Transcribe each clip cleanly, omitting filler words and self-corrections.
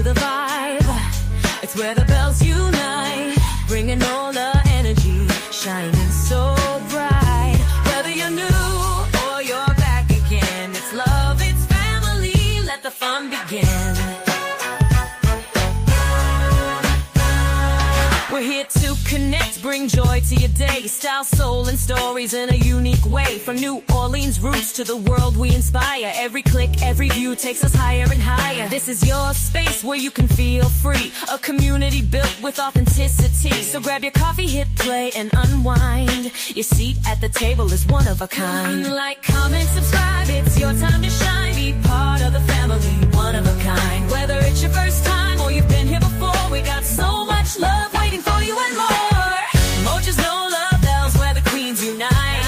to the vibe. It's where the bells unite, bringing all the energy, shining so bright. Whether you're new or you're back again, it's love, it's family, let the fun begin. We're here to connect, bring joy to your day. Style, soul, and stories in a unique way. From New Orleans roots to the world we inspire. Every click, every view takes us higher and higher. This is your space where you can feel free. A community built with authenticity. So grab your coffee, hit play, and unwind. Your seat at the table is one of a kind. Like, comment, subscribe, it's your time to shine. Be part of the family, one of a kind. Whether it's your first time or you've been here before, we got so much love waiting for you and more. Mocha's no love bells where the queens unite,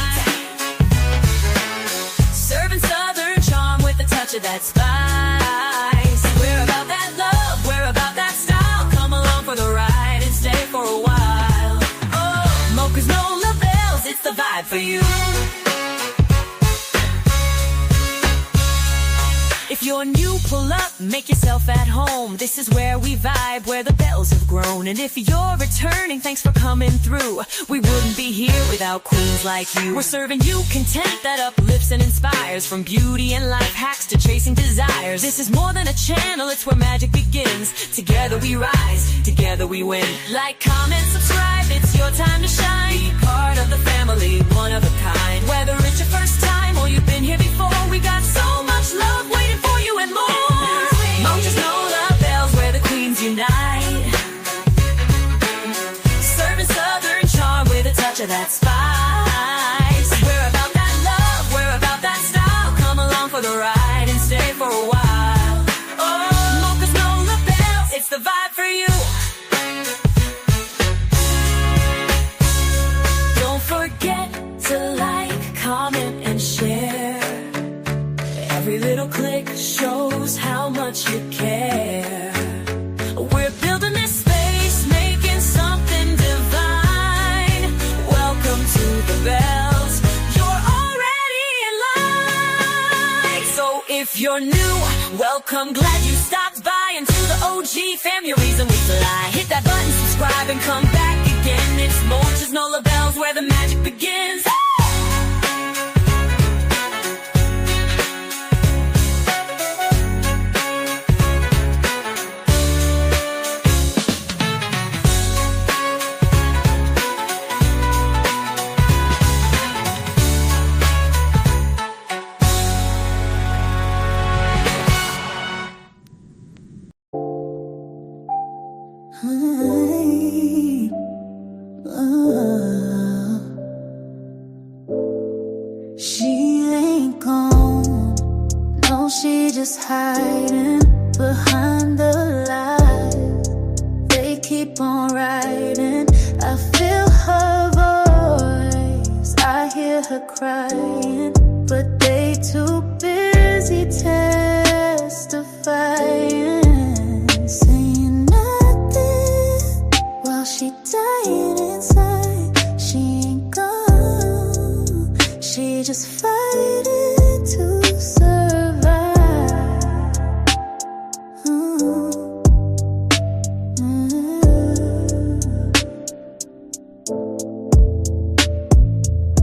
serving southern charm with a touch of that spice. We're about that love, we're about that style. Come along for the ride and stay for a while. Oh, Mocha's no love bells, it's the vibe for you. If you're new, pull up, make yourself at home. This is where we vibe, where the bells have grown. And if you're returning, thanks for coming through. We wouldn't be here without queens like you. We're serving you content that uplifts and inspires, from beauty and life hacks to chasing desires. This is more than a channel, it's where magic begins. Together we rise, together we win. Like, comment, subscribe, it's your time to shine. Be part of the family, one of a kind. Whether it's your first time or you've been here before, we got so much love waiting for you and more. Mocha's no love bells where the queens unite, serving southern charm with a touch of that spice. We're about that love, we're about that style. Come along for the ride and stay for a while. Oh, Mocha's no love bells, it's the vibe for you. Don't forget to like, comment, and share. Every little click shows how much you care. We're building this space, making something divine. Welcome to the bells, you're already in line. So if you're new, welcome, glad you stopped by. And to the OG fam, your reason we fly. Hit that button, subscribe, and come back again. It's Mocha's no love bells where the magic begins. She ain't gone, no, she just hiding behind the lies. They keep on writing, I feel her voice, I hear her crying, but they too busy testifying, saying nothing while she dying inside. She ain't gone, she just fighting to survive.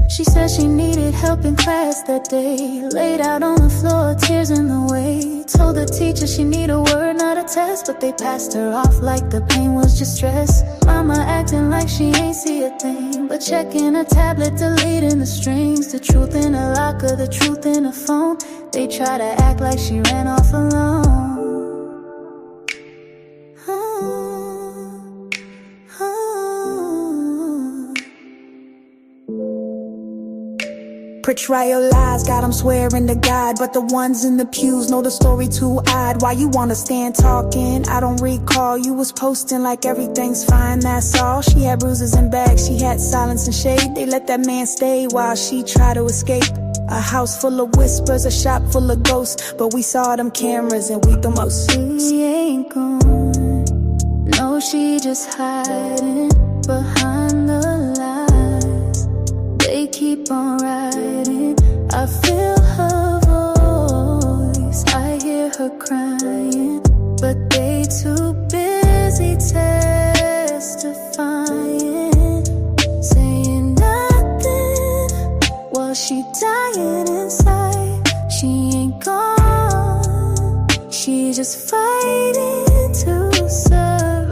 She said she needed help in class that day. Laid out on the floor, tears in the way. Told the teacher she need a word, not a test, but they passed her off like the pain was just stress. Mama acting like she ain't see a thing, but checking her tablet, deleting the strings. The truth in a locker, the truth in a phone. They try to act like she ran off alone. Betrayal lies, got 'em swearing to God, but the ones in the pews know the story too odd. Why you wanna stand talking? I don't recall. You was posting like everything's fine, that's all. She had bruises and bags, she had silence and shade. They let that man stay while she tried to escape. A house full of whispers, a shop full of ghosts, but we saw them cameras and we the most. She ain't gone, no, she just hiding behind the lies. They keep on writing, I feel her voice, I hear her crying, but they too busy testifying, saying nothing while she dying inside. She ain't gone, she just fighting to survive.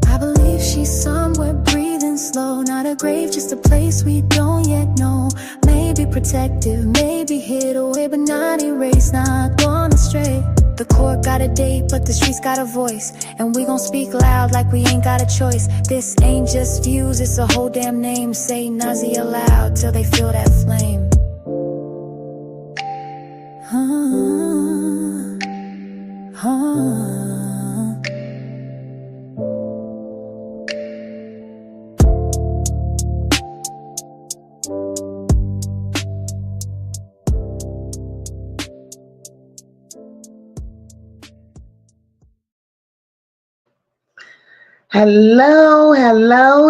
I believe she's somewhere breathing slow, not a grave, just a place we don't yet know. Maybe protective, maybe hid away, but not erased, not gone astray. The court got a date, but the streets got a voice, and we gon' speak loud like we ain't got a choice. This ain't just views, it's a whole damn name. Say Naziyah loud till they feel that flame.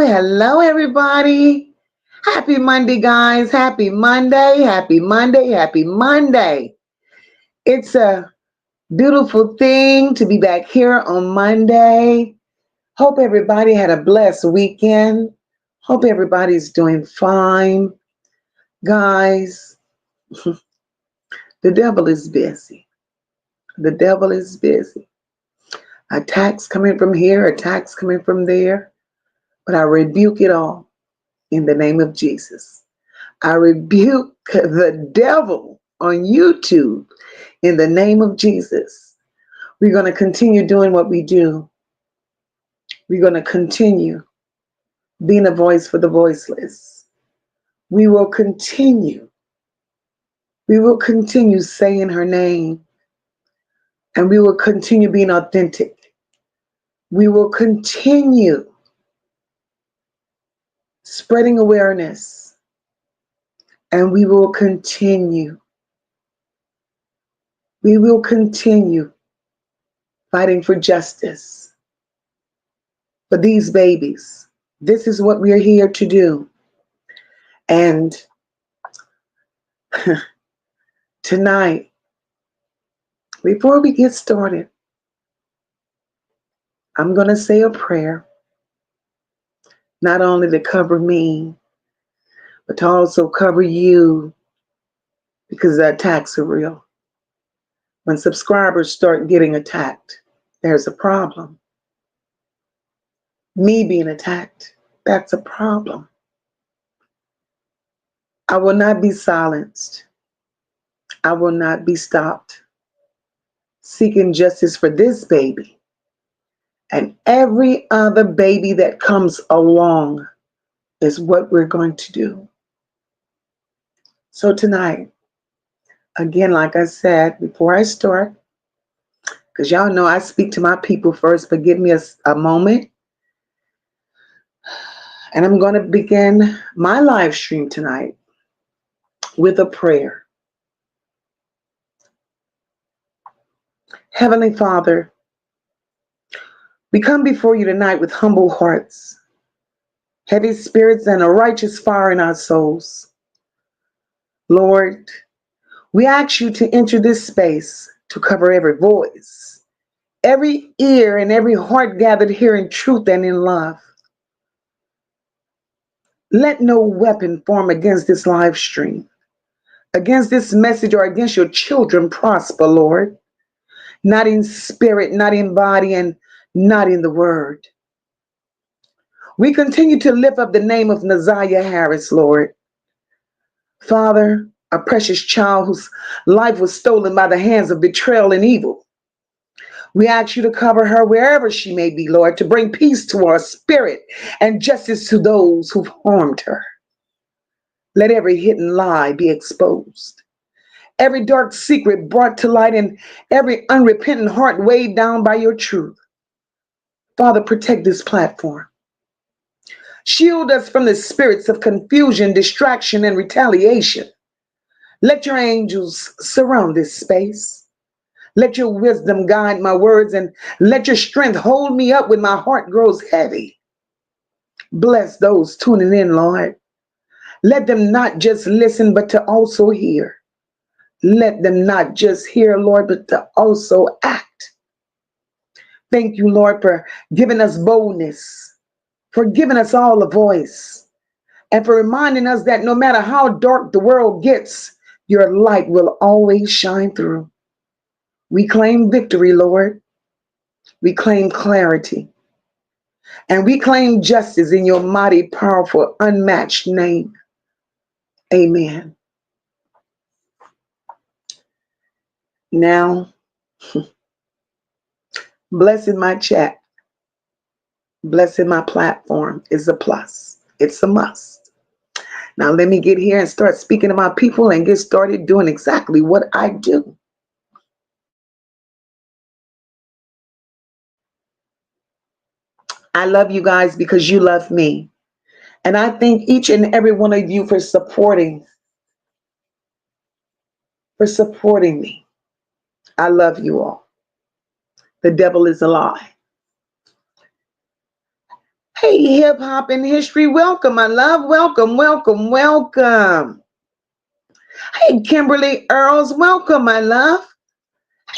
Hello, everybody. Happy Monday, guys. Happy Monday. It's a beautiful thing to be back here on Monday. Hope everybody had a blessed weekend. Hope everybody's doing fine. Guys, the devil is busy. Attacks coming from here, attacks coming from there. But I rebuke it all in the name of Jesus. I rebuke the devil on YouTube in the name of Jesus. We're going to continue doing what we do. We're going to continue being a voice for the voiceless. We will continue saying her name, and we will continue being authentic. We will continue spreading awareness, and we will continue fighting for justice for these babies. This is what we are here to do. And tonight, before we get started, I'm going to say a prayer, not only to cover me, but to also cover you, because the attacks are real. When subscribers start getting attacked, there's a problem. Me being attacked, that's a problem. I will not be silenced. I will not be stopped. Seeking justice for this baby and every other baby that comes along is what we're going to do. So tonight, again, like I said, before I start, because y'all know I speak to my people first, but give me a moment. And I'm going to begin my live stream tonight with a prayer. Heavenly Father, we come before you tonight with humble hearts, heavy spirits, and a righteous fire in our souls. Lord, we ask you to enter this space to cover every voice, every ear, and every heart gathered here in truth and in love. Let no weapon form against this live stream, against this message, or against your children prosper, Lord. Not in spirit, not in body, and not in the word. We continue to lift up the name of Naziyah Harris, Lord. Father, a precious child whose life was stolen by the hands of betrayal and evil. We ask you to cover her wherever she may be, Lord, to bring peace to our spirit and justice to those who've harmed her. Let every hidden lie be exposed, every dark secret brought to light, and every unrepentant heart weighed down by your truth. Father, protect this platform. Shield us from the spirits of confusion, distraction, and retaliation. Let your angels surround this space. Let your wisdom guide my words, and let your strength hold me up when my heart grows heavy. Bless those tuning in, Lord. Let them not just listen, but to also hear. Let them not just hear, Lord, but to also act. Thank you, Lord, for giving us boldness, for giving us all a voice, and for reminding us that no matter how dark the world gets, your light will always shine through. We claim victory, Lord. We claim clarity. And we claim justice in your mighty, powerful, unmatched name. Amen. Now, blessing my chat, blessing my platform is a plus. It's a must. Now, let me get here and start speaking to my people and get started doing exactly what I do. I love you guys because you love me. And I thank each and every one of you for supporting me. I love you all. The devil is a lie. Hey, hip hop and history, welcome, my love. Welcome, welcome, welcome. Hey, Kimberly Earls, welcome, my love.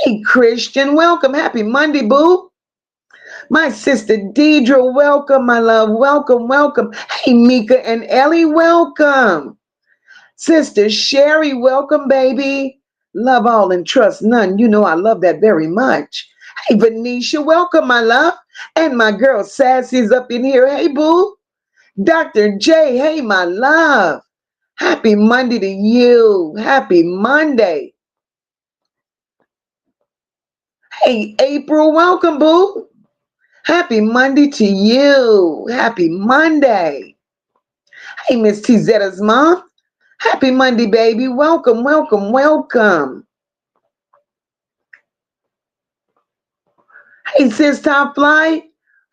Hey, Christian, welcome. Happy Monday, boo. My sister Deidre, welcome, my love. Welcome, welcome. Hey, Mika and Ellie, welcome. Sister Sherry, welcome, baby. Love all and trust none. You know I love that very much. Hey, Venetia, welcome, my love. And my girl Sassy's up in here. Hey, boo. Dr. J, hey, my love. Happy Monday to you. Happy Monday. Hey, April, welcome, boo. Happy Monday to you. Happy Monday. Hey, Miss Tizetta's mom. Happy Monday, baby. Welcome, welcome, welcome. Hey, Sis Top Fly.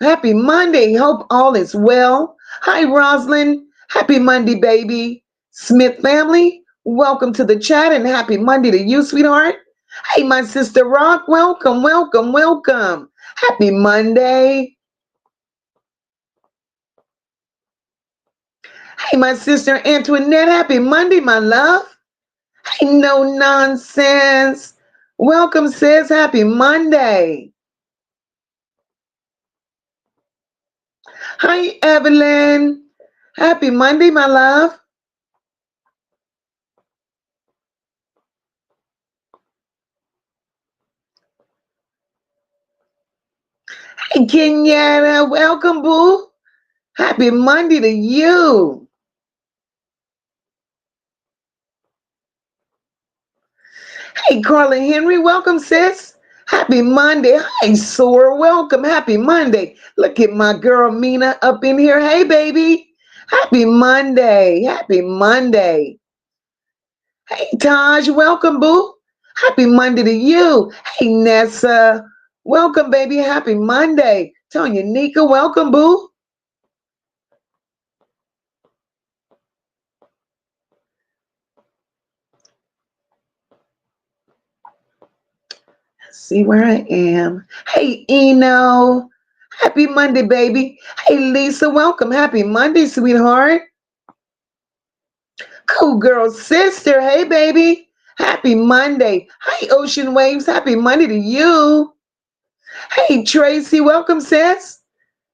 Happy Monday. Hope all is well. Hi, Roslyn. Happy Monday, baby. Smith family, welcome to the chat and happy Monday to you, sweetheart. Hey, my sister Rock. Welcome, welcome, welcome. Happy Monday. Hey, my sister Antoinette. Happy Monday, my love. Hey, no nonsense. Welcome, sis. Happy Monday. Hi, Evelyn. Happy Monday, my love. Hey, Kenyatta. Welcome, boo. Happy Monday to you. Hey, Carla Henry. Welcome, sis. Happy Monday. Hi, Sora. Welcome. Happy Monday. Look at my girl Mina up in here. Hey, baby. Happy Monday. Happy Monday. Hey, Taj. Welcome, boo. Happy Monday to you. Hey, Nessa. Welcome, baby. Happy Monday. Tonya Nika. Welcome, boo. Let's see where I am. Hey, Eno. Happy Monday, baby. Hey, Lisa. Welcome. Happy Monday, sweetheart. Cool girl sister. Hey, baby. Happy Monday. Hi, Ocean Waves. Happy Monday to you. Hey, Tracy. Welcome, sis.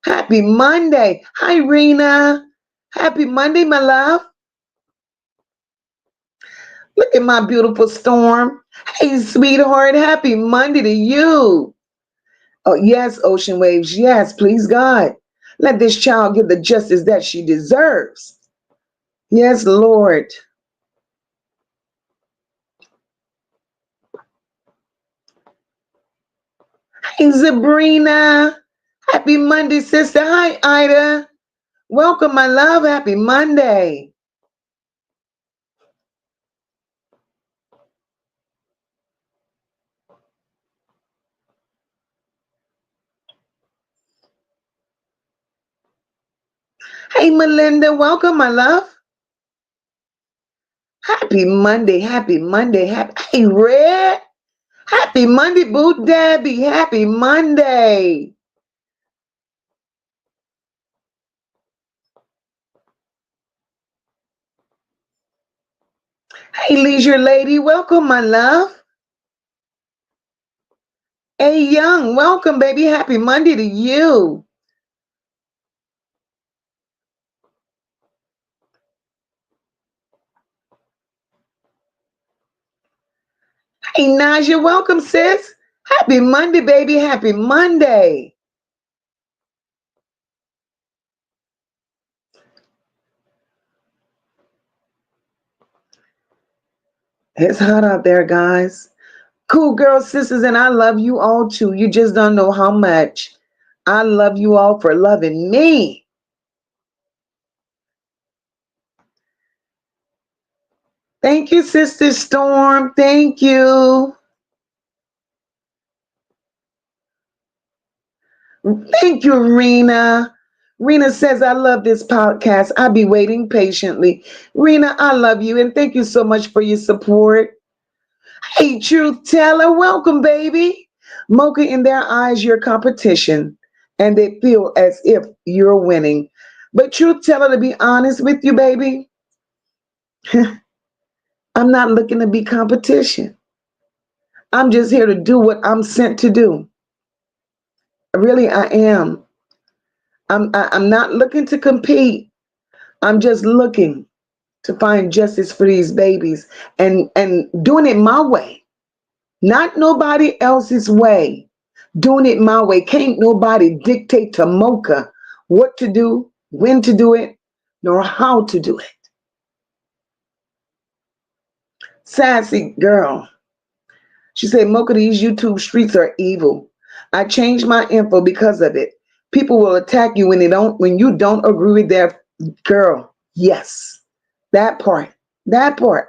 Happy Monday. Hi, Rena. Happy Monday, my love. Look at my beautiful storm. Hey, sweetheart. Happy Monday to you. Oh, yes, Ocean Waves. Yes, please, God. Let this child get the justice that she deserves. Yes, Lord. Hey, Sabrina. Happy Monday, sister. Hi, Ida. Welcome, my love. Happy Monday. Hey, Melinda. Welcome, my love. Happy Monday. Happy Monday. Hey, Red. Happy Monday, Boo Debbie. Happy Monday. Hey, leisure lady, welcome, my love. Hey, young, welcome, baby. Happy Monday to you. Hey, Naziyah, welcome, sis. Happy Monday, baby. Happy Monday. It's hot out there, guys. Cool girls, sisters, and I love you all too. You just don't know how much I love you all for loving me. Thank you, Sister Storm. Thank you. Thank you, Rena. Rena says, I love this podcast. I'll be waiting patiently. Rena, I love you and thank you so much for your support. Hey, Truth Teller, welcome, baby. MOCA, in their eyes, your competition, and they feel as if you're winning. But Truth Teller, to be honest with you, baby, I'm not looking to be competition. I'm just here to do what I'm sent to do. Really, I am. I'm not looking to compete. I'm just looking to find justice for these babies and doing it my way, not nobody else's way. Doing it my way. Can't nobody dictate to MOCA what to do, when to do it, nor how to do it. Sassy girl. She said, MOCA, these YouTube streets are evil. I changed my info because of it. People will attack you when you don't agree with their girl. Yes. That part. That part.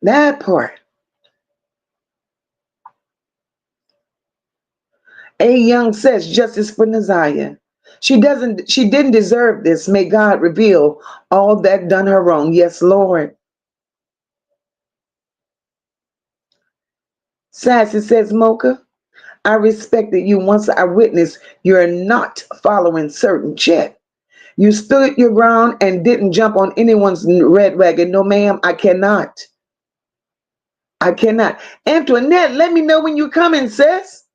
That part. A Young says justice for Naziyah. She didn't deserve this. May God reveal all that done her wrong. Yes, Lord. Sassy says, MOCA, I respected you once I witnessed you're not following certain shit. You stood your ground and didn't jump on anyone's red wagon. No, ma'am, I cannot. I cannot. Antoinette, let me know when you're coming, sis.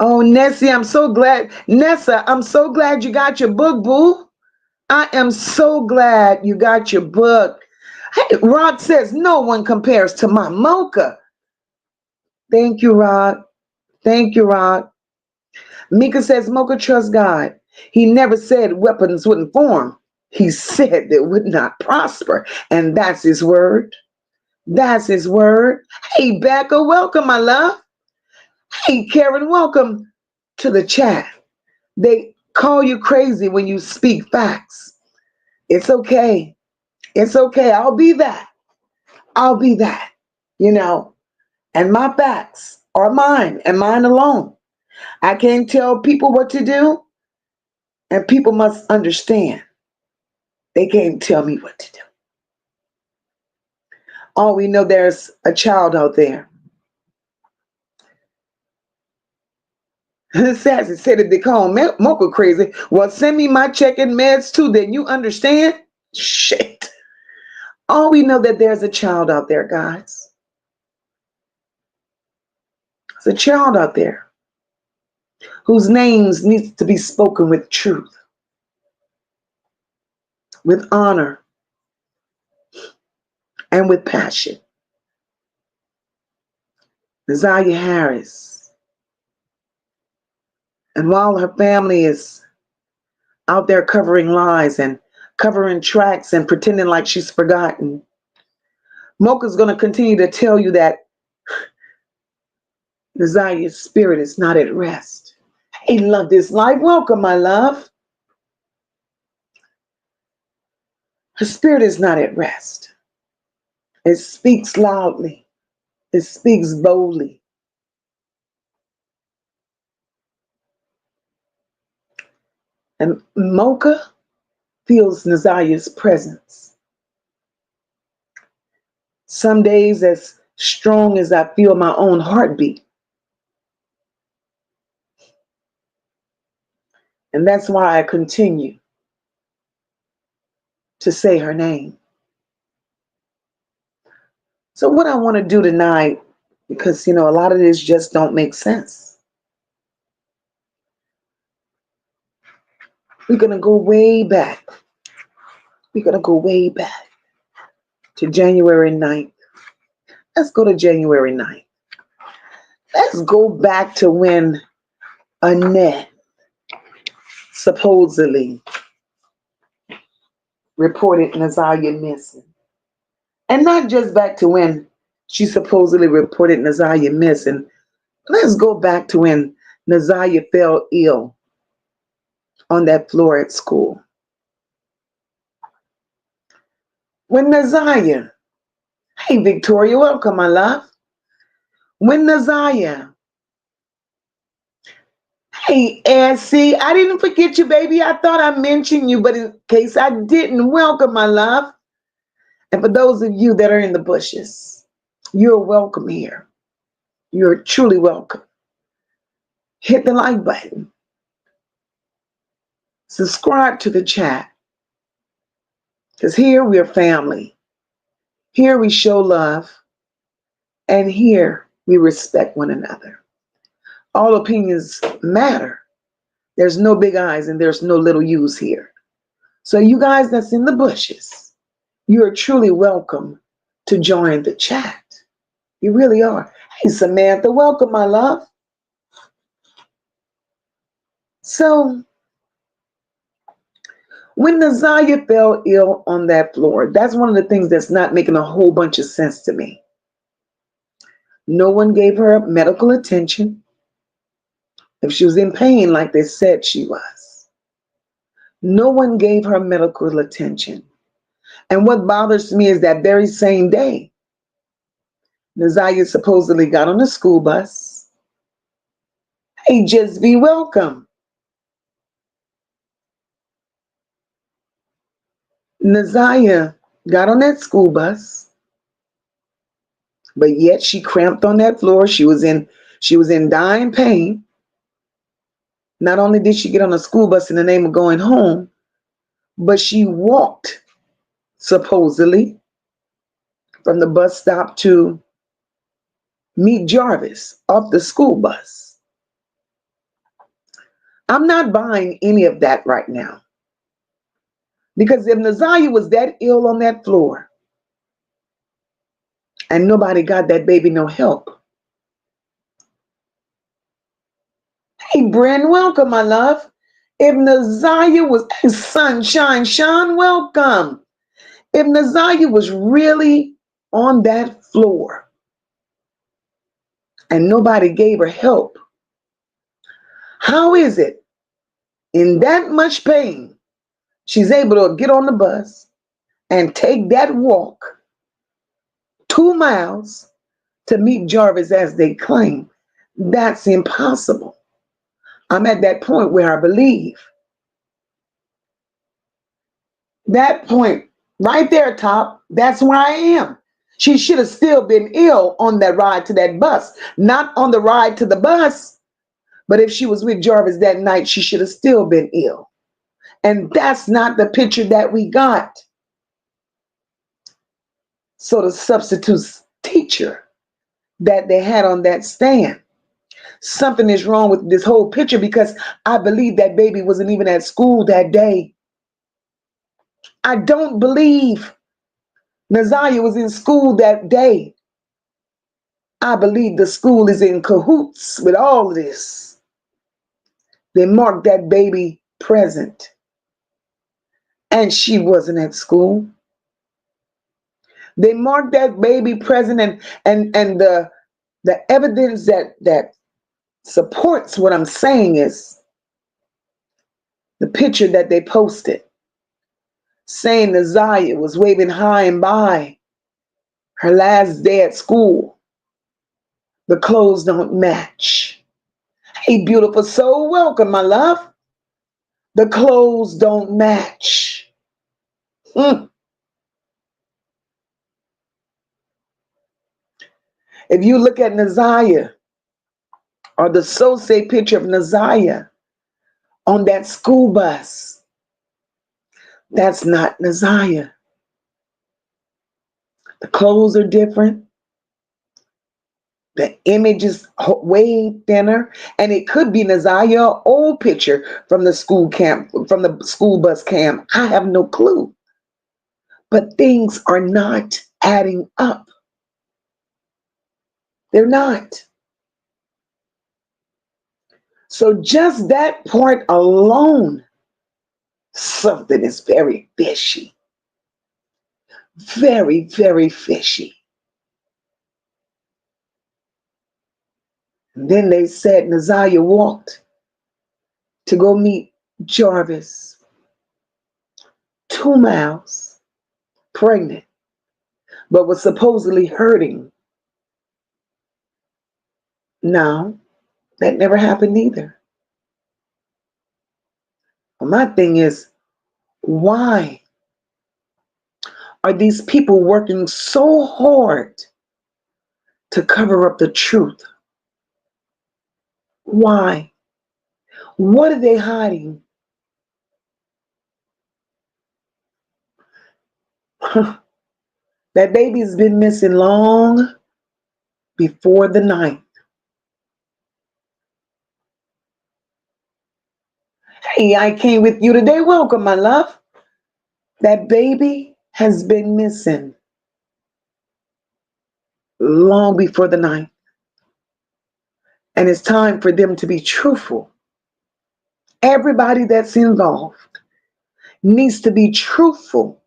Oh, Nessie, I'm so glad. Nessa, I'm so glad you got your book, boo. I am so glad you got your book. Hey, Rod says no one compares to my MOCA. Thank you, Rod. Thank you, Rod. Mika says MOCA trusts God. He never said weapons wouldn't form. He said they would not prosper. And that's his word. That's his word. Hey, Becca, welcome, my love. Hey, Karen, welcome to the chat. They call you crazy when you speak facts. It's okay. It's okay. I'll be that. I'll be that. You know, and my facts are mine and mine alone. I can't tell people what to do, and people must understand. They can't tell me what to do. Oh, we know there's a child out there. Sassy said that they call MOCA crazy. Well, send me my check and meds too, then you understand? Shit. Oh, we know that there's a child out there, guys. There's a child out there whose names needs to be spoken with truth, with honor, and with passion. Naziyah Harris. And while her family is out there covering lies and covering tracks and pretending like she's forgotten, MOCA's going to continue to tell you that Naziyah's spirit is not at rest. Hey, love this life. Welcome, my love. Her spirit is not at rest. It speaks loudly. It speaks boldly. And MOCA feels Naziyah's presence. Some days as strong as I feel my own heartbeat. And that's why I continue to say her name. So what I want to do tonight, because a lot of this just don't make sense. We're gonna go way back. We're gonna go way back to January 9th. Let's go to January 9th. Let's go back to when Annette supposedly reported Naziyah missing. And not just back to when she supposedly reported Naziyah missing. Let's go back to when Naziyah fell ill on that floor at school. When Naziyah, hey Victoria, welcome, my love. When Naziyah, hey Essie, I didn't forget you, baby. I thought I mentioned you, but in case I didn't, welcome, my love. And for those of you that are in the bushes, you're welcome here. You're truly welcome. Hit the like button. Subscribe to the chat. Because here we're family. Here we show love. And here we respect one another. All opinions matter. There's no big eyes and there's no little U's here. So you guys that's in the bushes, you are truly welcome to join the chat. You really are. Hey, Samantha, welcome, my love. So, when Naziyah fell ill on that floor, that's one of the things that's not making a whole bunch of sense to me. No one gave her medical attention. If she was in pain like they said she was, no one gave her medical attention. And what bothers me is that very same day, Naziyah supposedly got on a school bus. Hey, just be welcome. Naziyah got on that school bus, but yet she cramped on that floor. She was in dying pain. Not only did she get on a school bus in the name of going home, but she walked supposedly from the bus stop to meet Jarvis off the school bus. I'm not buying any of that right now. Because if Naziyah was that ill on that floor and nobody got that baby no help. Hey, Bren, welcome, my love. If Naziyah was, hey, Sunshine, Sean, welcome. If Naziyah was really on that floor and nobody gave her help, how is it in that much pain she's able to get on the bus and take that walk 2 miles to meet Jarvis as they claim? That's impossible. I'm at that point where I believe. That point right there, Top, that's where I am. She should have still been ill on that ride to that bus. Not on the ride to the bus, but if she was with Jarvis that night, she should have still been ill. And that's not the picture that we got. So the substitute teacher that they had on that stand, something is wrong with this whole picture, because I believe that baby wasn't even at school that day. I don't believe Naziyah was in school that day. I believe the school is in cahoots with all of this. They marked that baby present, and she wasn't at school. They marked that baby present, and the evidence that supports what I'm saying is the picture that they posted saying Naziyah was waving high and by her last day at school. The clothes don't match. Hey, beautiful soul, welcome, my love. The clothes don't match. If you look at Naziyah, or the so-say picture of Naziyah on that school bus, That's not Naziyah. The clothes are different. The image is way thinner, and it could be Naziyah, old picture from the school camp, from the school bus cam. I have no clue. But things are not adding up. They're not. So just that part alone, something is very fishy. Very, very fishy. And then they said Naziyah walked to go meet Jarvis, 2 miles, pregnant, but was supposedly hurting. No, that never happened either. Well, my thing is, why are these people working so hard to cover up the truth? Why? What are they hiding? That baby's been missing long before the 9th. Hey, I came with you today. Welcome, my love. That baby has been missing long before the 9th. And it's time for them to be truthful. Everybody that's involved needs to be truthful,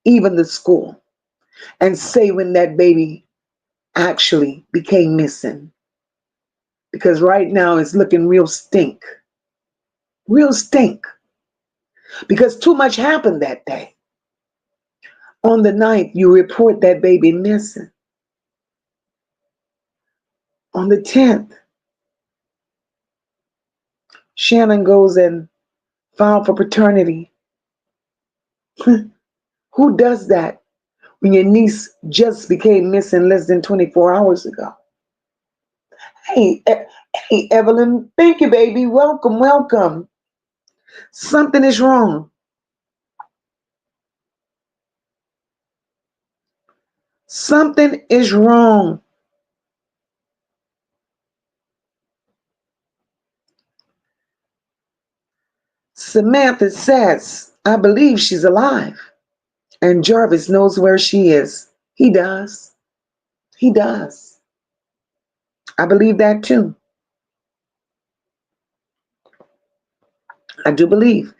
even the school, and say when that baby actually became missing. Because right now it's looking real stink. Real stink. Because too much happened that day. On the 9th, you report that baby missing. On the 10th, Shannon goes and files for paternity. Who does that when your niece just became missing less than 24 hours ago? Hey, hey, Evelyn, thank you, baby. Welcome, welcome. Something is wrong. Something is wrong. Samantha says, I believe she's alive. And Jarvis knows where she is. He does. He does. I believe that too. I do believe.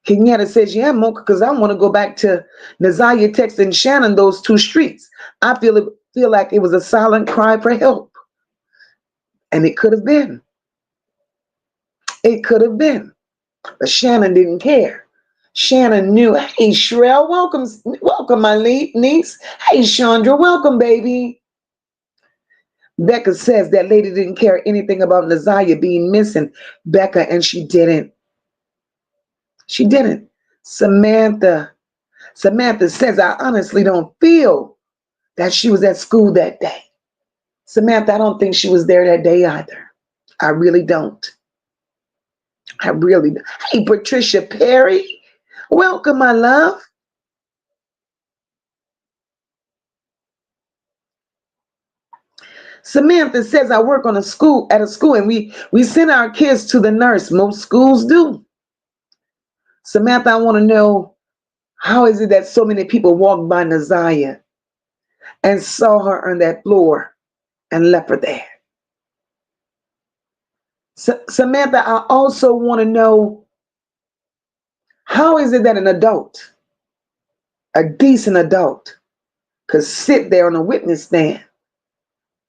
Kenyatta says, yeah, Mocha, because I want to go back to Naziyah texting Shannon those 2 streets. I feel like it was a silent cry for help. And it could have been. It could have been. But Shannon didn't care. Shannon knew, hey, Shrell, welcome, my niece. Hey, Chandra, welcome, baby. Becca says that lady didn't care anything about Naziyah being missing, Becca, and she didn't. She didn't. Samantha says, I honestly don't feel that she was at school that day. Samantha, I don't think she was there that day either. I really don't. I really don't. Hey, Patricia Perry, welcome, my love. Samantha says, I work at a school, and we send our kids to the nurse. Most schools do. Samantha, I want to know, how is it that so many people walked by Naziyah and saw her on that floor and left her there? Samantha, I also want to know, how is it that an adult, a decent adult, could sit there on a witness stand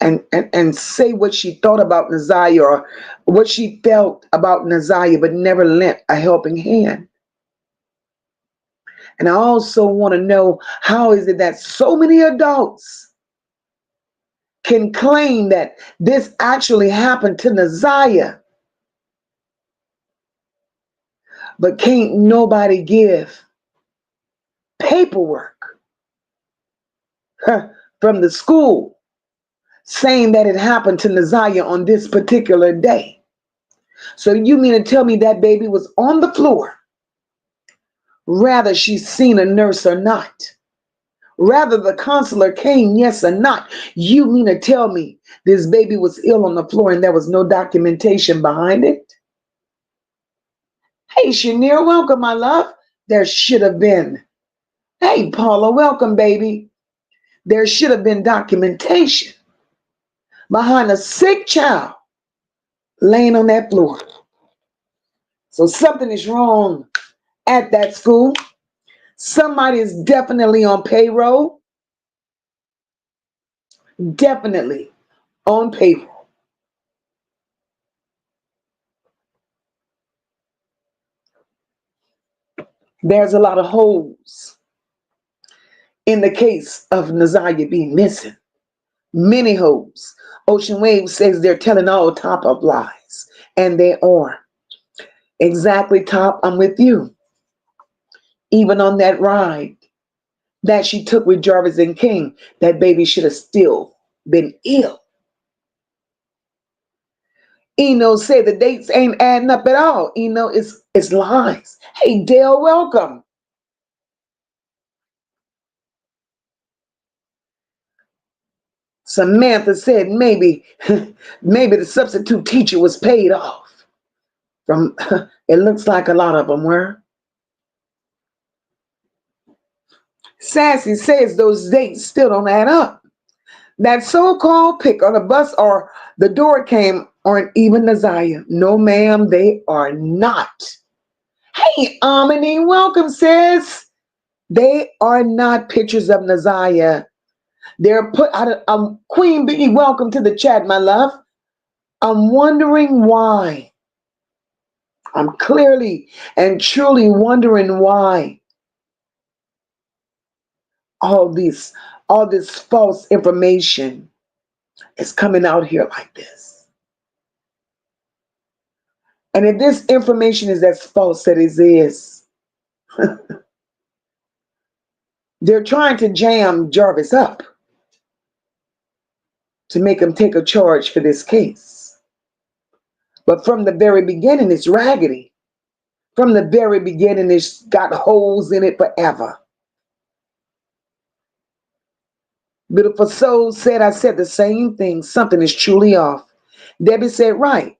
and say what she thought about Naziyah or what she felt about Naziyah, but never lent a helping hand? And I also want to know, how is it that so many adults can claim that this actually happened to Naziyah, but can't nobody give paperwork from the school saying that it happened to Naziyah on this particular day? So you mean to tell me that baby was on the floor rather she's seen a nurse or not, rather the counselor came, yes or not. You mean to tell me this baby was ill on the floor and there was no documentation behind it? Hey, Shanier, welcome, my love. There should have been. Hey, Paula, welcome, baby. There should have been documentation behind a sick child laying on that floor. So something is wrong at that school. Somebody is definitely on payroll. Definitely on payroll. There's a lot of holes in the case of Naziyah being missing. Many holes. Ocean Waves says they're telling all top of lies. And they are. Exactly, Top. I'm with you. Even on that ride that she took with Jarvis and King, that baby should have still been ill. Eno said the dates ain't adding up at all. Eno, it's lies. Hey, Dale, welcome. Samantha said maybe maybe the substitute teacher was paid off. From it looks like a lot of them were. Sassy says those dates still don't add up. That so-called pick on a bus or the door came aren't even Naziyah. No, ma'am, they are not. Hey, Amini, welcome, sis. They are not pictures of Naziyah. They're put out of Queen Bee, welcome to the chat, my love. I'm wondering why. I'm clearly and truly wondering why all this false information is coming out here like this. And if this information is as false as it is, they're trying to jam Jarvis up to make him take a charge for this case. But from the very beginning, it's raggedy. From the very beginning, it's got holes in it forever. Beautiful Soul said, I said the same thing. Something is truly off. Debbie said, right.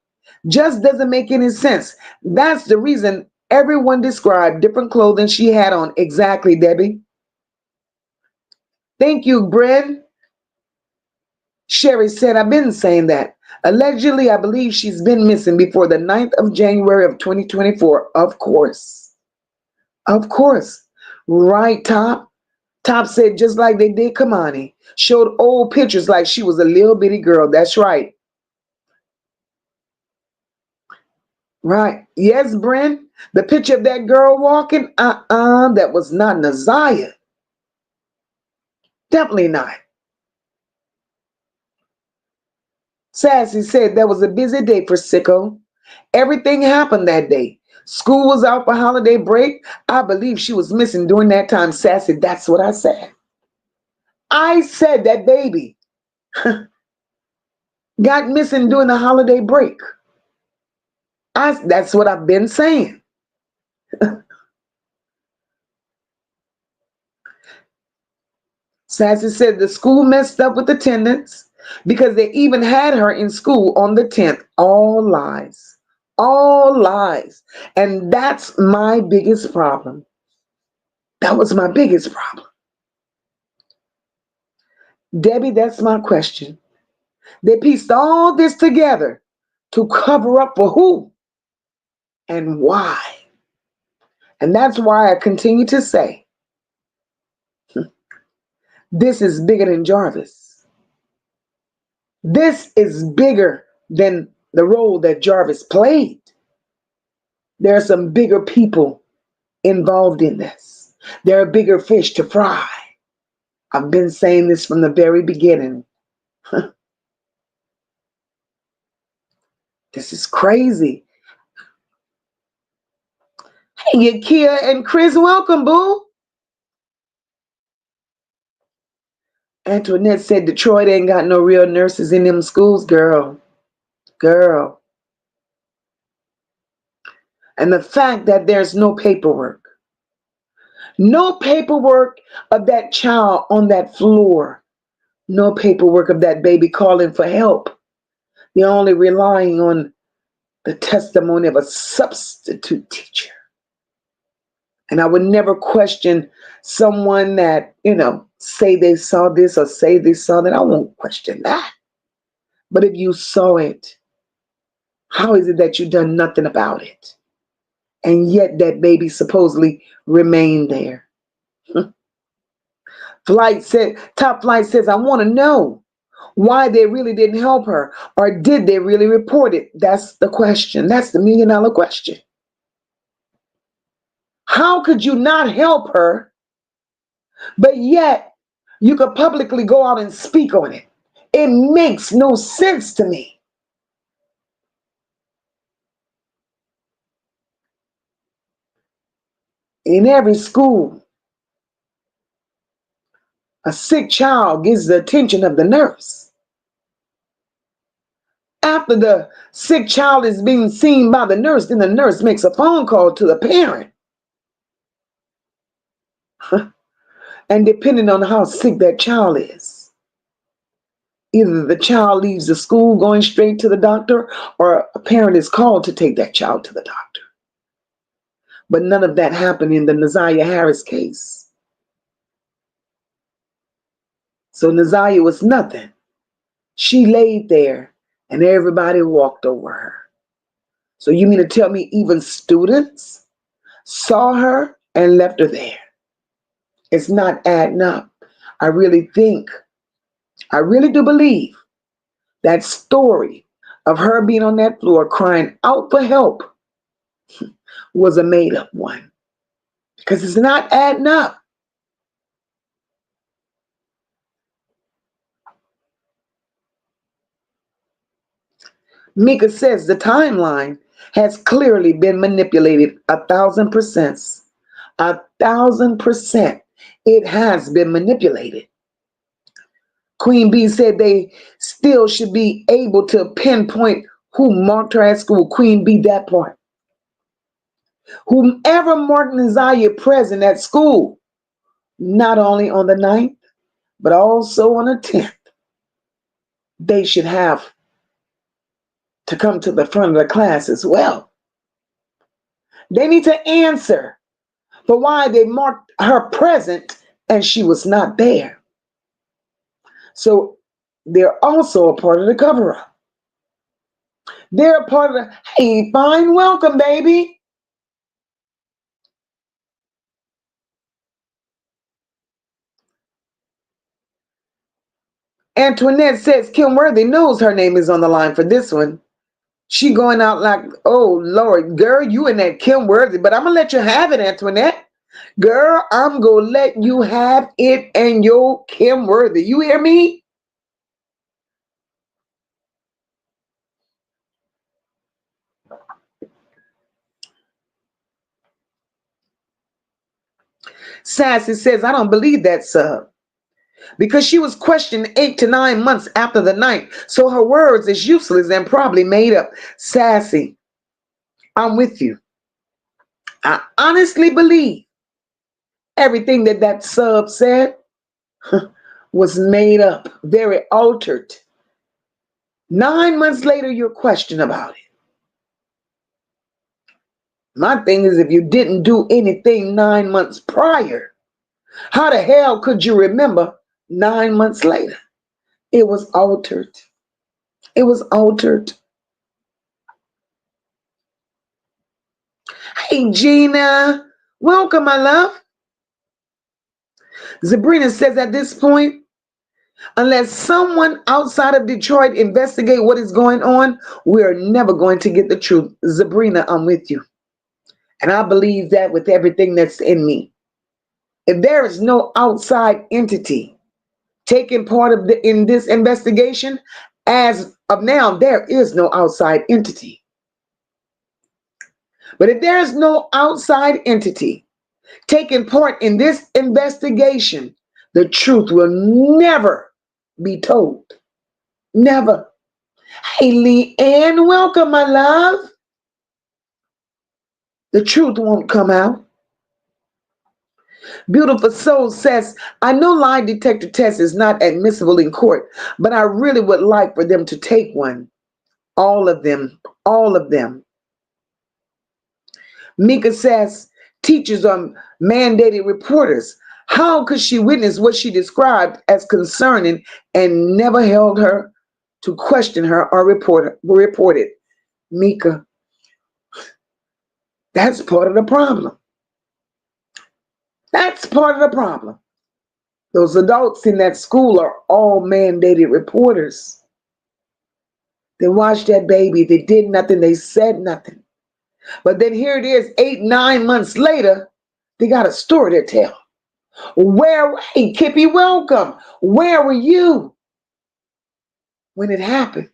Just doesn't make any sense. That's the reason everyone described different clothing she had on. Exactly, Debbie. Thank you, Bren. Sherry said, I've been saying that. Allegedly, I believe she's been missing before the 9th of January of 2024. Of course. Of course. Right, Top? Top said, just like they did Kamani. Showed old pictures like she was a little bitty girl. That's right. Right. Yes, Bren. The picture of that girl walking, that was not Naziyah. Definitely not. Sassy said that was a busy day for Sicko. Everything happened that day. School was out for holiday break. I believe she was missing during that time. Sassy, that's what I said. I said that baby got missing during the holiday break. That's what I've been saying. Sassy said the school messed up with attendance because they even had her in school on the 10th. All lies. All lies. And that's my biggest problem. That was my biggest problem. Debbie, that's my question. They pieced all this together to cover up for who and why. And that's why I continue to say, this is bigger than Jarvis. This is bigger than the role that Jarvis played. There are some bigger people involved in this. There are bigger fish to fry. I've been saying this from the very beginning. This is crazy. Hey, Yakia and Chris, welcome, boo. Antoinette said Detroit ain't got no real nurses in them schools, girl. Girl. And the fact that there's no paperwork. No paperwork of that child on that floor. No paperwork of that baby calling for help. They're only relying on the testimony of a substitute teacher. And I would never question someone that, say they saw this or say they saw that. I won't question that. But if you saw it, how is it that you done nothing about it? And yet that baby supposedly remained there. Top Flight says, I want to know why they really didn't help her, or did they really report it? That's the question. That's the $1,000,000 question. How could you not help her, but yet you could publicly go out and speak on it? It makes no sense to me. In every school, a sick child gets the attention of the nurse. After the sick child is being seen by the nurse, then the nurse makes a phone call to the parent. And depending on how sick that child is, either the child leaves the school going straight to the doctor, or a parent is called to take that child to the doctor. But none of that happened in the Naziyah Harris case. So Naziyah was nothing. She laid there and everybody walked over her. So you mean to tell me even students saw her and left her there? It's not adding up. I really do believe that story of her being on that floor crying out for help was a made-up one, because it's not adding up. Mika says the timeline has clearly been manipulated 1,000%. 1,000%. It has been manipulated. Queen Bee said they still should be able to pinpoint who marked her at school. Queen Bee, that part. Whomever marked Naziyah present at school, not only on the 9th, but also on the 10th, they should have to come to the front of the class as well. They need to answer for why they marked her present and she was not there. So they're also a part of the cover-up. They're a part of the, hey, fine, welcome, baby. Antoinette says Kim Worthy knows her name is on the line for this one. She going out like, oh, Lord, girl, you and that Kim Worthy, but I'm going to let you have it, Antoinette. Girl, I'm going to let you have it and your Kim Worthy. You hear me? Sassy says, I don't believe that, sub, because she was questioned 8 to 9 months after the 9th. So her words is useless and probably made up. Sassy, I'm with you. I honestly believe everything that sub said was made up, very altered. 9 months later, you're questioning about it. My thing is, if you didn't do anything 9 months prior, how the hell could you remember 9 months later? It was altered. It was altered. Hey, Gina. Welcome, my love. Sabrina says at this point, unless someone outside of Detroit investigate what is going on, we're never going to get the truth. Sabrina, I'm with you. And I believe that with everything that's in me. If there is no outside entity taking part of in this investigation, as of now, there is no outside entity. But if there is no outside entity taking part in this investigation, the truth will never be told. Never. Hey, Leanne, welcome, my love. The truth won't come out. Beautiful Soul says, I know lie detector test is not admissible in court, but I really would like for them to take one. All of them. All of them. Mika says, teachers are mandated reporters. How could she witness what she described as concerning and never held her to question her or report it? Mika, that's part of the problem. That's part of the problem. Those adults in that school are all mandated reporters. They watched that baby. They did nothing. They said nothing. But then here it is, 8, 9 months later, they got a story to tell. Hey, Kippy, welcome. Where were you when it happened?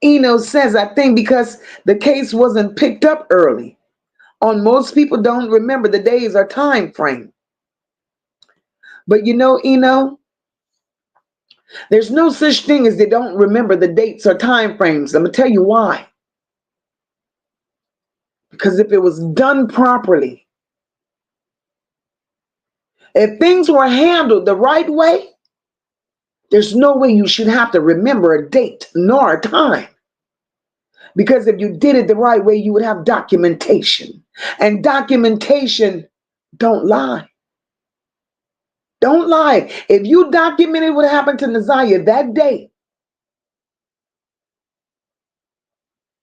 Eno says, I think because the case wasn't picked up early. On most people don't remember the days or time frame. But you know, Eno, there's no such thing as they don't remember the dates or time frames. I'm going to tell you why. Because if it was done properly, if things were handled the right way, there's no way you should have to remember a date nor a time. Because if you did it the right way, you would have documentation. And documentation don't lie. Don't lie. If you documented what happened to Naziyah that day,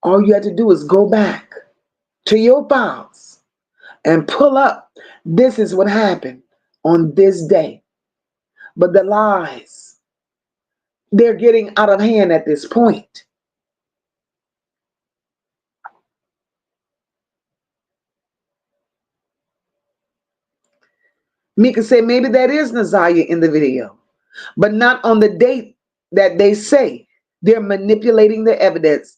all you had to do is go back to your files and pull up, this is what happened on this day. But the lies, they're getting out of hand at this point. Mika said maybe that is Naziyah in the video, but not on the date that they say. They're manipulating the evidence.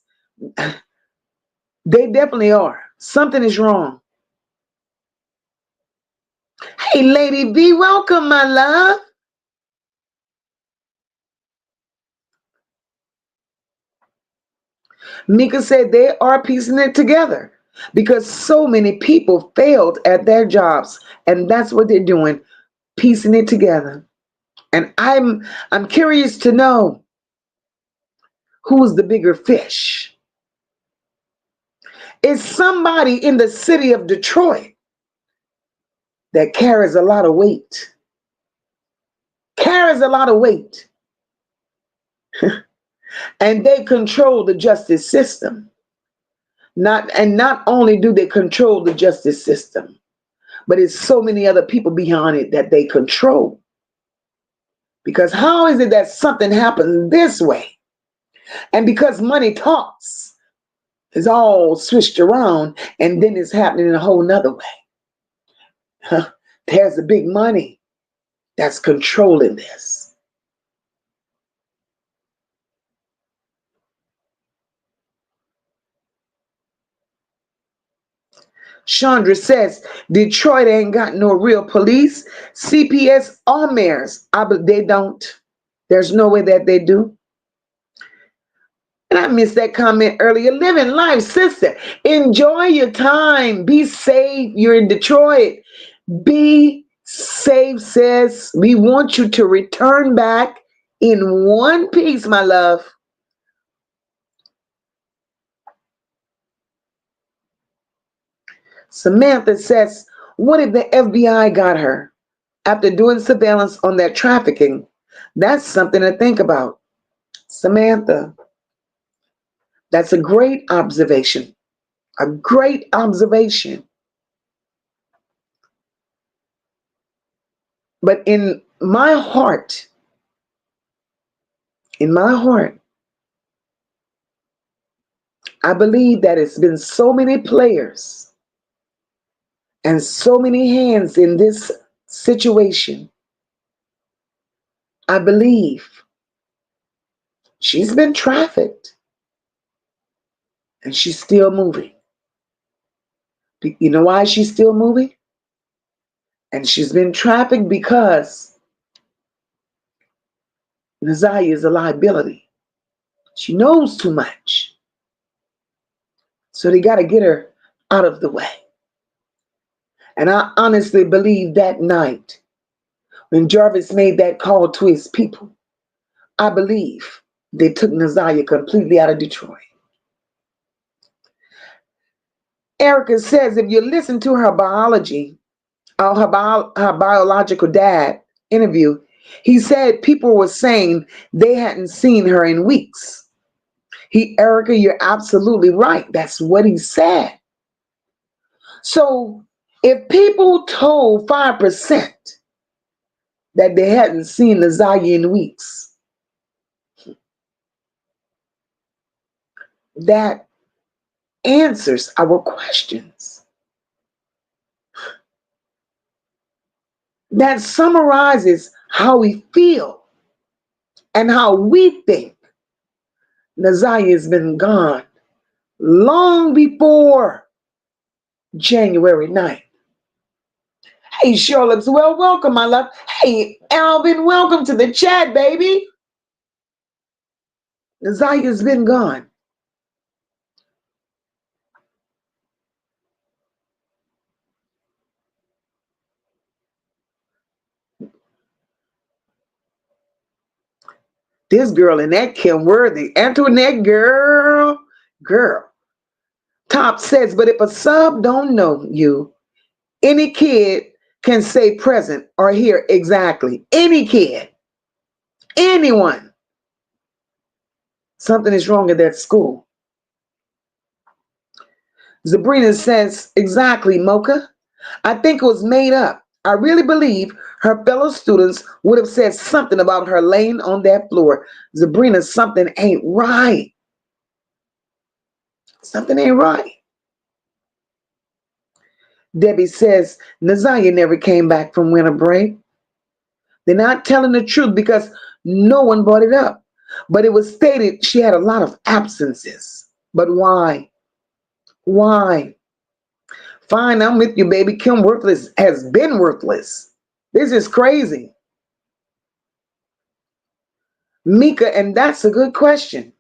They definitely are. Something is wrong. Hey, Lady V, welcome, my love. Mika said they are piecing it together because so many people failed at their jobs, and that's what they're doing, piecing it together. And I'm curious to know who's the bigger fish. Is somebody in the city of Detroit that carries a lot of weight. Carries a lot of weight. And they control the justice system. Not only do they control the justice system, but it's so many other people behind it that they control. Because how is it that something happens this way? And because money talks, it's all switched around, and then it's happening in a whole nother way. There's the big money that's controlling this. Chandra says, Detroit ain't got no real police, CPS or mayors. They don't. There's no way that they do. And I missed that comment earlier. Living life, sister. Enjoy your time. Be safe. You're in Detroit. Be safe, sis. We want you to return back in one piece, my love. Samantha says, what if the FBI got her after doing surveillance on that trafficking? That's something to think about. Samantha, that's a great observation. A great observation. But in my heart, I believe that it's been so many players and so many hands in this situation. I believe she's been trafficked and she's still moving. You know why she's still moving? And she's been trafficked because Naziyah is a liability. She knows too much. So they got to get her out of the way. And I honestly believe that night when Jarvis made that call to his people, I believe they took Naziyah completely out of Detroit. Erica says if you listen to her her biological dad interview, he said people were saying they hadn't seen her in weeks. Erica, you're absolutely right. That's what he said. So if people told 5% that they hadn't seen Naziyah in weeks, that answers our questions. That summarizes how we feel and how we think Naziyah has been gone long before January 9th. Hey, Charlotte's welcome, my love. Hey, Alvin, welcome to the chat, baby. Naziyah's been gone. This girl and that Kim Worthy, Antoinette girl. Top says, but if a sub don't know you, any kid can say present or here exactly. Any kid, anyone. Something is wrong at that school. Sabrina says, exactly, MOCA. I think it was made up. I really believe her fellow students would have said something about her laying on that floor. Sabrina, something ain't right. Something ain't right. Debbie says, Naziyah never came back from winter break. They're not telling the truth because no one brought it up. But it was stated she had a lot of absences. But why? Why? Fine, I'm with you, baby. Kim Worthless has been worthless. This is crazy. Mika, and that's a good question.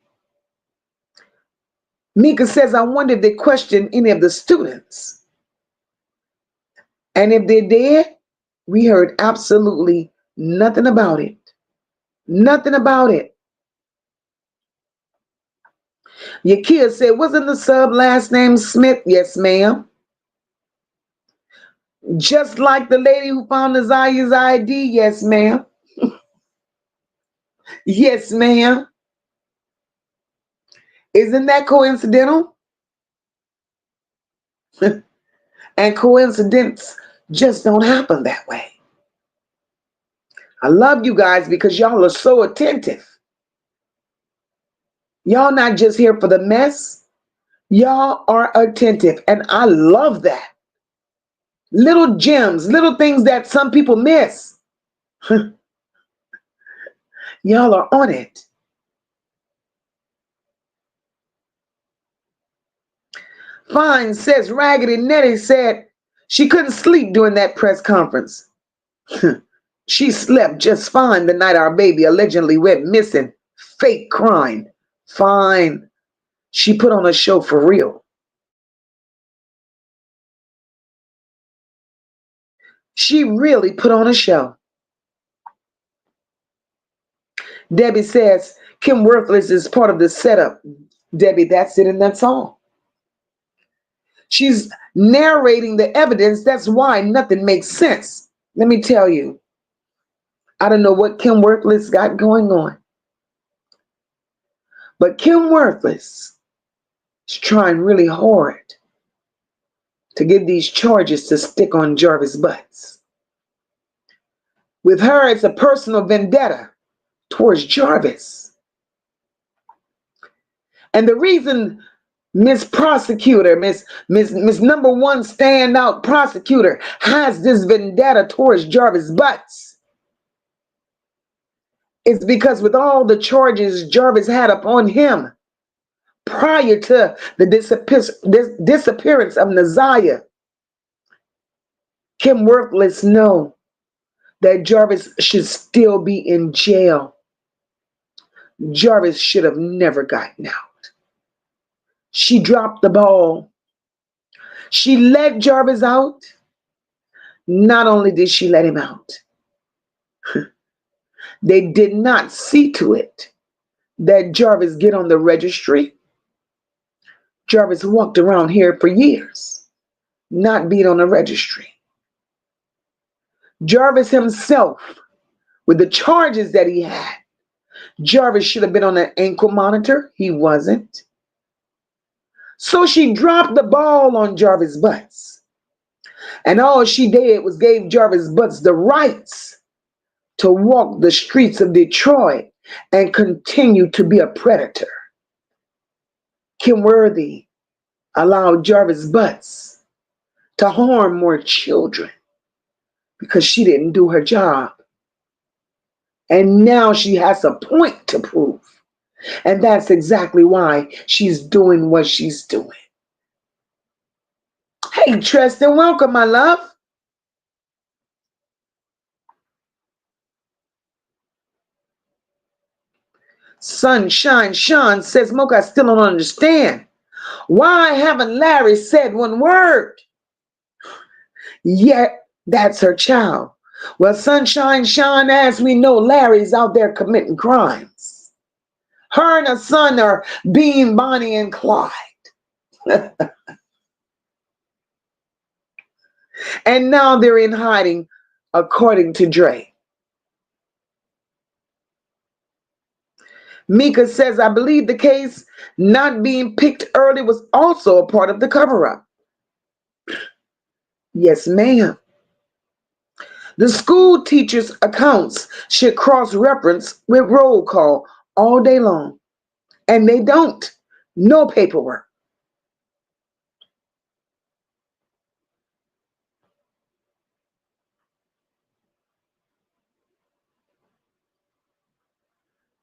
Mika says, I wonder if they questioned any of the students. And if they did, we heard absolutely nothing about it. Nothing about it. Yakia said, wasn't the sub last name Smith? Yes, ma'am. Just like the lady who found Naziyah's ID? Yes, ma'am. Yes, ma'am. Isn't that coincidental? And coincidence just don't happen that way. I love you guys because y'all are so attentive. Y'all not just here for the mess. Y'all are attentive. And I love that. Little gems, little things that some people miss. Y'all are on it. Fine says Raggedy Nettie said she couldn't sleep during that press conference. She slept just fine the night our baby allegedly went missing. Fake crying. Fine. She put on a show for real. She really put on a show. Debbie says Kim Worthless is part of the setup. Debbie, that's it and that's all. She's narrating the evidence. That's why nothing makes sense. Let me tell you, I don't know what Kim Worthless got going on. But Kim Worthless is trying really hard to get these charges to stick on Jarvis' butts. With her, it's a personal vendetta towards Jarvis. And the reason Miss Prosecutor, Miss number one standout prosecutor has this vendetta towards Jarvis' butts is because with all the charges Jarvis had upon him prior to the disappearance of Naziyah, Kim Worthless know that Jarvis should still be in jail. Jarvis should have never gotten out. She dropped the ball. She let Jarvis out. Not only did she let him out, they did not see to it that Jarvis get on the registry. Jarvis walked around here for years, not being on the registry. Jarvis himself, with the charges that he had, Jarvis should have been on an ankle monitor. He wasn't. So she dropped the ball on Jarvis Butts. And all she did was gave Jarvis Butts the rights to walk the streets of Detroit and continue to be a predator. Kim Worthy allowed Jarvis Butts to harm more children because she didn't do her job. And now she has a point to prove. And that's exactly why she's doing what she's doing. Hey, Tristan, welcome, my love. Sunshine Sean says, Mocha, I still don't understand. Why haven't Larry said one word? Yet that's her child. Well, Sunshine Sean, as we know, Larry's out there committing crimes. Her and her son are being Bonnie and Clyde. And now they're in hiding, according to Dre. Mika says, I believe the case not being picked early was also a part of the cover-up. Yes, ma'am. The school teachers' accounts should cross-reference with roll call all day long. And they don't. No paperwork.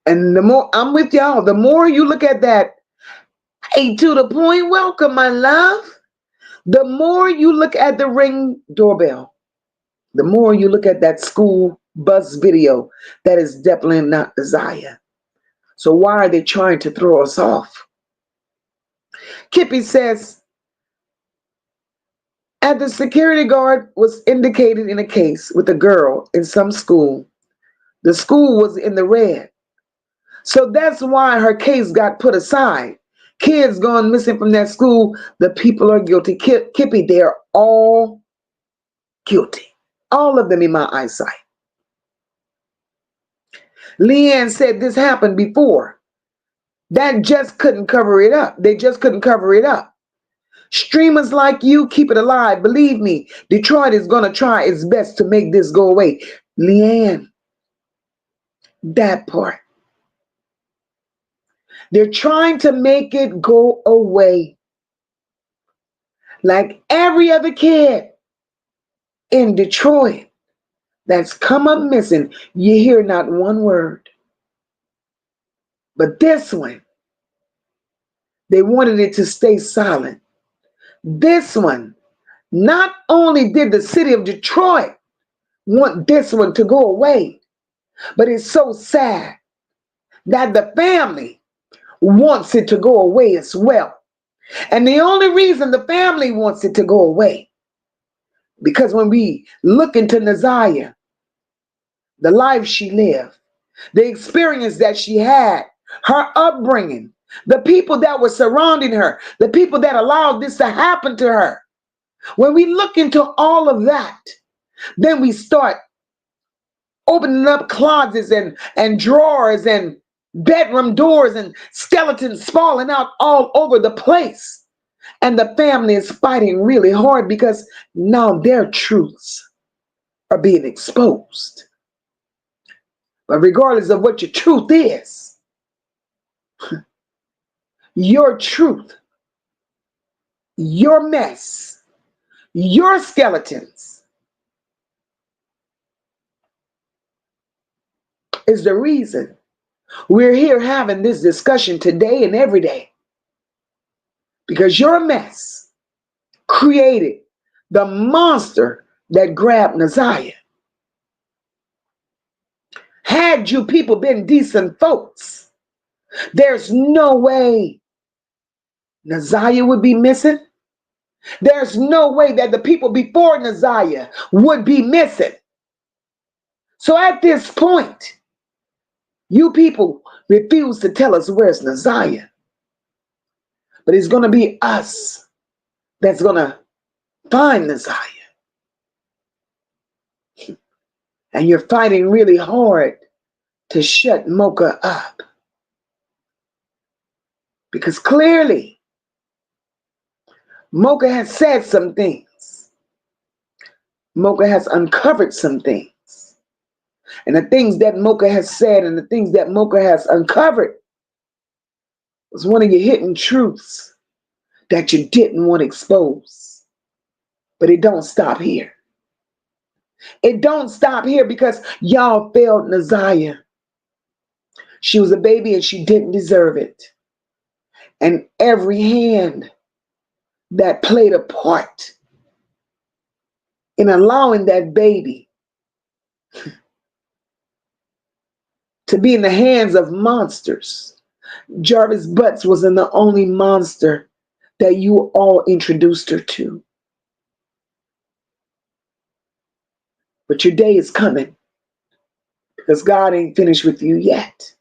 And the more, I'm with y'all, the more you look at that, hey, to the point, welcome, my love. The more you look at the Ring doorbell, the more you look at that school bus video, that is definitely not Naziyah. So why are they trying to throw us off? Kippy says, as the security guard was indicated in a case with a girl in some school, the school was in the red. So that's why her case got put aside. Kids gone missing from that school, the people are guilty. Kippy, they're all guilty. All of them in my eyesight. Leanne said this happened before. That just couldn't cover it up. They just couldn't cover it up. Streamers like you, keep it alive. Believe me, Detroit is going to try its best to make this go away. Leanne, that part. They're trying to make it go away. Like every other kid in Detroit that's come up missing, you hear not one word. But this one, they wanted it to stay silent. This one, not only did the city of Detroit want this one to go away, but it's so sad that the family wants it to go away as well. And the only reason the family wants it to go away, because when we look into Naziyah, the life she lived, the experience that she had, her upbringing, the people that were surrounding her, the people that allowed this to happen to her. When we look into all of that, then we start opening up closets and drawers and bedroom doors and skeletons falling out all over the place. And the family is fighting really hard because now their truths are being exposed. But regardless of what your truth is, your truth, your mess, your skeletons is the reason we're here having this discussion today and every day. Because your mess created the monster that grabbed Naziyah. Had you people been decent folks, there's no way Naziyah would be missing. There's no way that the people before Naziyah would be missing. So at this point, you people refuse to tell us where's Naziyah. But it's going to be us that's going to find Naziyah. And you're fighting really hard to shut MOCA up. Because clearly, MOCA has said some things. MOCA has uncovered some things. And the things that MOCA has said and the things that MOCA has uncovered was one of your hidden truths that you didn't want to expose. But it don't stop here. It don't stop here because y'all failed Naziyah. She was a baby and she didn't deserve it. And every hand that played a part in allowing that baby to be in the hands of monsters. Jarvis Butts wasn't the only monster that you all introduced her to. But your day is coming because God ain't finished with you yet.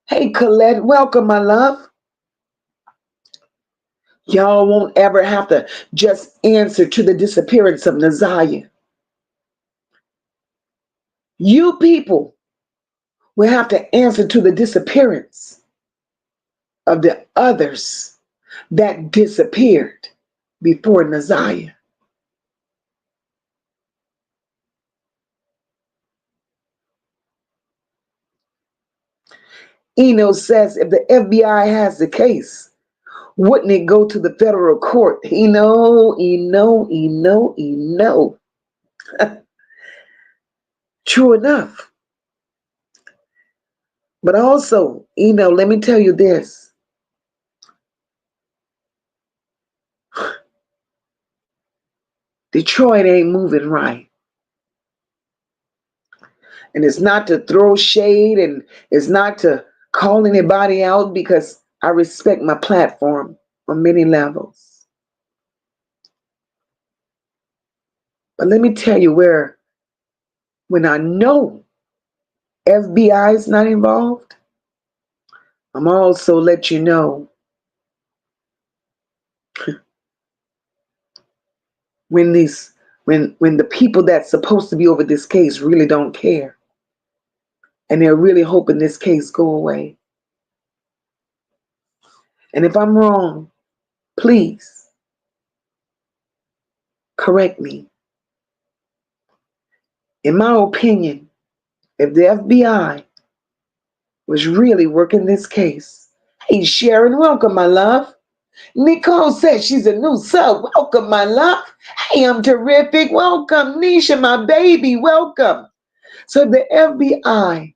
Hey, Colette, welcome, my love. Y'all won't ever have to just answer to the disappearance of Naziyah. You people will have to answer to the disappearance of the others that disappeared before Naziyah. Eno says if the FBI has the case, wouldn't it go to the federal court? Eno. True enough. But also, let me tell you this. Detroit ain't moving right. And it's not to throw shade and it's not to call anybody out because I respect my platform on many levels. But let me tell you when I know FBI is not involved, I'm also let you know when the people that's supposed to be over this case really don't care. And they're really hoping this case go away. And if I'm wrong, please correct me. In my opinion, if the FBI was really working this case, hey Sharon, welcome, my love. Nicole says she's a new sub. Welcome, my love. Hey, I'm terrific. Welcome, Nisha, my baby. Welcome. So the FBI,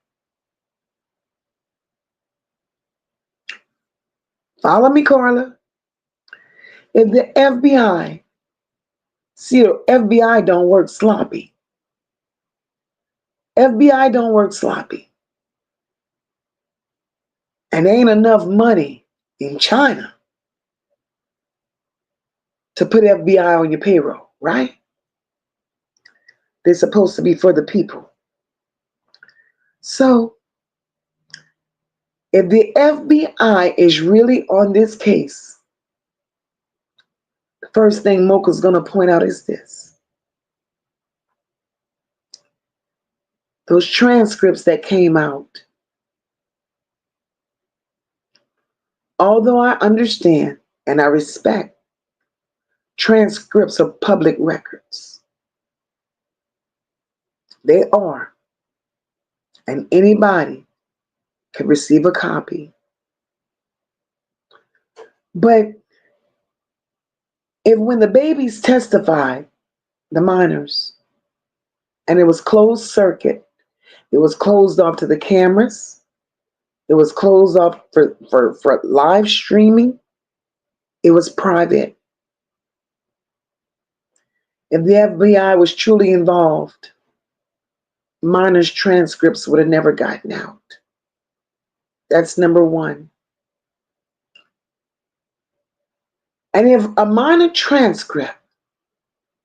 follow me, Carla. If the FBI, see, the FBI don't work sloppy. FBI don't work sloppy. And ain't enough money in China to put FBI on your payroll, right? They're supposed to be for the people. So, if the FBI is really on this case, the first thing MOCA's going to point out is this. Those transcripts that came out, although I understand and I respect, transcripts are public records. They are. And anybody can receive a copy. But if when the babies testified, the minors, and it was closed circuit, it was closed off to the cameras, it was closed off for live streaming, it was private. If the FBI was truly involved, minors' transcripts would have never gotten out. That's number one. And if a minor transcript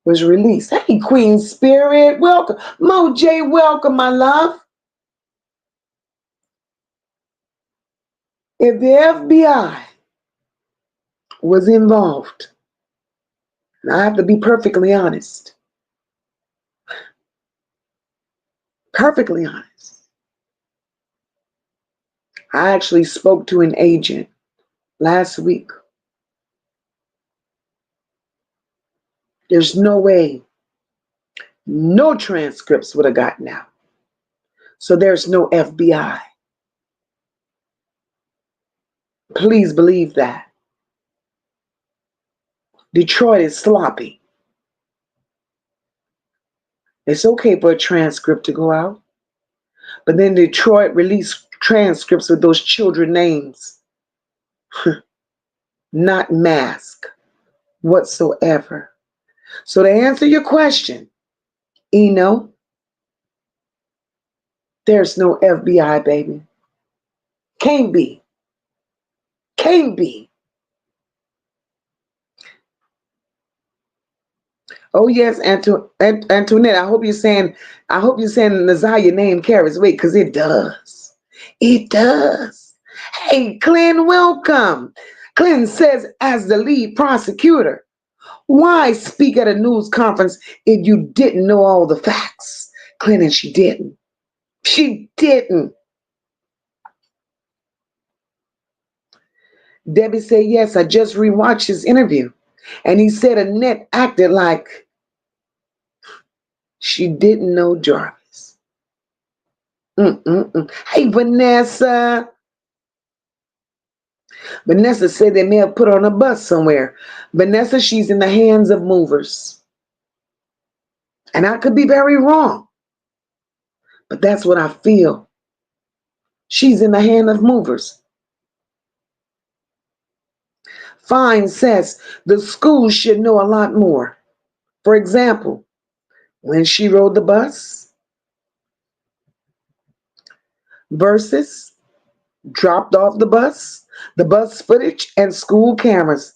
was released, hey, Queen Spirit, welcome. Mo J, welcome, my love. If the FBI was involved, and I have to be perfectly honest, I actually spoke to an agent last week. There's no way no transcripts would have gotten out. So there's no FBI. Please believe that. Detroit is sloppy. It's okay for a transcript to go out, but then Detroit released transcripts with those children names, not mask whatsoever. So to answer your question, Eno, there's no FBI, baby. Can't be. Can't be. Oh yes, Antoinette. I hope you're saying Naziyah name carries weight, because it does. It does. Hey, Glenn, welcome. Glenn says, as the lead prosecutor, why speak at a news conference if you didn't know all the facts? Glenn, and she didn't. She didn't. Debbie said, yes, I just rewatched his interview. And he said Annette acted like she didn't know Jarvis. Hey, Vanessa. Vanessa said they may have put her on a bus somewhere. Vanessa, she's in the hands of movers. And I could be very wrong, but that's what I feel. She's in the hand of movers. Fine says the school should know a lot more. For example, when she rode the bus versus dropped off the bus footage, and school cameras.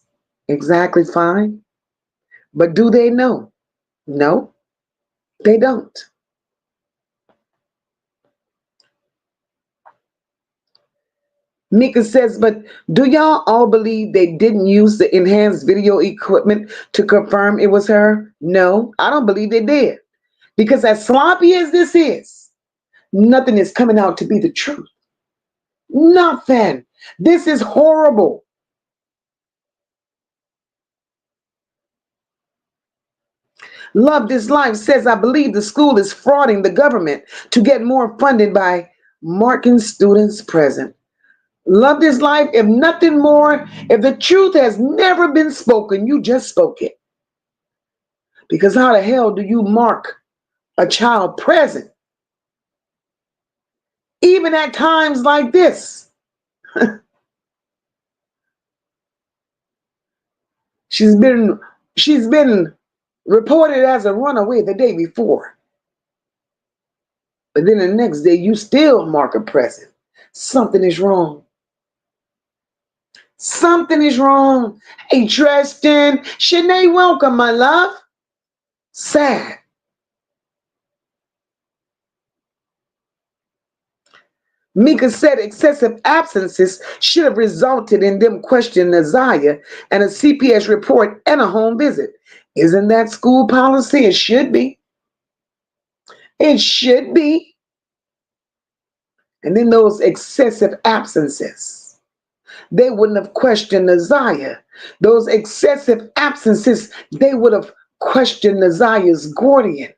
Exactly, fine. But do they know? No, they don't. Mika says, but do y'all all believe they didn't use the enhanced video equipment to confirm it was her? No, I don't believe they did. Because as sloppy as this is, nothing is coming out to be the truth. Nothing. This is horrible. Love This Life says, I believe the school is frauding the government to get more funding by marking students present. Love This Life, if nothing more, if the truth has never been spoken, you just spoke it. Because how the hell do you mark a child present? Even at times like this. She's been reported as a runaway the day before. But then the next day you still mark a present. Something is wrong. Something is wrong. Hey, Tristan. Shanae, welcome, my love. Sad. Mika said excessive absences should have resulted in them questioning Naziyah and a CPS report and a home visit. Isn't that school policy? It should be. It should be. And then those excessive absences, they wouldn't have questioned Naziyah. Those excessive absences, they would have questioned Naziyah's guardian.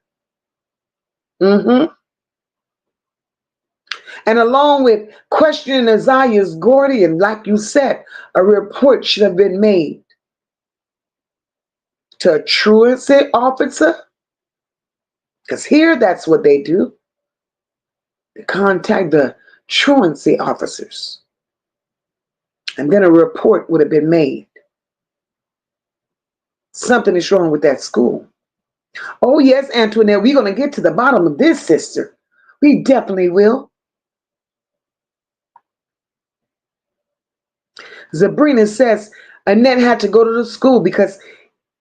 And along with questioning Naziyah's guardian, like you said, a report should have been made to a truancy officer. Because here, that's what they do. They contact the truancy officers. And then a report would have been made. Something is wrong with that school. Oh, yes, Antoinette, we're going to get to the bottom of this, sister. We definitely will. Sabrina says, Annette had to go to the school because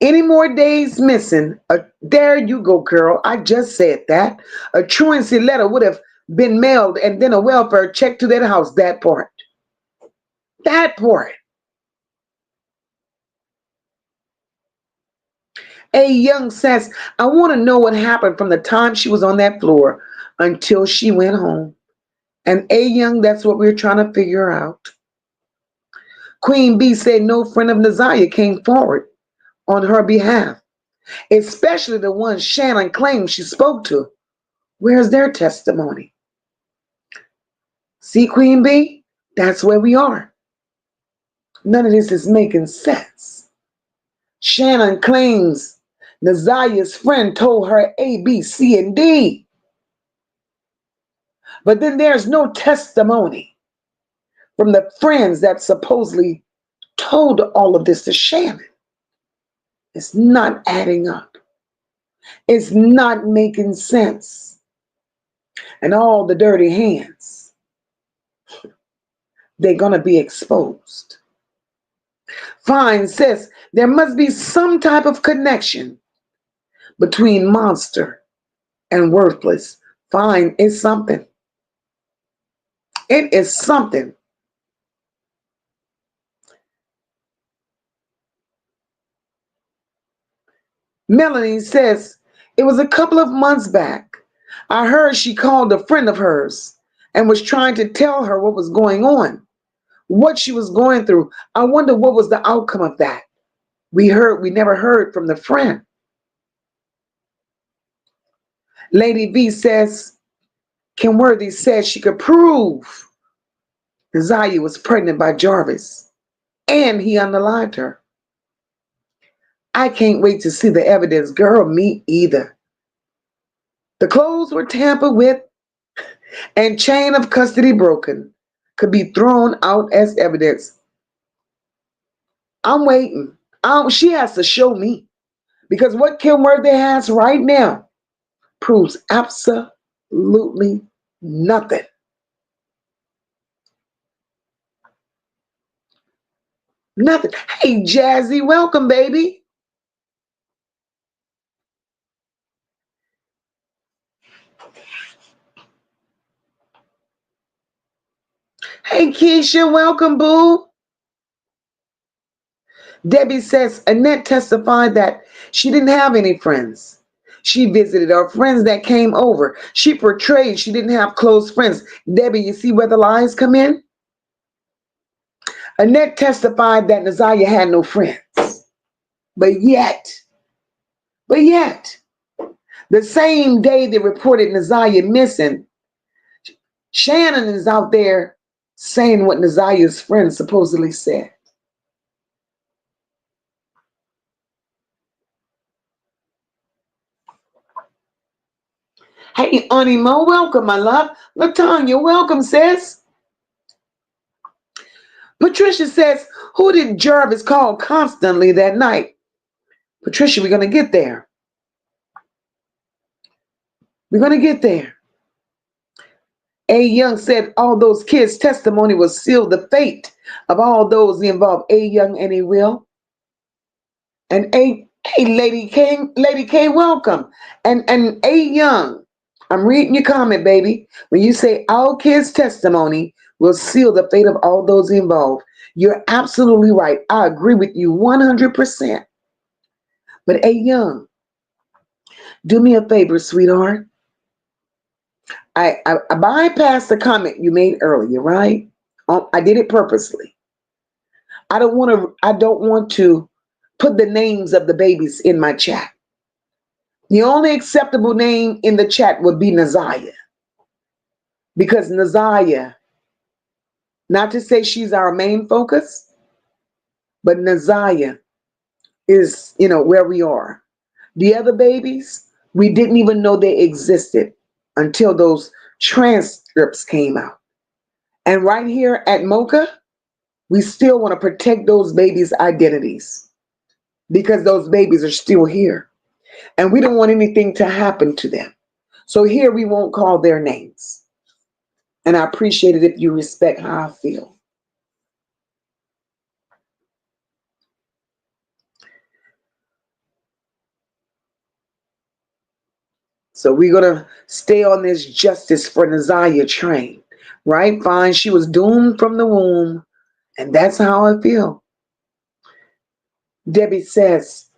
any more days missing, there you go, girl. I just said that. A truancy letter would have been mailed and then a welfare check to that house. That part. That part. A Young says, I want to know what happened from the time she was on that floor until she went home. And A Young, that's what we're trying to figure out. Queen B said no friend of Naziyah came forward on her behalf, especially the ones Shannon claimed she spoke to. Where's their testimony? See, Queen B, that's where we are. None of this is making sense. Shannon claims Naziyah's friend told her A, B, C, and D. But then there's no testimony from the friends that supposedly told all of this to Shannon. It's not adding up. It's not making sense. And all the dirty hands, they're going to be exposed. Fine says there must be some type of connection between Monster and Worthless. Fine is something. It is something. Melanie says, it was a couple of months back. I heard she called a friend of hers and was trying to tell her what was going on, what she was going through. I wonder what was the outcome of that. We never heard from the friend. Lady V says, Kim Worthy said she could prove Naziyah was pregnant by Jarvis and he unalived her. I can't wait to see the evidence. Girl, me either. The clothes were tampered with and chain of custody broken could be thrown out as evidence. I'm waiting. She has to show me, because what Kim Worthy has right now proves absolutely nothing. Nothing. Hey, Jazzy, welcome, baby. Hey, Keisha, welcome, boo. Debbie says Annette testified that she didn't have any friends. She visited her friends that came over. She portrayed she didn't have close friends. Debbie, you see where the lies come in? Annette testified that Naziyah had no friends. But yet, the same day they reported Naziyah missing, Shannon is out there saying what Naziyah's friend supposedly said. Hey, Auntie Mo, welcome, my love. LaTanya, welcome, sis. Patricia says, who did Jarvis call constantly that night? Patricia, we're going to get there. We're going to get there. A. Young said all those kids' testimony will seal the fate of all those involved. A. Young and A. Will. And hey, Lady K, welcome. And A. Young, I'm reading your comment, baby. When you say our kids' testimony will seal the fate of all those involved, you're absolutely right. I agree with you 100%. But A. Young, do me a favor, sweetheart. I bypassed the comment you made earlier, right? I did it purposely. I don't want to put the names of the babies in my chat. The only acceptable name in the chat would be Naziyah. Because Naziyah, not to say she's our main focus, but Naziyah is, where we are. The other babies, we didn't even know they existed until those transcripts came out. And right here at MOCA, we still want to protect those babies' identities because those babies are still here. And we don't want anything to happen to them. So here we won't call their names. And I appreciate it if you respect how I feel. So we're going to stay on this justice for Naziyah train. Right? Fine. She was doomed from the womb. And that's how I feel. Debbie says,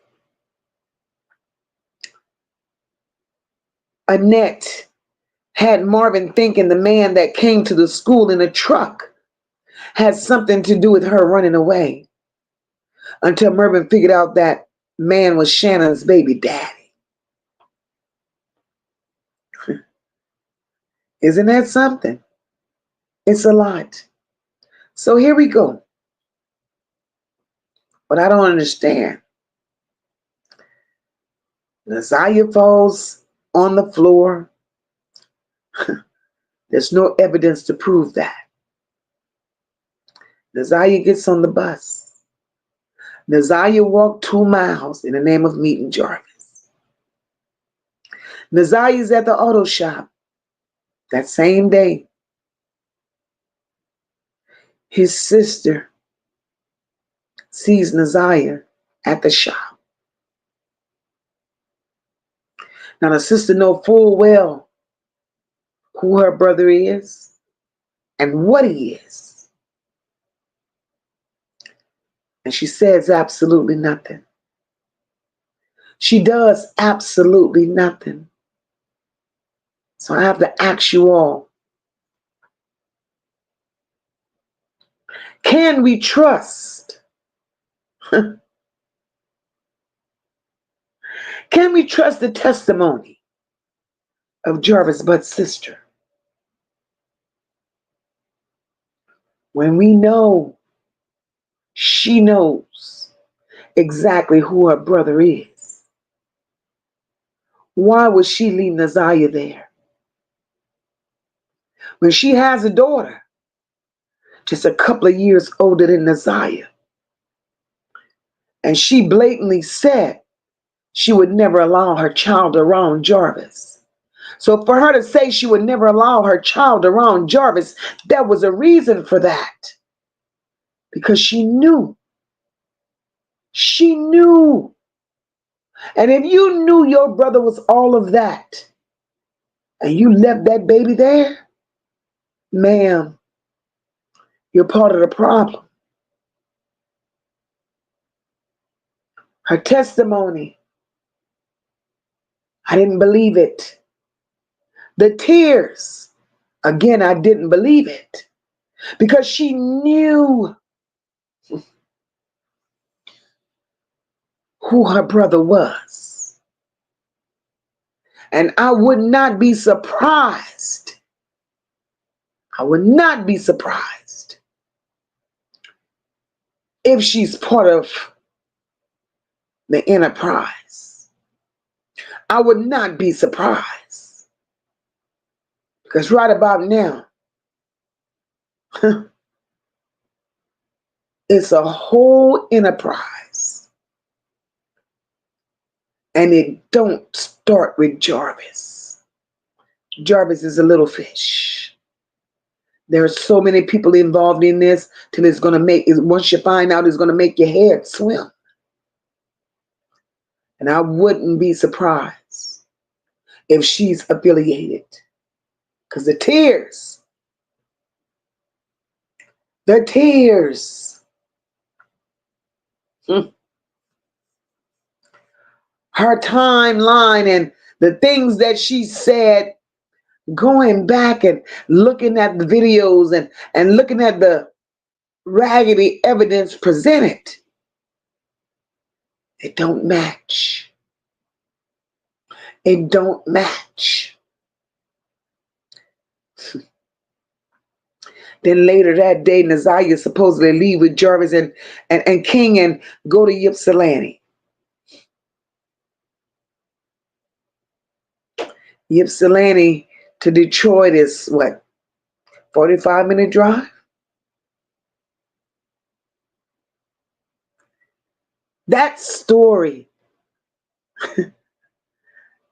Annette had Marvin thinking the man that came to the school in a truck had something to do with her running away, until Marvin figured out that man was Shannon's baby daddy. Isn't that something? It's a lot. So here we go. But I don't understand. Naziyah falls on the floor. There's no evidence to prove that. Naziyah gets on the bus. Naziyah walked 2 miles in the name of meeting Jarvis. Naziyah's at the auto shop that same day. His sister sees Naziyah at the shop. Now the sister knows full well who her brother is and what he is. And she says absolutely nothing. She does absolutely nothing. So I have to ask you all, can we trust? Can we trust the testimony of Jarvis Butt's sister when we know she knows exactly who her brother is? Why would she leave Naziyah there when she has a daughter just a couple of years older than Naziyah? And she blatantly said she would never allow her child around Jarvis. So for her to say she would never allow her child around Jarvis, there was a reason for that. Because she knew. She knew. And if you knew your brother was all of that, and you left that baby there, ma'am, you're part of the problem. Her testimony, I didn't believe it. The tears, again, I didn't believe it. Because she knew who her brother was. And I would not be surprised. I would not be surprised if she's part of the enterprise. I would not be surprised. Because right about now, it's a whole enterprise. And it don't start with Jarvis. Jarvis is a little fish. There are so many people involved in this till it's going to make, once you find out, it's going to make your head swim. And I wouldn't be surprised if she's affiliated. Because the tears, her timeline and the things that she said, going back and looking at the videos and looking at the raggedy evidence presented, it don't match. It don't match. Then later that day, Naziyah supposedly leave with Jarvis and King and go to Ypsilanti. Ypsilanti to Detroit is what, 45-minute drive? That story,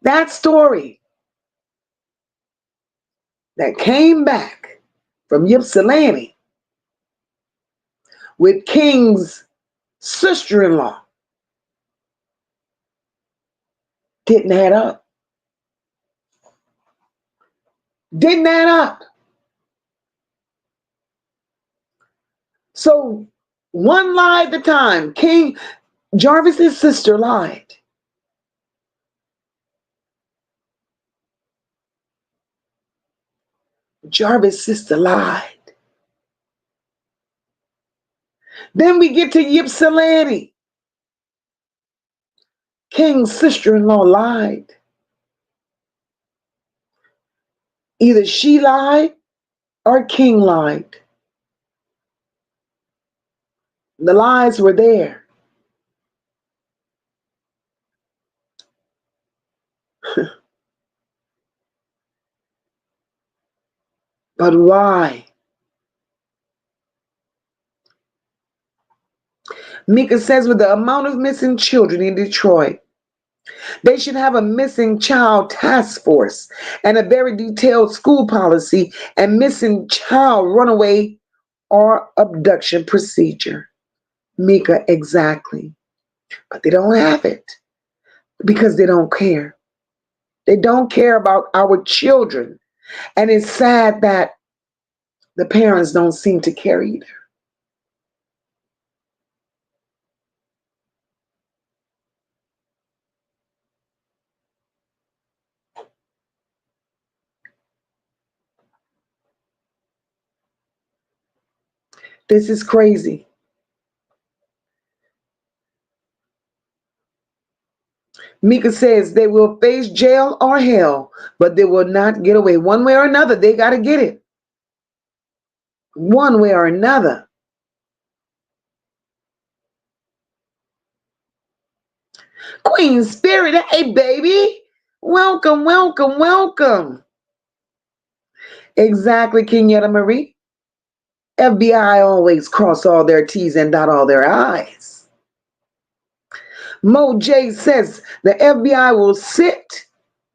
that story that came back from Ypsilanti with King's sister-in-law didn't add up. Didn't add up. So one lie at a time. King Jarvis's sister lied. Jarvis' sister lied. Then we get to Ypsilanti. King's sister-in-law lied. Either she lied or King lied. The lies were there. But why? Mika says with the amount of missing children in Detroit, they should have a missing child task force and a very detailed school policy and missing child runaway or abduction procedure. Mika, exactly. But they don't have it because they don't care. They don't care about our children. And it's sad that the parents don't seem to care either. This is crazy. Mika says they will face jail or hell, but they will not get away. One way or another, they got to get it. One way or another. Queen Spirit, hey baby. Welcome, welcome, welcome. Exactly, Kenyatta Marie. FBI always cross all their T's and dot all their I's. Mo J says the FBI will sit,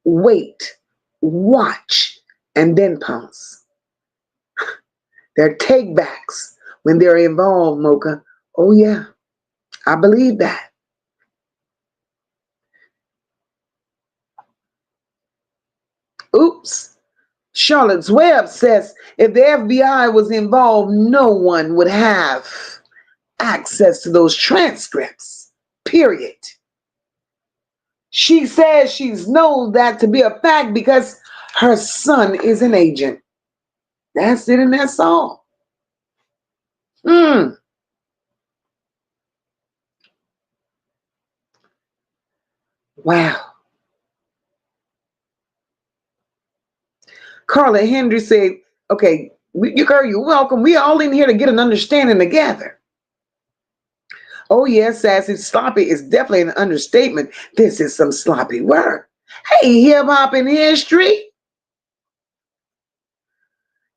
wait, watch, and then pounce. They're takebacks when they're involved, MOCA. Oh yeah, I believe that. Oops. Charlotte's Web says if the FBI was involved, no one would have access to those transcripts. Period. She says she knows that to be a fact because her son is an agent. That's it and that's all. Wow. Carla Hendry said, okay, girl, you're welcome. We all in here to get an understanding together. Oh, yes, sassy. Sloppy is definitely an understatement. This is some sloppy work. Hey, hip hop in history.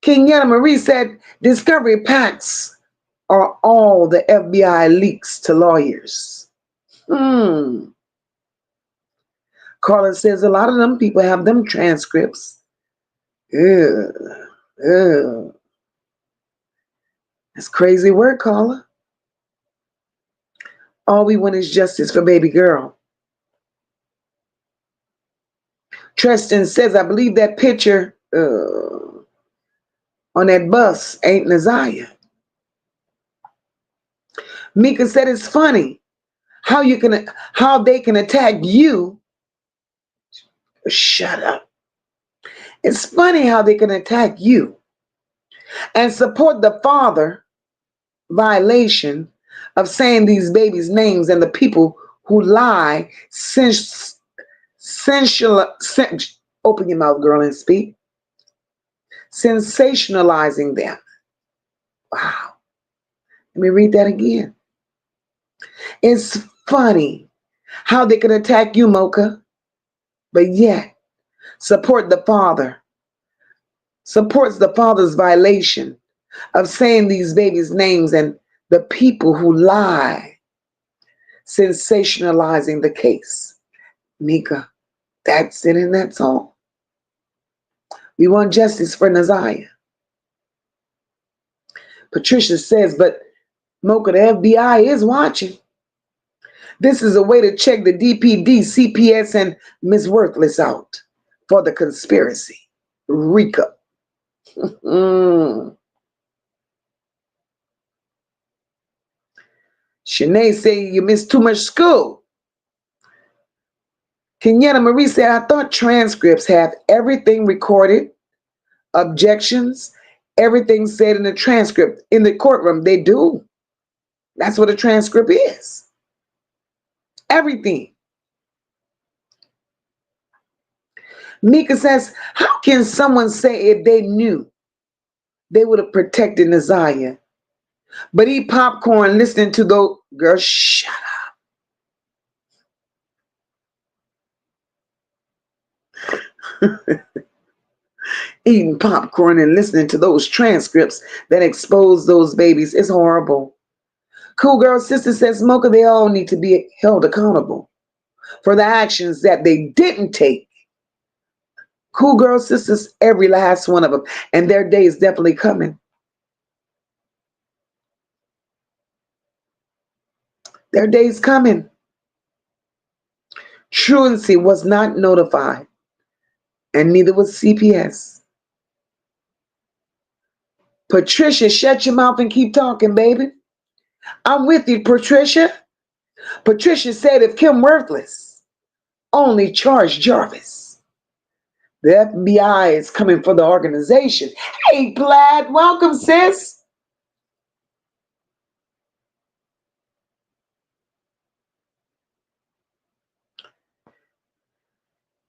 Kenyatta Marie said, discovery packs are all the FBI leaks to lawyers. Carla says a lot of them people have them transcripts. Ew. That's crazy work, Carla. All we want is justice for baby girl. Tristan says, I believe that picture on that bus ain't Naziyah. Mika said it's funny how they can attack you. Shut up. It's funny how they can attack you and support the father violation of saying these babies' names and the people who lie open your mouth, girl, and speak. Sensationalizing them. Wow. Let me read that again. It's funny how they can attack you, MOCA, but yet supports the father's violation of saying these babies' names and the people who lie, sensationalizing the case. Mika, that's it and that's all. We want justice for Naziyah. Patricia says, but MOCA, the FBI is watching. This is a way to check the DPD, CPS, and Ms. Worthless out for the conspiracy. Rica. Shanae say you missed too much school. Kenyatta Marie said, I thought transcripts have everything recorded, objections, everything said in the transcript. In the courtroom, they do. That's what a transcript is. Everything. Mika says, how can someone say if they knew they would have protected Naziyah, but eat popcorn listening to those girls? Shut up. Eating popcorn and listening to those transcripts that expose those babies is horrible. Cool Girl Sister says, MOCA, they all need to be held accountable for the actions that they didn't take. Cool Girl Sisters, every last one of them. And their day is definitely coming. Their day's coming. Truancy was not notified, and neither was CPS. Patricia, shut your mouth and keep talking, baby. I'm with you, Patricia. Patricia said if Kim Worthless only charged Jarvis, the FBI is coming for the organization. Hey, Plaid, welcome, sis.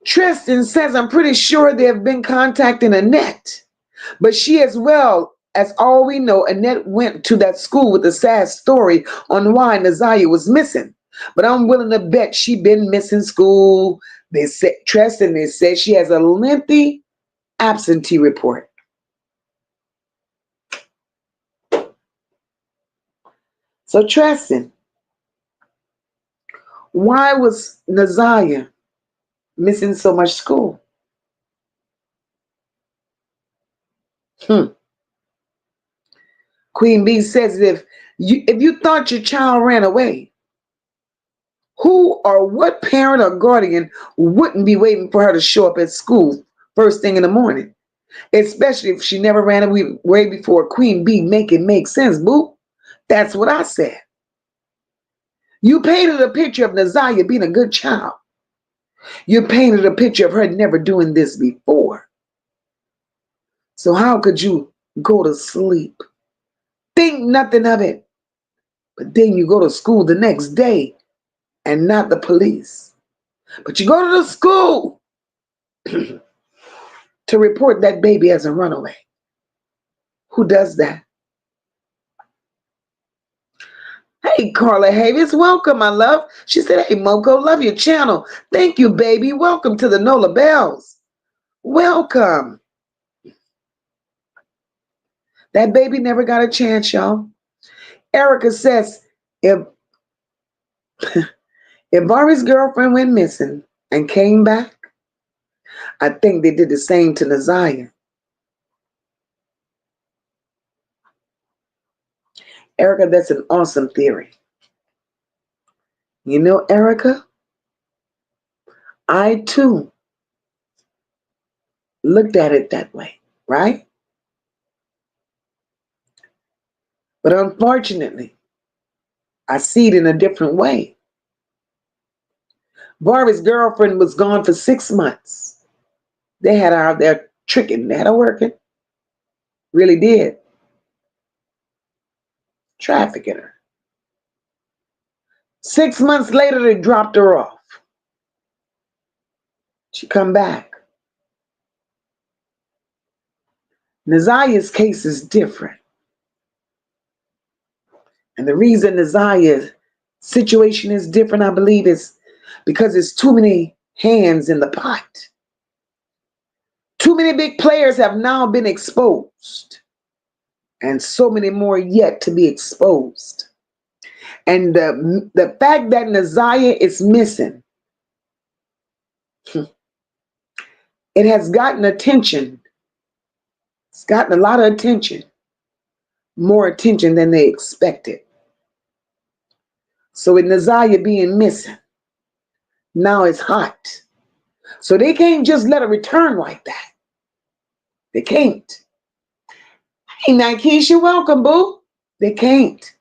Tristan says, I'm pretty sure they have been contacting Annette, but she as well as all we know, Annette went to that school with a sad story on why Naziyah was missing. But I'm willing to bet she been missing school. They said, Tristan, they said she has a lengthy absentee report. So Tristan, why was Naziyah missing so much school? Queen Bee says if you thought your child ran away, who or what parent or guardian wouldn't be waiting for her to show up at school first thing in the morning? Especially if she never ran away before. Queen Bee, make it make sense, boo. That's what I said. You painted a picture of Naziyah being a good child. You painted a picture of her never doing this before. So how could you go to sleep, think nothing of it, but then you go to school the next day and not the police? But you go to the school to report that baby as a runaway. Who does that? Hey, Carla Havis, welcome, my love. She said, hey, MOCA, love your channel. Thank you, baby. Welcome to the Nola Bells. Welcome. That baby never got a chance, y'all. Erica says, if Barbie's girlfriend went missing and came back, I think they did the same to Naziyah. Erica, that's an awesome theory. You know, Erica, I too looked at it that way, right? But unfortunately, I see it in a different way. Barbie's girlfriend was gone for 6 months. They had her out there tricking. They had her working. Really did. Trafficking her. 6 months later, they dropped her off. She come back. Naziyah's case is different. And the reason Naziyah's situation is different, I believe, is because there's too many hands in the pot. Too many big players have now been exposed. And so many more yet to be exposed. And the fact that Naziyah is missing, it has gotten attention. It's gotten a lot of attention. More attention than they expected. So with Naziyah being missing, now it's hot. So they can't just let her return like that. They can't. Hey, Nikesha, welcome, boo. They can't.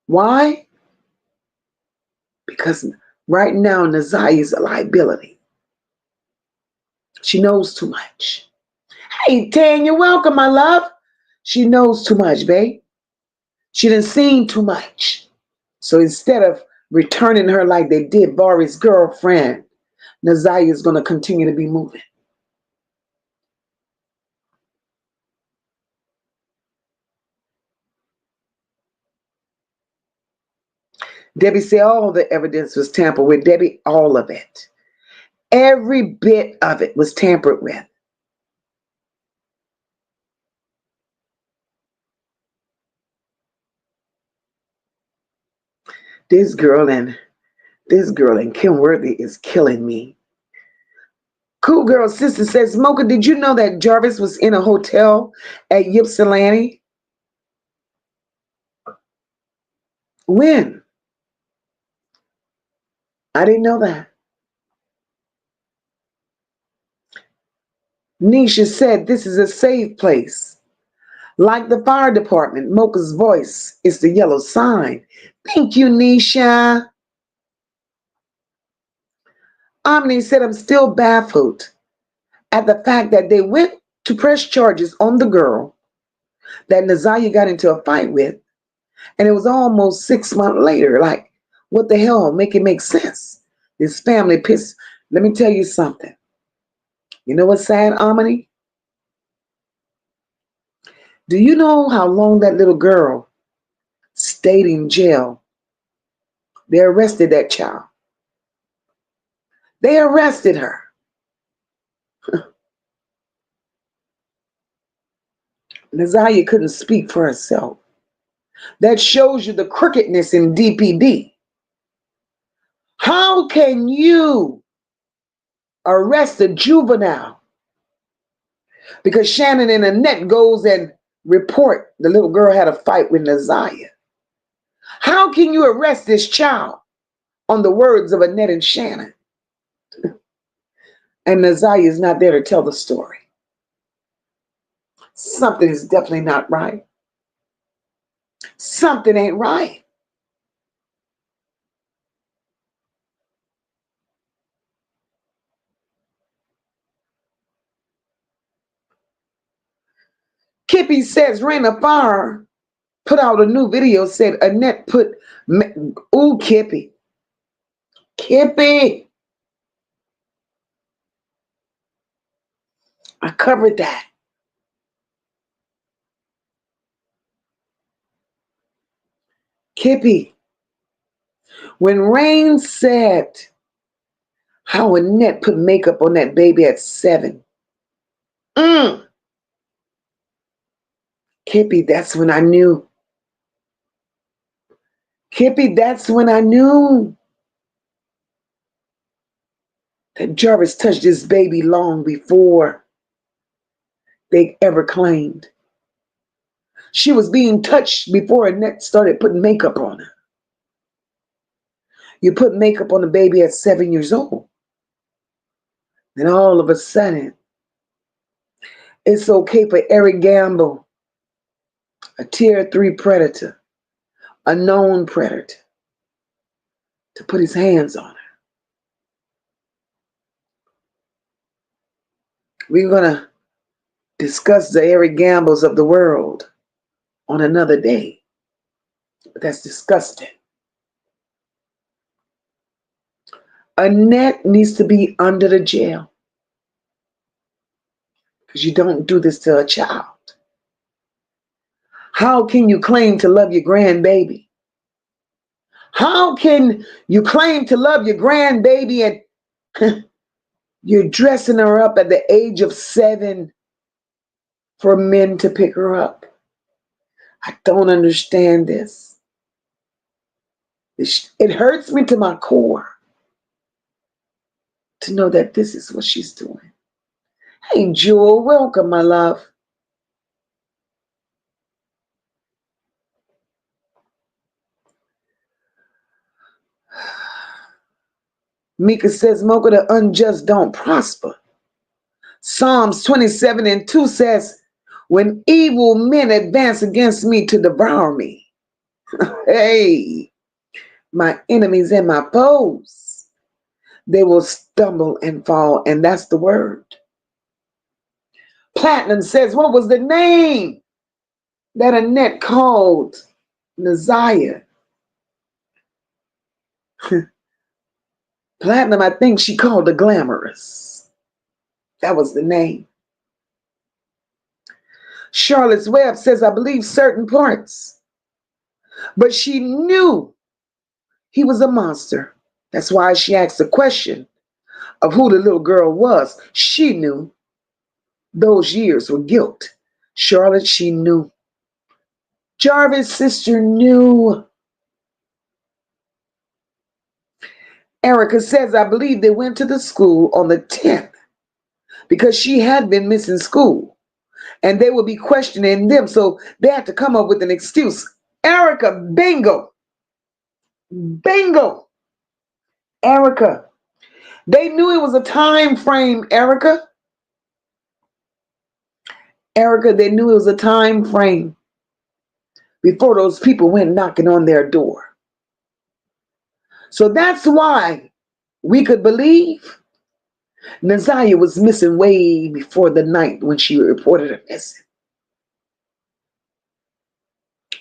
Why? Because right now, Naziyah is a liability. She knows too much. Hey, Tanya, welcome, my love. She knows too much, babe. She done seen too much. So instead of returning her like they did Bari's girlfriend, Naziyah is going to continue to be moving. Debbie said all the evidence was tampered with. Debbie, all of it. Every bit of it was tampered with. This girl and Kim Worthy is killing me. Cool Girl Sister says, Mocha, did you know that Jarvis was in a hotel at Ypsilanti? When? I didn't know that. Nisha said, this is a safe place. Like the fire department, Mocha's voice is the yellow sign. Thank you, Nisha. Omni said, I'm still baffled at the fact that they went to press charges on the girl that Naziyah got into a fight with, and it was almost 6 months later. Like, what the hell? Make it make sense. This family pissed. Let me tell you something. You know what's sad, Omni? Do you know how long that little girl stayed in jail? They arrested that child. They arrested her. Naziyah couldn't speak for herself. That shows you the crookedness in DPD. How can you arrest a juvenile because Shannon and Annette goes and report the little girl had a fight with Naziyah? How can you arrest this child on the words of Annette and Shannon? And Naziyah is not there to tell the story. Something is definitely not right. Something ain't right. Kippy says Raina Farr put out a new video, said Annette put, ooh, Kippy. Kippy. I covered that. Kippy. When Rain said how Annette put makeup on that baby at 7. Kippy, that's when I knew. Kippy, that's when I knew that Jarvis touched this baby long before they ever claimed. She was being touched before Annette started putting makeup on her. You put makeup on a baby at 7 years old. And all of a sudden, it's okay for Eric Gamble, a tier 3 predator, a known predator, to put his hands on her. We're going to discuss the Eric Gambles of the world on another day. But that's disgusting. Annette needs to be under the jail because you don't do this to a child. How can you claim to love your grandbaby? How can you claim to love your grandbaby and you're dressing her up at the age of 7 for men to pick her up? I don't understand this. It hurts me to my core to know that this is what she's doing. Hey, Jewel, welcome, my love. Mika says, Mocha, the unjust don't prosper. Psalms 27:2 says, when evil men advance against me to devour me, hey, my enemies and my foes, they will stumble and fall. And that's the word. Platinum says, what was the name that Annette called Naziyah? Platinum, I think she called her glamorous. That was the name. Charlotte's Web says, I believe certain parts, but she knew he was a monster. That's why she asked the question of who the little girl was. She knew those years were guilt. Charlotte, she knew. Jarvis' sister knew. Erica says, I believe they went to the school on the 10th because she had been missing school and they would be questioning them. So they had to come up with an excuse. Erica, bingo. Bingo. Erica. They knew it was a time frame, Erica. Erica, they knew it was a time frame before those people went knocking on their door. So that's why we could believe Naziyah was missing way before the night when she reported her missing.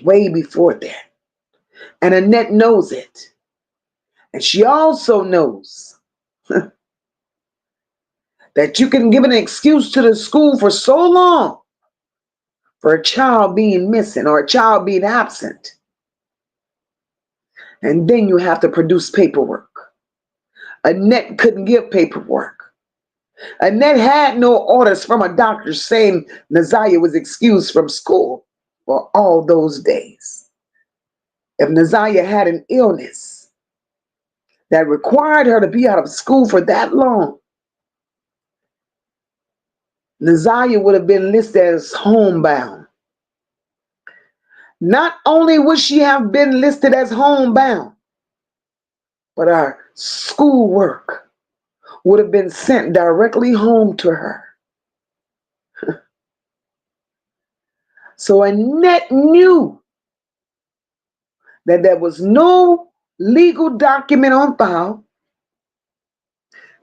Way before that. And Annette knows it. And she also knows that you can give an excuse to the school for so long for a child being missing or a child being absent. And then you have to produce paperwork. Annette couldn't give paperwork. Annette had no orders from a doctor saying Naziyah was excused from school for all those days. If Naziyah had an illness that required her to be out of school for that long, Naziyah would have been listed as homebound. Not only would she have been listed as homebound, but our schoolwork would have been sent directly home to her. So Annette knew that there was no legal document on file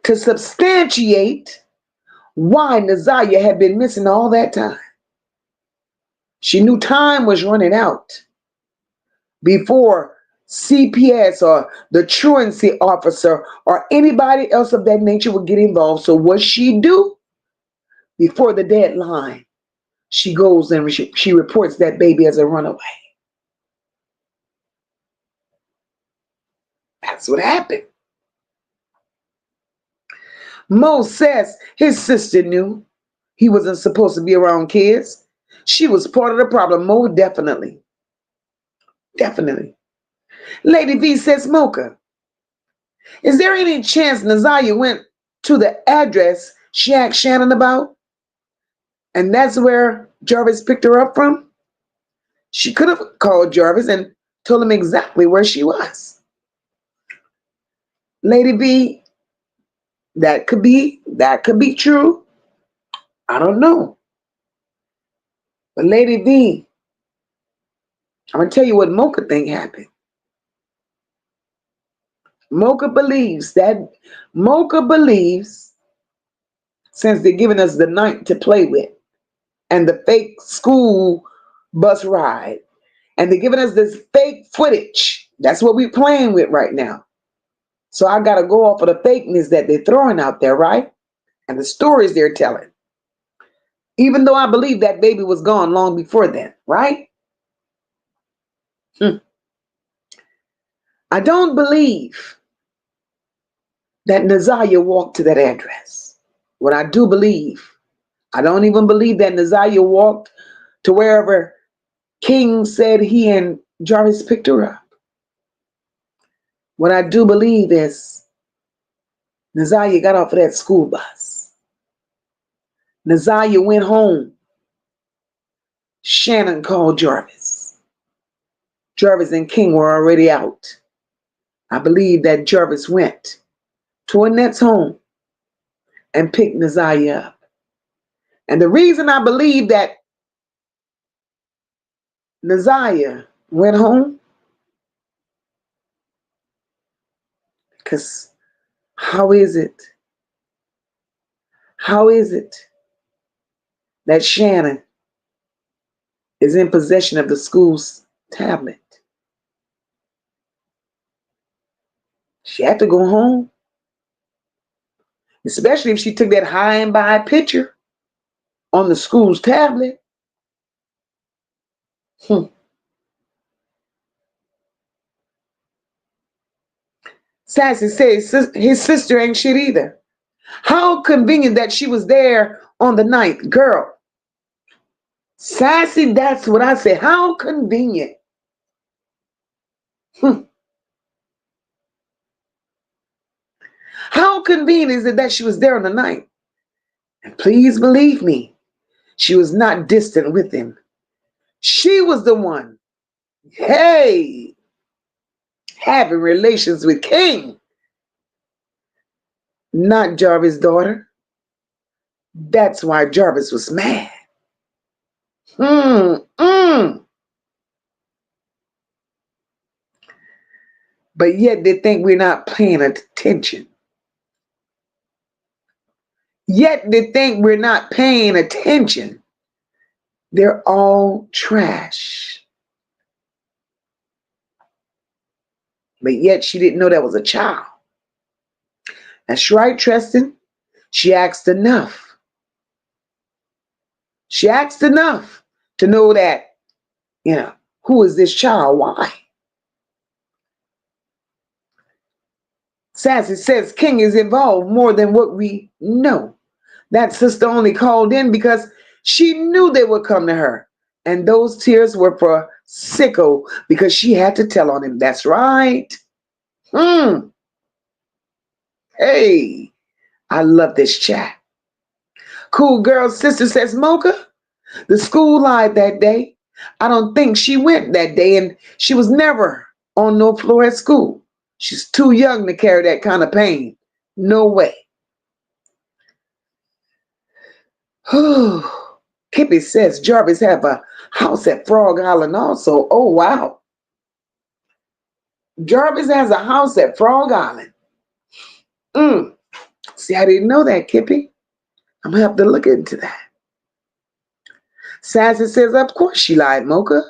to substantiate why Naziyah had been missing all that time. She knew time was running out before CPS or the truancy officer or anybody else of that nature would get involved. So what she do before the deadline? She goes and she reports that baby as a runaway. That's what happened. Mo says his sister knew he wasn't supposed to be around kids. She was part of the problem. Mo, definitely. Definitely. Lady V says, MOCA, is there any chance Naziyah went to the address she asked Shannon about? And that's where Jarvis picked her up from? She could have called Jarvis and told him exactly where she was. Lady V, that could be true. I don't know. But Lady V, I'm going to tell you what MOCA thing happened. MOCA believes, since they're giving us the night to play with and the fake school bus ride, and they're giving us this fake footage, that's what we're playing with right now. So I got to go off of the fakeness that they're throwing out there, right? And the stories they're telling. Even though I believe that baby was gone long before then, right? I don't believe that Naziyah walked to that address. What I do believe, I don't even believe that Naziyah walked to wherever King said he and Jarvis picked her up. What I do believe is Naziyah got off of that school bus. Naziyah went home. Shannon called Jarvis. Jarvis and King were already out. I believe that Jarvis went to Annette's home and picked Naziyah up. And the reason I believe that Naziyah went home, because how is it? How is it that Shannon is in possession of the school's tablet? She had to go home, especially if she took that high and by picture on the school's tablet. Sassy says his sister ain't shit either. How convenient that she was there on the night. Girl, Sassy, that's what I say. How convenient. How convenient is it that she was there on the night? And please believe me, she was not distant with him. She was the one, hey, having relations with King, not Jarvis' daughter. That's why Jarvis was mad. But yet they think we're not paying attention. Yet they think we're not paying attention. They're all trash. But yet she didn't know that was a child. That's right, Tristan. She asked enough. She asked enough to know that, who is this child? Why? Sassy says King is involved more than what we know. That sister only called in because she knew they would come to her. And those tears were for Sicko because she had to tell on him. That's right. Hey, I love this chat. Cool Girl Sister says, MOCA, the school lied that day. I don't think she went that day, and she was never on no floor at school. She's too young to carry that kind of pain. No way. Kippy says Jarvis have a house at Frog Island also. Oh, wow. Jarvis has a house at Frog Island. See, I didn't know that, Kippy. I'm going to have to look into that. Sassy says, of course she lied, MOCA.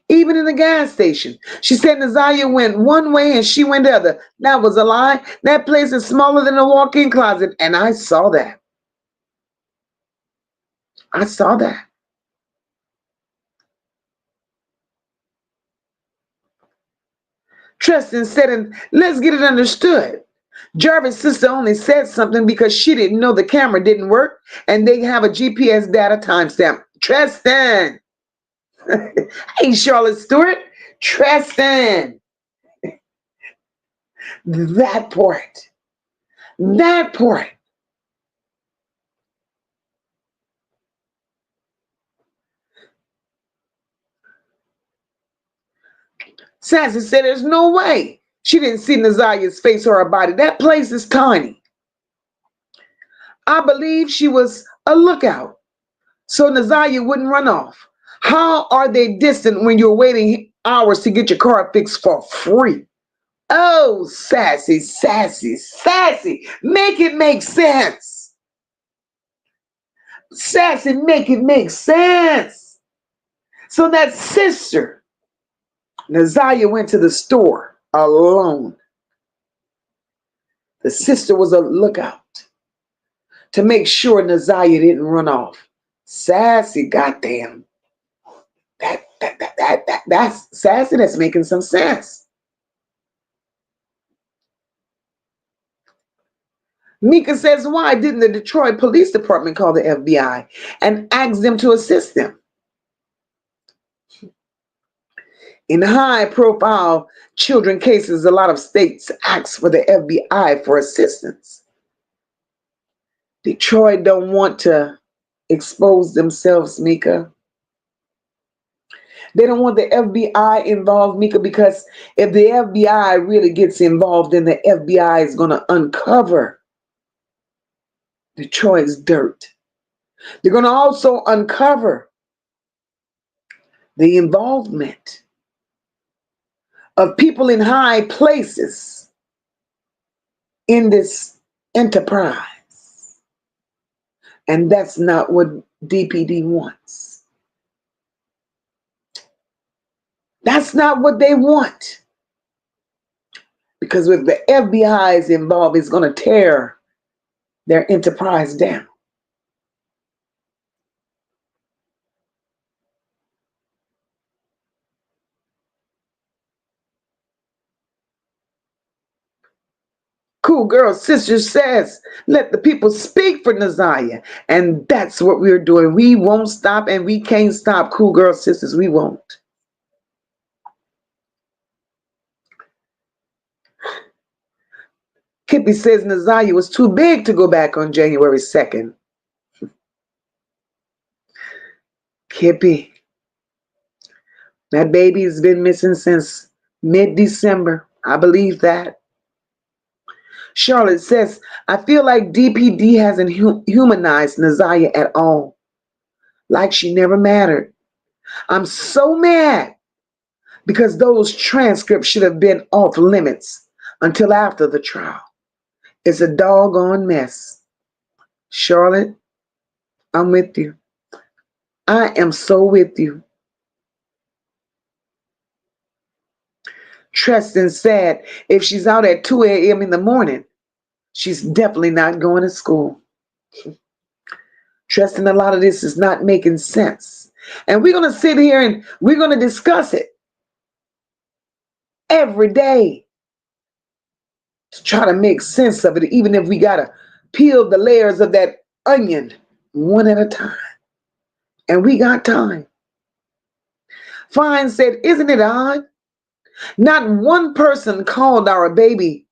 Even in the gas station. She said Naziyah went one way and she went the other. That was a lie. That place is smaller than a walk-in closet. And I saw that. I saw that. Tristan said, and let's get it understood. Jarvis' sister only said something because she didn't know the camera didn't work and they have a GPS data timestamp. Tristan. Hey, Charlotte Stewart. Tristan. That part. That part. Sassy said there's no way she didn't see Naziyah's face or her body. That place is tiny. I believe she was a lookout so Naziyah wouldn't run off. How are they distant when you're waiting hours to get your car fixed for free? Oh, Sassy, Sassy, Sassy. Make it make sense. Sassy, make it make sense. So that sister, Naziyah went to the store alone. The sister was a lookout to make sure Naziyah didn't run off. Sassy, goddamn. That's Sassy. That's making some sense. Mika says, why didn't the Detroit Police Department call the FBI and ask them to assist them? In high-profile children cases, a lot of states ask for the FBI for assistance. Detroit don't want to expose themselves, Mika. They don't want the FBI involved, Mika, because if the FBI really gets involved, then the FBI is going to uncover Detroit's dirt. They're going to also uncover the involvement of people in high places in this enterprise. And that's not what DPD wants. That's not what they want. Because if the FBI is involved, it's going to tear their enterprise down. Cool Girl Sister says, let the people speak for Naziyah. And that's what we're doing. We won't stop and we can't stop. Cool Girl Sisters, we won't. Kippy says Naziyah was too big to go back on January 2nd. Kippy, that baby has been missing since mid-December. I believe that. Charlotte says, I feel like DPD hasn't humanized Naziyah at all. Like she never mattered. I'm so mad because those transcripts should have been off limits until after the trial. It's a doggone mess. Charlotte, I'm with you. I am so with you. Tristan said if she's out at 2 a.m. in the morning, she's definitely not going to school. Tristan, a lot of this is not making sense. And we're going to sit here and we're going to discuss it every day to try to make sense of it, even if we got to peel the layers of that onion one at a time. And we got time. Fine said, isn't it odd? Not one person called our baby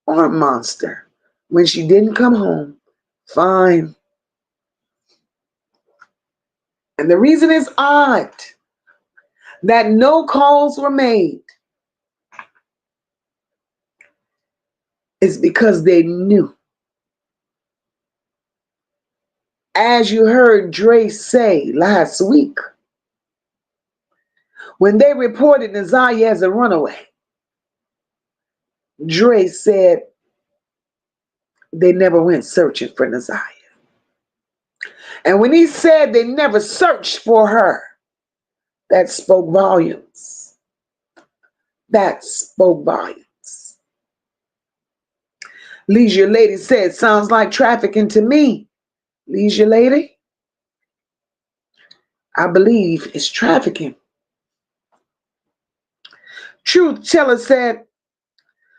or monster when she didn't come home. Fine. And the reason it's odd that no calls were made is because they knew. As you heard Dre say last week, when they reported Naziyah as a runaway, Dre said they never went searching for Naziyah. And when he said they never searched for her, that spoke volumes. That spoke volumes. Leisure Lady said, sounds like trafficking to me. Leisure Lady, I believe it's trafficking. Truth Teller said,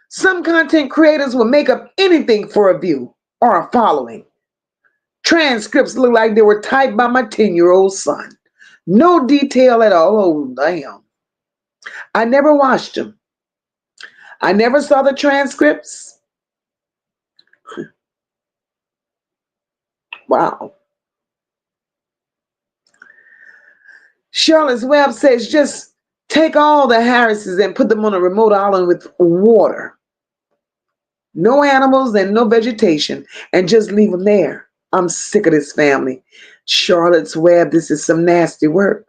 some content creators will make up anything for a view or a following. Transcripts look like they were typed by my 10-year-old son. No detail at all. Oh, damn. I never watched them. I never saw the transcripts. Wow. Charlotte's Web says, just take all the Harrises and put them on a remote island with water. No animals and no vegetation, and just leave them there. I'm sick of this family. Charlotte's Web, this is some nasty work.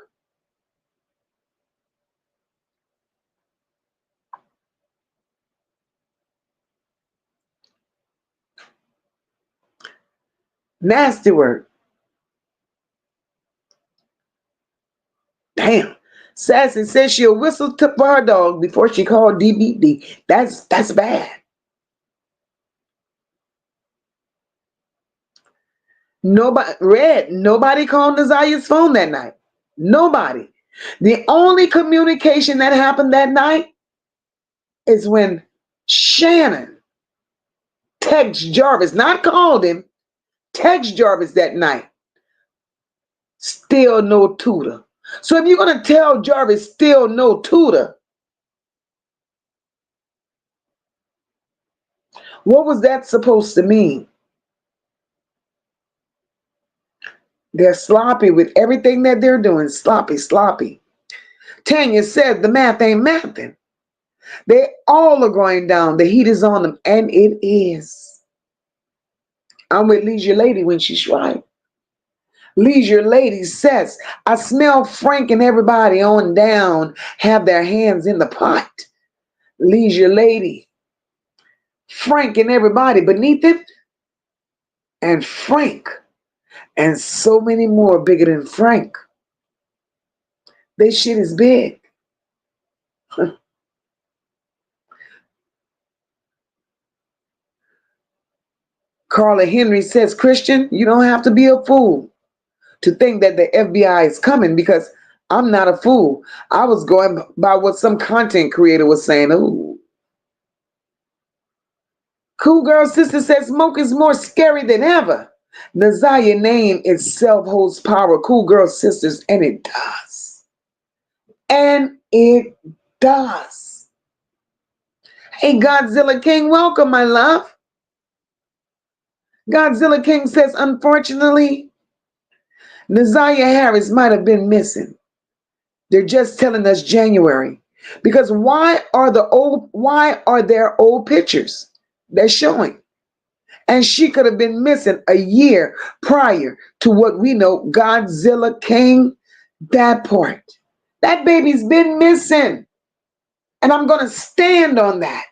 Nasty work. Damn. Sassy says she'll whistle for her dog before she called DBD. That's bad. Nobody called Naziyah's phone that night. Nobody. The only communication that happened that night is when Shannon texted Jarvis, not called him, text Jarvis that night. Still no tutor. So if you're going to tell Jarvis still no tutor, what was that supposed to mean? They're sloppy with everything that they're doing. Sloppy. Tanya said the math ain't mathing. They all are going down. The heat is on them, and it is. I'm with Leisure Lady when she's right. Leisure Lady says, I smell Frank and everybody on down have their hands in the pot. Leisure Lady, Frank and everybody beneath it, and Frank, and so many more bigger than Frank. This shit is big. Carla Henry says, Christian, you don't have to be a fool to think that the FBI is coming, because I'm not a fool. I was going by what some content creator was saying. Ooh. Cool Girl Sister says, Smoke is more scary than ever. Naziyah name itself holds power, Cool Girl Sisters, and it does. And it does. Hey, Godzilla King, welcome, my love. Godzilla King says, unfortunately, Naziyah Harris might have been missing. They're just telling us January. Because why are there old pictures they're showing? And she could have been missing a year prior to what we know, Godzilla King, that part. That baby's been missing. And I'm going to stand on that.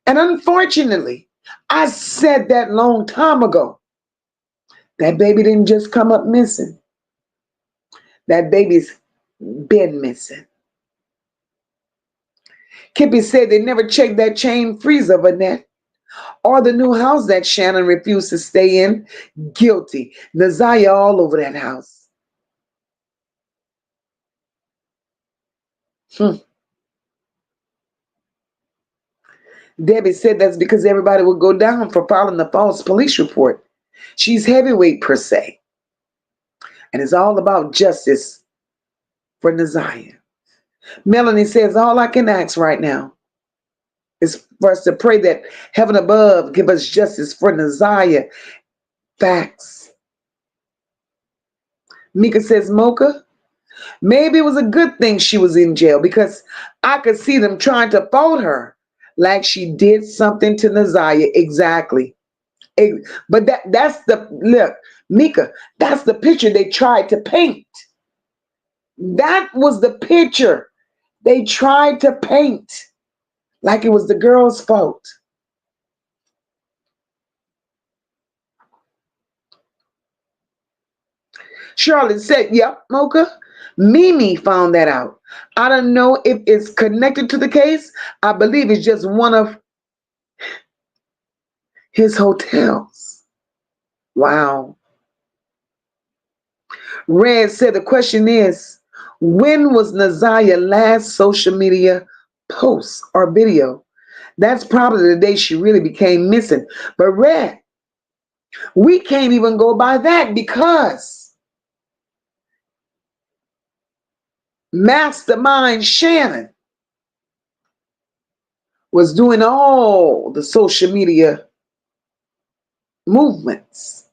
And unfortunately, I said that long time ago. That baby didn't just come up missing. That baby's been missing. Kippy said they never checked that chain freezer, Vanette, or the new house that Shannon refused to stay in. Guilty. Naziyah all over that house. Debbie said that's because everybody would go down for filing the false police report. She's heavyweight per se. And it's all about justice for Naziyah. Melanie says, all I can ask right now is for us to pray that heaven above give us justice for Naziyah. Facts. Mika says, MOCA, maybe it was a good thing she was in jail, because I could see them trying to fold her like she did something to Naziyah. Exactly. But that's the, look, Mika, that's the picture they tried to paint. That was the picture they tried to paint, like it was the girl's fault. Charlotte said, yep, MOCA, Mimi found that out. I don't know if it's connected to the case. I believe it's just one of his hotels. Wow. Red said the question is, when was Naziyah's last social media post or video? That's probably the day she really became missing. But Red, we can't even go by that, because Mastermind Shannon was doing all the social media movements.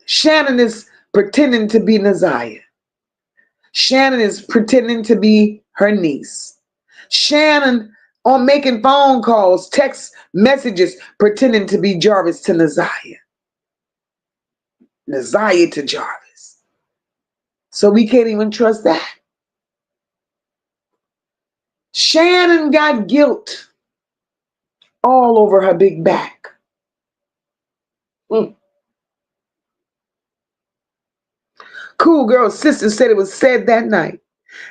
Shannon is pretending to be Naziyah. Shannon is pretending to be her niece. Shannon on making phone calls, text messages, pretending to be Jarvis to Naziyah. Naziyah to Jarvis. So we can't even trust that. Shannon got guilt all over her big back. Cool Girl Sister said it was said that night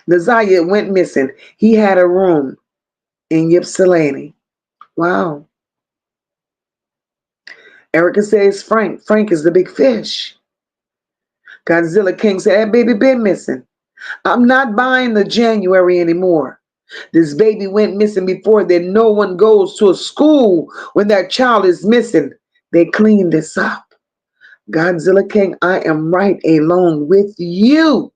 Naziyah went missing, he had a room in Ypsilanti. Wow. Erica says Frank. Frank is the big fish. Godzilla King said that baby been missing. I'm not buying the January anymore. This baby went missing before. Then no one goes to a school when their child is missing. They clean this up. Godzilla King, I am right along with you.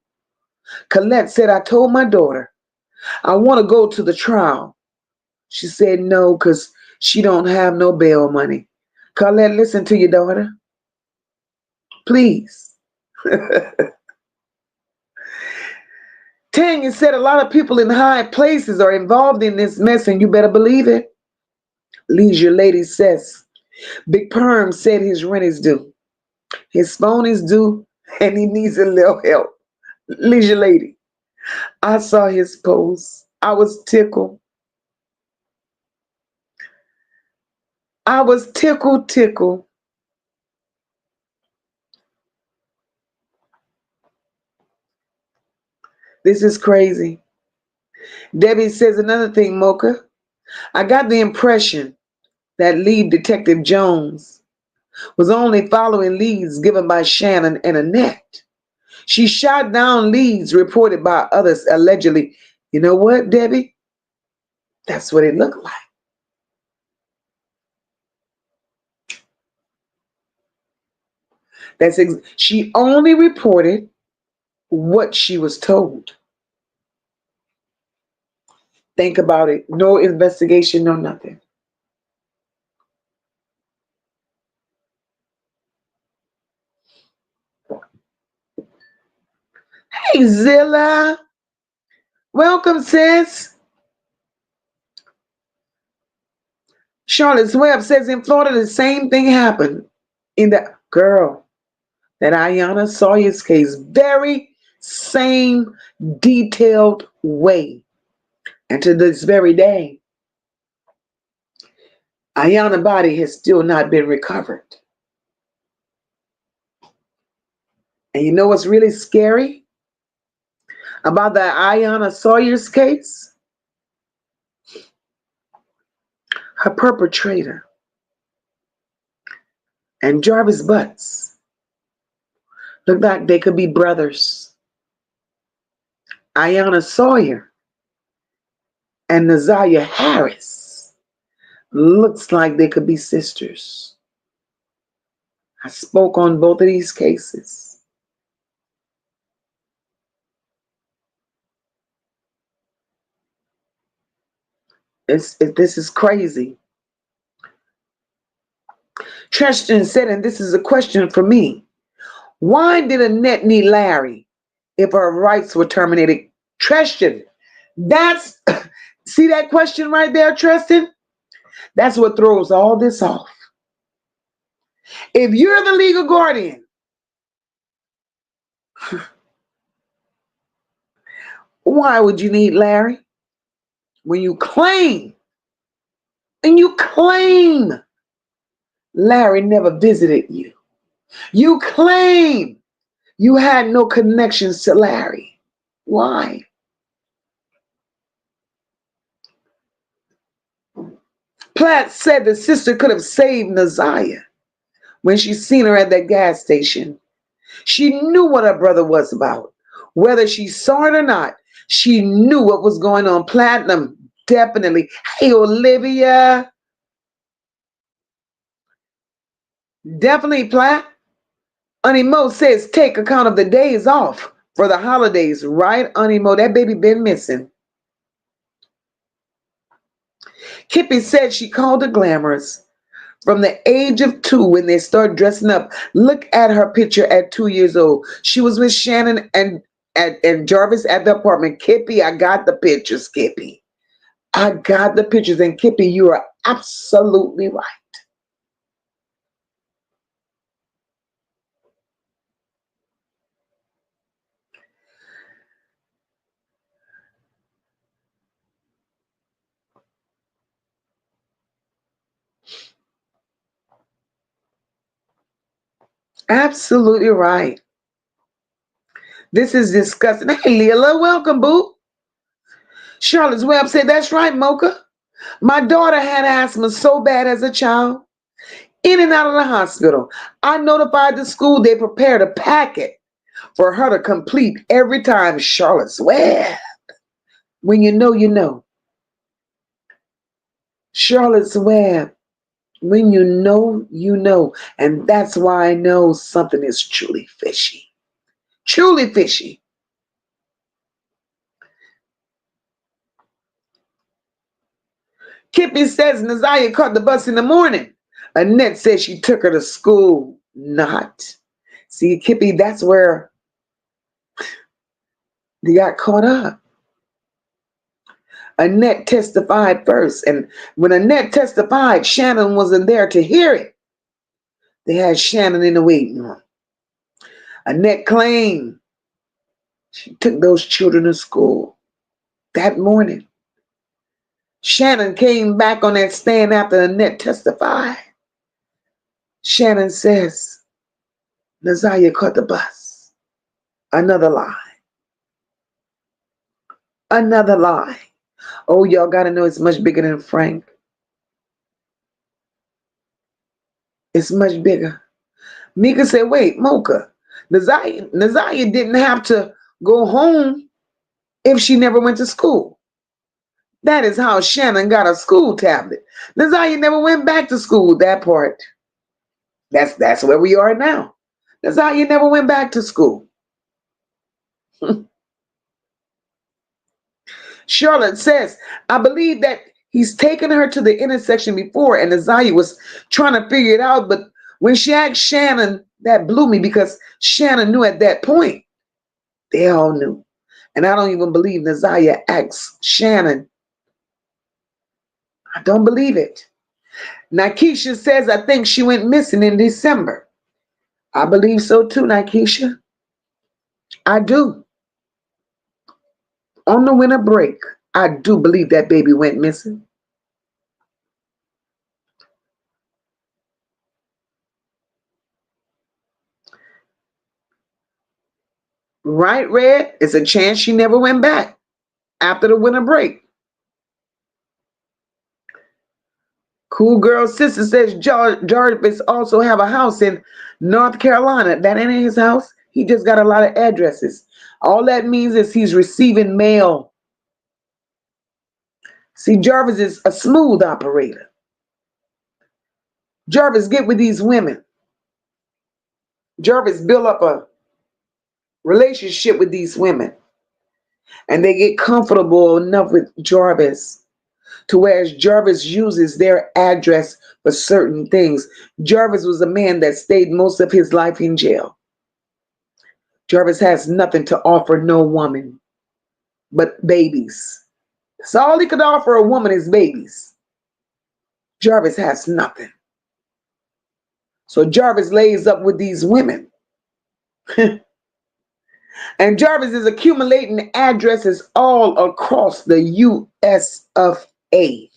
Colette said, I told my daughter, I want to go to the trial. She said no, because she don't have no bail money. Colette, listen to your daughter. Please. Tanya said a lot of people in high places are involved in this mess, and you better believe it. Leisure Lady says, Big Perm said his rent is due. His phone is due and he needs a little help. Leisure lady, I saw his post. I was tickled. I was tickled. This is crazy. Debbie says another thing, MOCA. I got the impression that lead detective Jones was only following leads given by Shannon and Annette. She shot down leads reported by others allegedly. You know what, Debbie? That's what it looked like. She only reported what she was told. Think about it. No investigation, no nothing. Hey, Zilla. Welcome, sis. Charlotte's Web says in Florida the same thing happened in the girl that Ayanna Sawyer's case. Very same detailed way. And to this very day, Ayanna's body has still not been recovered. And you know what's really scary about the Ayanna Sawyer's case? Her perpetrator and Jarvis Butts look like they could be brothers. Ayanna Sawyer and Naziyah Harris looks like they could be sisters. I spoke on both of these cases. This is crazy. Tristan said, and this is a question for me. Why did Annette need Larry if her rights were terminated? Tristan, that's, see that question right there, Tristan? That's what throws all this off. If you're the legal guardian, why would you need Larry? When you claim, Larry never visited you. You claim you had no connections to Larry. Why? Platt said the sister could have saved Naziyah when she seen her at that gas station. She knew what her brother was about. Whether she saw it or not, she knew what was going on. Platinum, definitely. Hey, Olivia. Definitely, Platt. Auntie Mo says take account of the days off for the holidays, right, Auntie Mo? That baby been missing. Kippy said she called her glamorous from the age of 2 when they start dressing up. Look at her picture at 2 years old. She was with Shannon and Jarvis at the apartment. Kippy, I got the pictures, Kippy. I got the pictures. And Kippy, you are absolutely right. Absolutely right. This is disgusting. Hey, Leela, welcome, boo. Charlotte's Web said, that's right, MOCA. My daughter had asthma so bad as a child, in and out of the hospital. I notified the school. They prepared a packet for her to complete every time. Charlotte's Web. When you know, you know. Charlotte's Web. When you know, you know. And that's why I know something is truly fishy. Truly fishy. Kippy says Naziyah caught the bus in the morning. Annette says she took her to school. Not. See, Kippy, that's where they got caught up. Annette testified first. And when Annette testified, Shannon wasn't there to hear it. They had Shannon in the waiting room. Annette claimed she took those children to school that morning. Shannon came back on that stand after Annette testified. Shannon says, Naziyah caught the bus. Another lie. Another lie. Oh, y'all got to know it's much bigger than Frank. It's much bigger. Mika said, wait, MOCA, Naziyah didn't have to go home if she never went to school. That is how Shannon got a school tablet. Naziyah never went back to school, that part. That's where we are now. Naziyah never went back to school. Charlotte says, I believe that he's taken her to the intersection before and Naziyah was trying to figure it out. But when she asked Shannon, that blew me because Shannon knew at that point. They all knew. And I don't even believe Naziyah asked Shannon. I don't believe it. Nikesha says, I think she went missing in December. I believe so too, Nikesha. I do. On the winter break, I do believe that baby went missing. Right, Red? It's a chance she never went back after the winter break. Cool Girl Sister says Jarvis also have a house in North Carolina. That ain't his house. He just got a lot of addresses. All that means is he's receiving mail. See, Jarvis is a smooth operator. Jarvis get with these women. Jarvis build up a relationship with these women. And they get comfortable enough with Jarvis to whereas Jarvis uses their address for certain things. Jarvis was a man that stayed most of his life in jail. Jarvis has nothing to offer no woman but babies. That's all he could offer a woman is babies. Jarvis has nothing. So Jarvis lays up with these women. And Jarvis is accumulating addresses all across the US of A.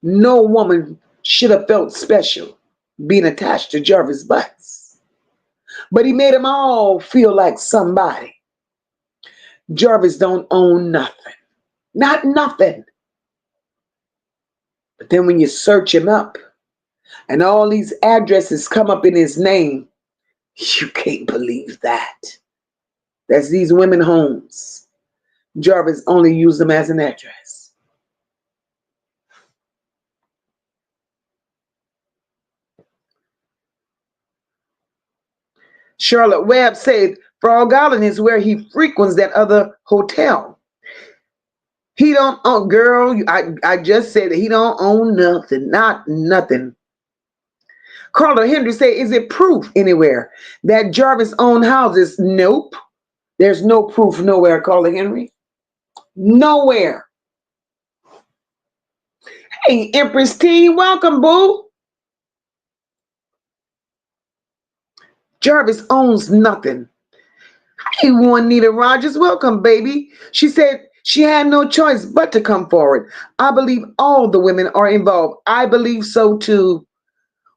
No woman should have felt special being attached to Jarvis Butts. But he made them all feel like somebody. Jarvis don't own nothing. Not nothing. But then when you search him up and all these addresses come up in his name, you can't believe that. That's these women homes. Jarvis only used them as an address. Charlotte Webb said Frog Island is where he frequents that other hotel. He don't own, girl, I just said that he don't own nothing, not nothing. Carla Henry said, is it proof anywhere that Jarvis owned houses? Nope. There's no proof nowhere, Carla Henry. Nowhere. Hey, Empress T, welcome, boo. Jarvis owns nothing. Hey, Juanita Rogers, welcome, baby. She said she had no choice but to come forward. I believe all the women are involved. I believe so too.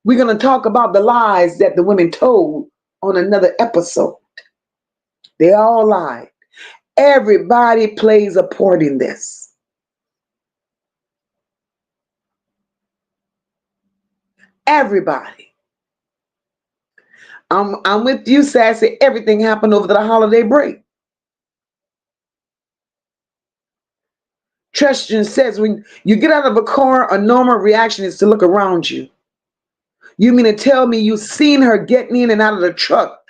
We're going to talk about the lies that the women told on another episode. They all lied. Everybody plays a part in this. Everybody. I'm with you, Sassy. Everything happened over the holiday break. Tristan says when you get out of a car, a normal reaction is to look around you. You mean to tell me you seen her getting in and out of the truck?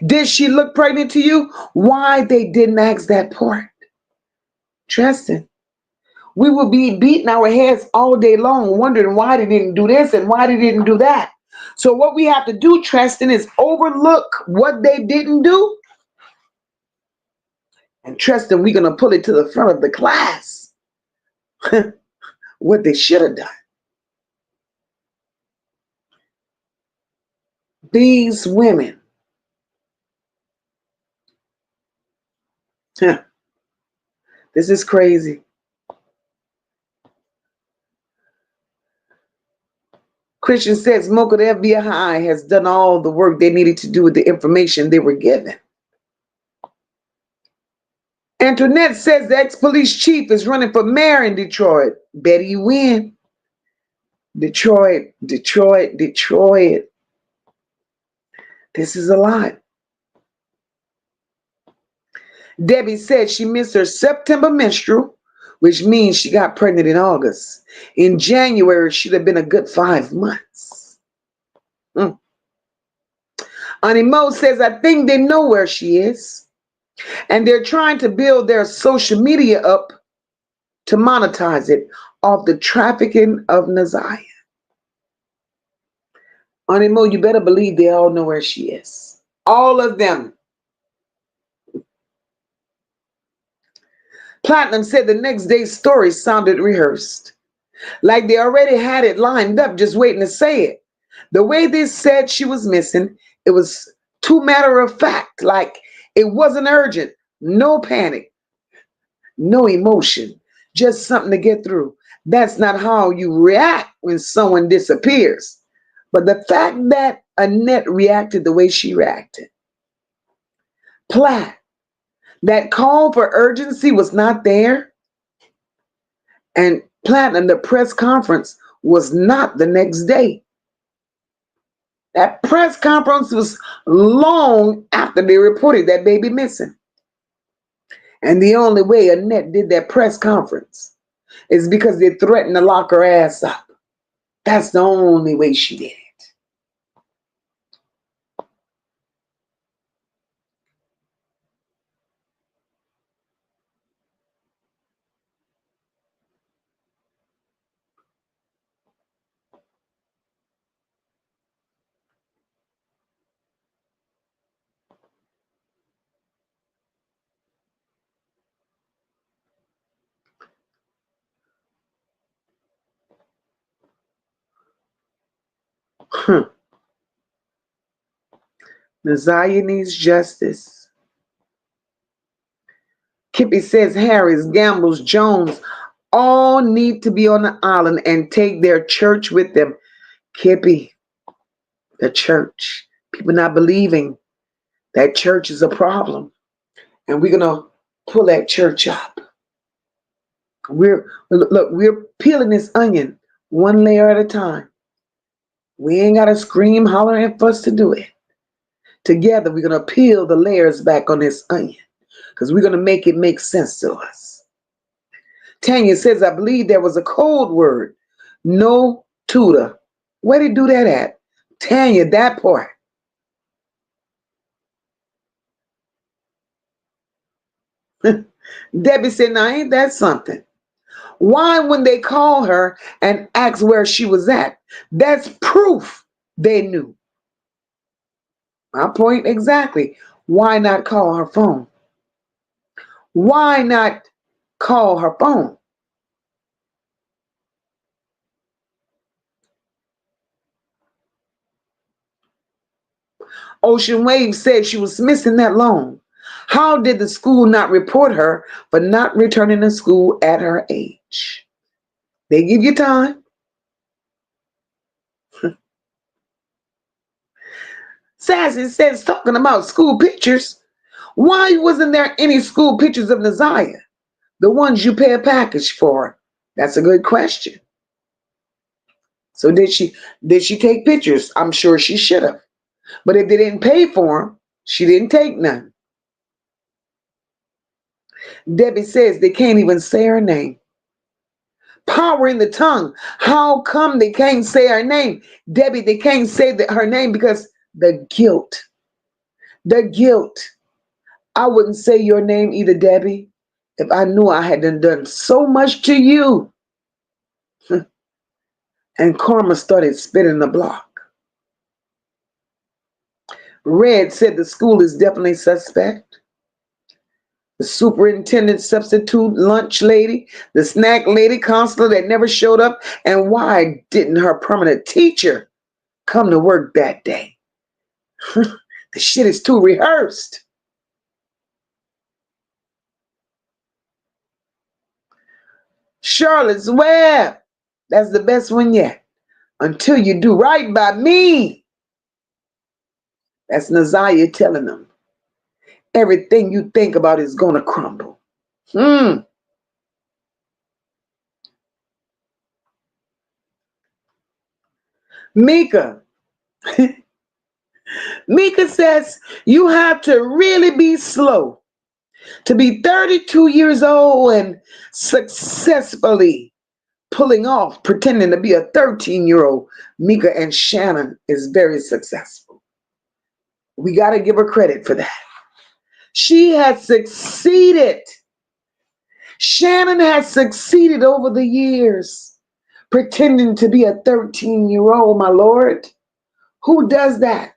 Did she look pregnant to you? Why they didn't ask that part? Tristan, we will be beating our heads all day long wondering why they didn't do this and why they didn't do that. So what we have to do, Tristan, is overlook what they didn't do. And Tristan, we're going to pull it to the front of the class. What they should have done. These women, this is crazy. Christian says MOCA, the FBI has done all the work they needed to do with the information they were given. Antoinette says the ex-police chief is running for mayor in Detroit. Better you win. Detroit. This is a lot. Debbie said she missed her September menstrual, which means she got pregnant in August. In January, she'd have been a good 5 months. Auntie Mo says, I think they know where she is. And they're trying to build their social media up to monetize it off the trafficking of Naziyah. Auntie Mo, you better believe they all know where she is. All of them. Platinum said the next day's story sounded rehearsed. Like they already had it lined up, just waiting to say it. The way they said she was missing, it was too matter of fact. Like it wasn't urgent. No panic. No emotion. Just something to get through. That's not how you react when someone disappears. But the fact that Annette reacted the way she reacted. Platt, that call for urgency was not there. And Platinum, the press conference was not the next day. That press conference was long after they reported that baby missing. And the only way Annette did that press conference is because they threatened to lock her ass up. That's the only way she did it. Naziyah needs justice. Kippy says Harris, Gambles, Jones all need to be on the island and take their church with them. Kippy, the church. People not believing that church is a problem. And we're going to pull that church up. We're peeling this onion one layer at a time. We ain't got to scream, holler, and fuss to do it. Together, we're going to peel the layers back on this onion because we're going to make it make sense to us. Tanya says, I believe there was a code word, no tutor. Where did he do that at? Tanya, that part. Debbie said, now ain't that something? Why when they call her and ask where she was at? That's proof they knew. My point exactly. Why not call her phone? Why not call her phone? Ocean Wave said she was missing that long. How did the school not report her for not returning to school at her age? They give you time. Sassy says, talking about school pictures, why wasn't there any school pictures of Naziyah? The ones you pay a package for? That's a good question. So did she take pictures? I'm sure she should have. But if they didn't pay for them, she didn't take none. Debbie says they can't even say her name. Power in the tongue. How come they can't say her name? Debbie, they can't say her name because the guilt. The guilt. I wouldn't say your name either, Debbie, if I knew I had done so much to you. And karma started spinning the block. Red said the school is definitely suspect. The superintendent, substitute, lunch lady, the snack lady, counselor that never showed up, and why didn't her permanent teacher come to work that day? The shit is too rehearsed. Charlotte's Web. That's the best one yet. Until you do right by me. That's Naziyah telling them. Everything you think about is going to crumble. MOCA. MOCA says you have to really be slow to be 32 years old and successfully pulling off pretending to be a 13-year-old. MOCA and Shannon is very successful. We got to give her credit for that. She has succeeded. Shannon has succeeded over the years, pretending to be a 13-year-old, my Lord. Who does that?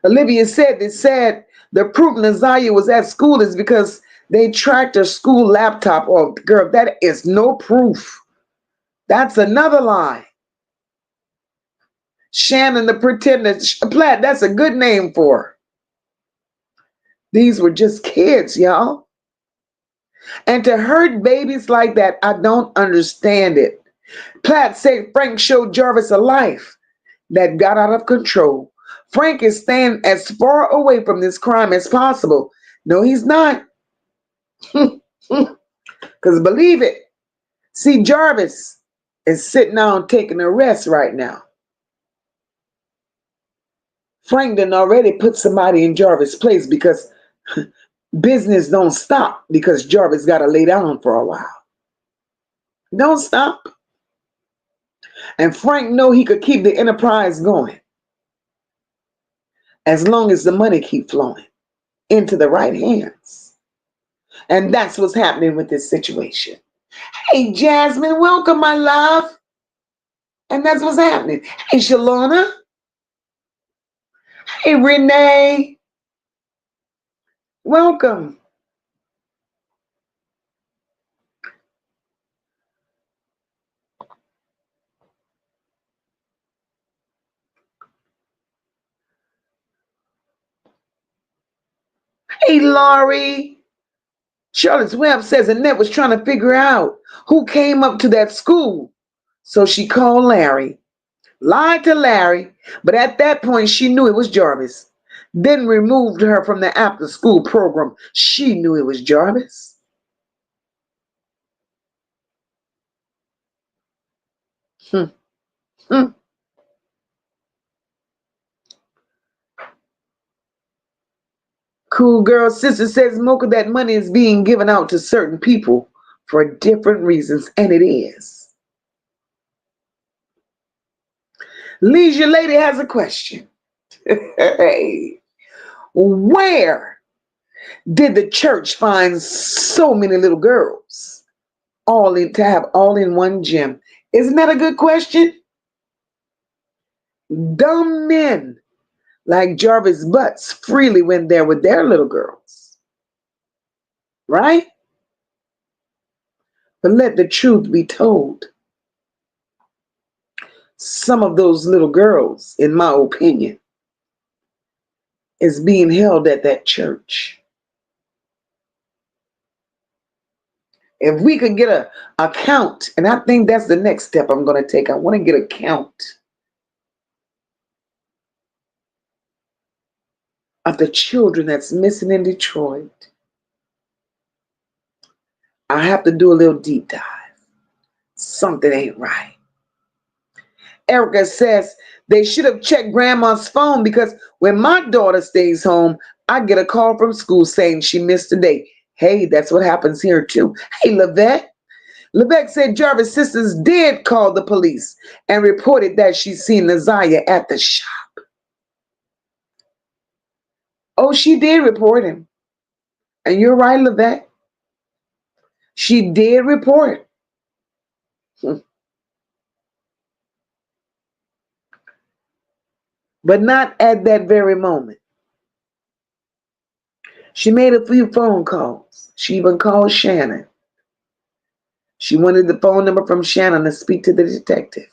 Olivia said the proof Naziyah was at school is because they tracked her school laptop. Oh, girl, that is no proof. That's another lie. Shannon the pretender. Platt, that's a good name for her. These were just kids, y'all. And to hurt babies like that, I don't understand it. Platt said Frank showed Jarvis a life that got out of control. Frank is staying as far away from this crime as possible. No, he's not. Because believe it, see, Jarvis is sitting down taking a rest right now. Frank done already put somebody in Jarvis' place because business don't stop because Jarvis got to lay down for a while. Don't stop. And Frank know he could keep the enterprise going as long as the money keep flowing into the right hands. And that's what's happening with this situation. Hey, Jasmine, welcome, my love. And that's what's happening. Hey, Shalona. Hey, Renee. Welcome. Hey, Laurie. Charlotte's Web says Annette was trying to figure out who came up to that school. So she called Larry, lied to Larry, but at that point she knew it was Jarvis. Then removed her from the after school program. She knew it was Jarvis. Cool Girl Sister says MOCA, that money is being given out to certain people for different reasons, and it is. Leisure Lady has a question. Hey, where did the church find so many little girls to have all in one gym? Isn't that a good question? Dumb men like Jarvis Butts freely went there with their little girls. Right? But let the truth be told. Some of those little girls, in my opinion, is being held at that church. If we could get a count, and I think that's the next step I'm going to take. I want to get a count of the children that's missing in Detroit. I have to do a little deep dive. Something ain't right. Erica says they should have checked grandma's phone because when my daughter stays home, I get a call from school saying she missed a day. Hey, that's what happens here too. Hey, Levette. Levette said Jarvis' sisters did call the police and reported that she seen Naziyah at the shop. Oh, she did report him. And you're right, Levette. She did report. But not at that very moment. She made a few phone calls. She even called Shannon. She wanted the phone number from Shannon to speak to the detective.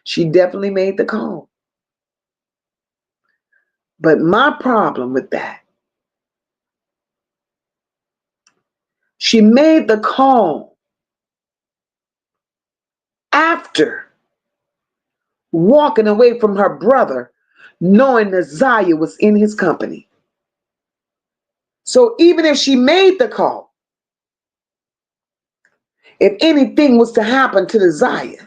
She definitely made the call. But my problem with that, she made the call after walking away from her brother, knowing Naziyah was in his company. So even if she made the call, if anything was to happen to Naziyah,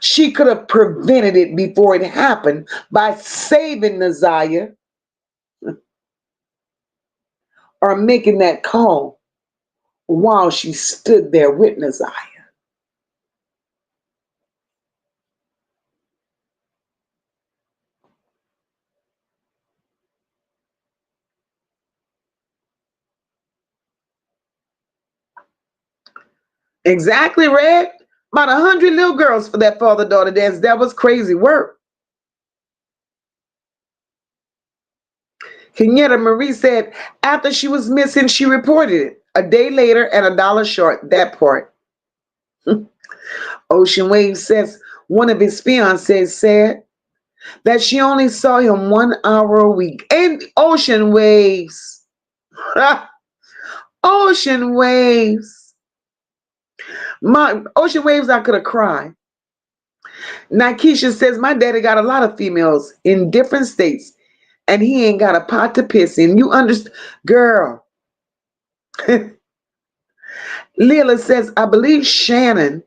she could have prevented it before it happened by saving Naziyah or making that call while she stood there with Naziyah. Exactly, Red. About 100 little girls for that father-daughter dance. That was crazy work. Kenyatta Marie said after she was missing, she reported it. A day later and $1 short. That part. Ocean Wave says one of his fiancés said that she only saw him 1 hour a week. And Ocean Waves. Ocean Waves. My Ocean Waves, I could have cried. Nikesha says my daddy got a lot of females in different states and he ain't got a pot to piss in. You understand? Girl. Leela says, I believe Shannon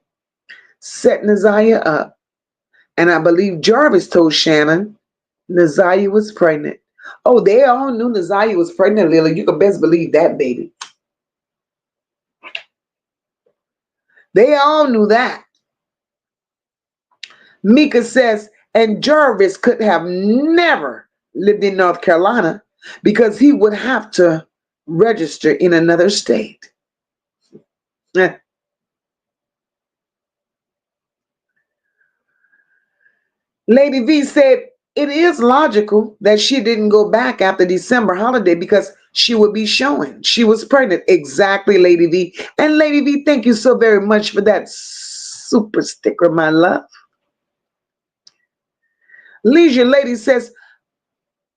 set Naziyah up. And I believe Jarvis told Shannon Naziyah was pregnant. Oh, they all knew Naziyah was pregnant, Leela. You can best believe that, baby. They all knew that. Mika says, and Jarvis could have never lived in North Carolina because he would have to register in another state. Lady V said, it is logical that she didn't go back after December holiday because she would be showing she was pregnant. Exactly, Lady V. And Lady V, thank you so very much for that super sticker, my love. Leisure Lady says,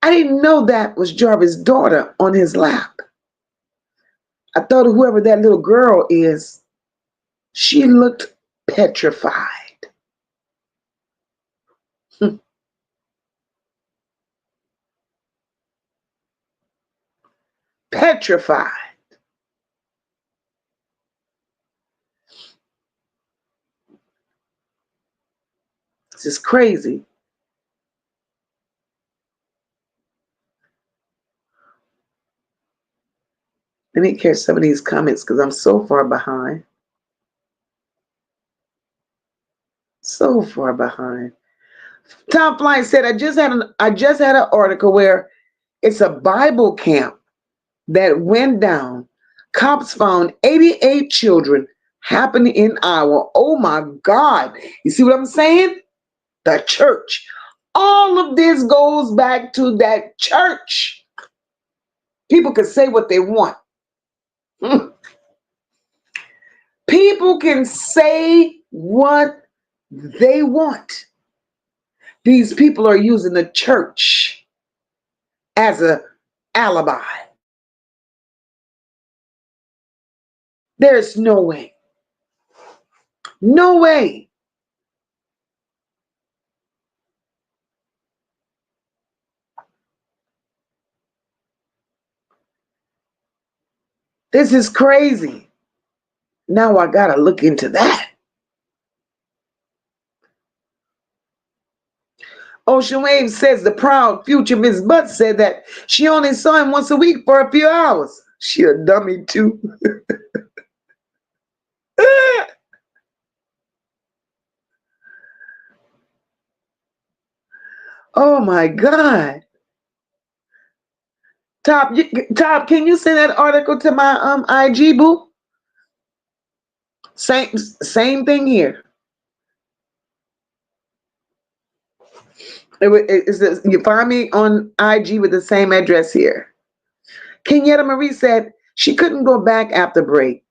I didn't know that was Jarvis' daughter on his lap. I thought whoever that little girl is, she looked petrified. Petrified. This is crazy. Let me catch some of these comments because I'm so far behind. So far behind. Top Flight said, I just had an article where it's a Bible camp that went down. Cops found 88 children happening in Iowa. Oh my God. You see what I'm saying? The church. All of this goes back to that church. People can say what they want. People can say what they want. These people are using the church as an alibi. There's no way. No way. This is crazy. Now I gotta look into that. Ocean Wave says the proud future Miss Butt said that she only saw him once a week for a few hours. She a dummy too. Oh my God. Top, can you send that article to my IG, boo? Same thing here. You find me on IG with the same address here. Kenyatta Marie said she couldn't go back after break.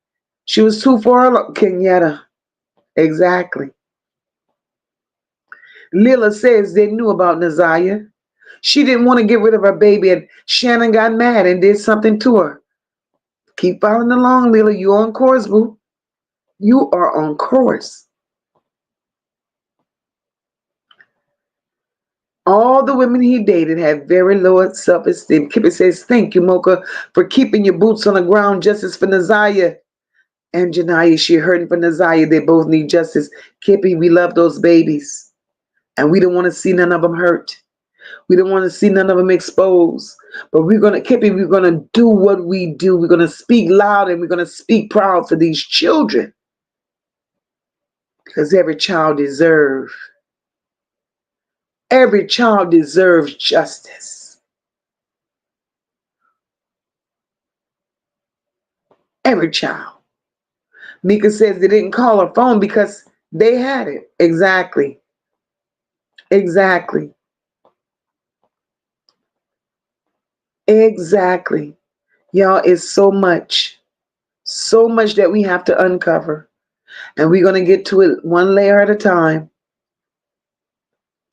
She was too far along. Kenyatta, exactly. Lila says they knew about Naziyah. She didn't want to get rid of her baby, and Shannon got mad and did something to her. Keep following along, Lila. You on course, boo. You are on course. All the women he dated had very low self-esteem. Kippy says, thank you, MOCA, for keeping your boots on the ground. Justice for Naziyah and Janiyah. She hurting for Naziyah. They both need justice. Kippy, we love those babies. And we don't want to see none of them hurt. We don't want to see none of them exposed. But Kippy, we're going to do what we do. We're going to speak loud and we're going to speak proud for these children. Because every child deserves justice. Every child. Mika says they didn't call her phone because they had it. Exactly. Exactly. Exactly. Y'all, it's so much that we have to uncover. And we're going to get to it one layer at a time.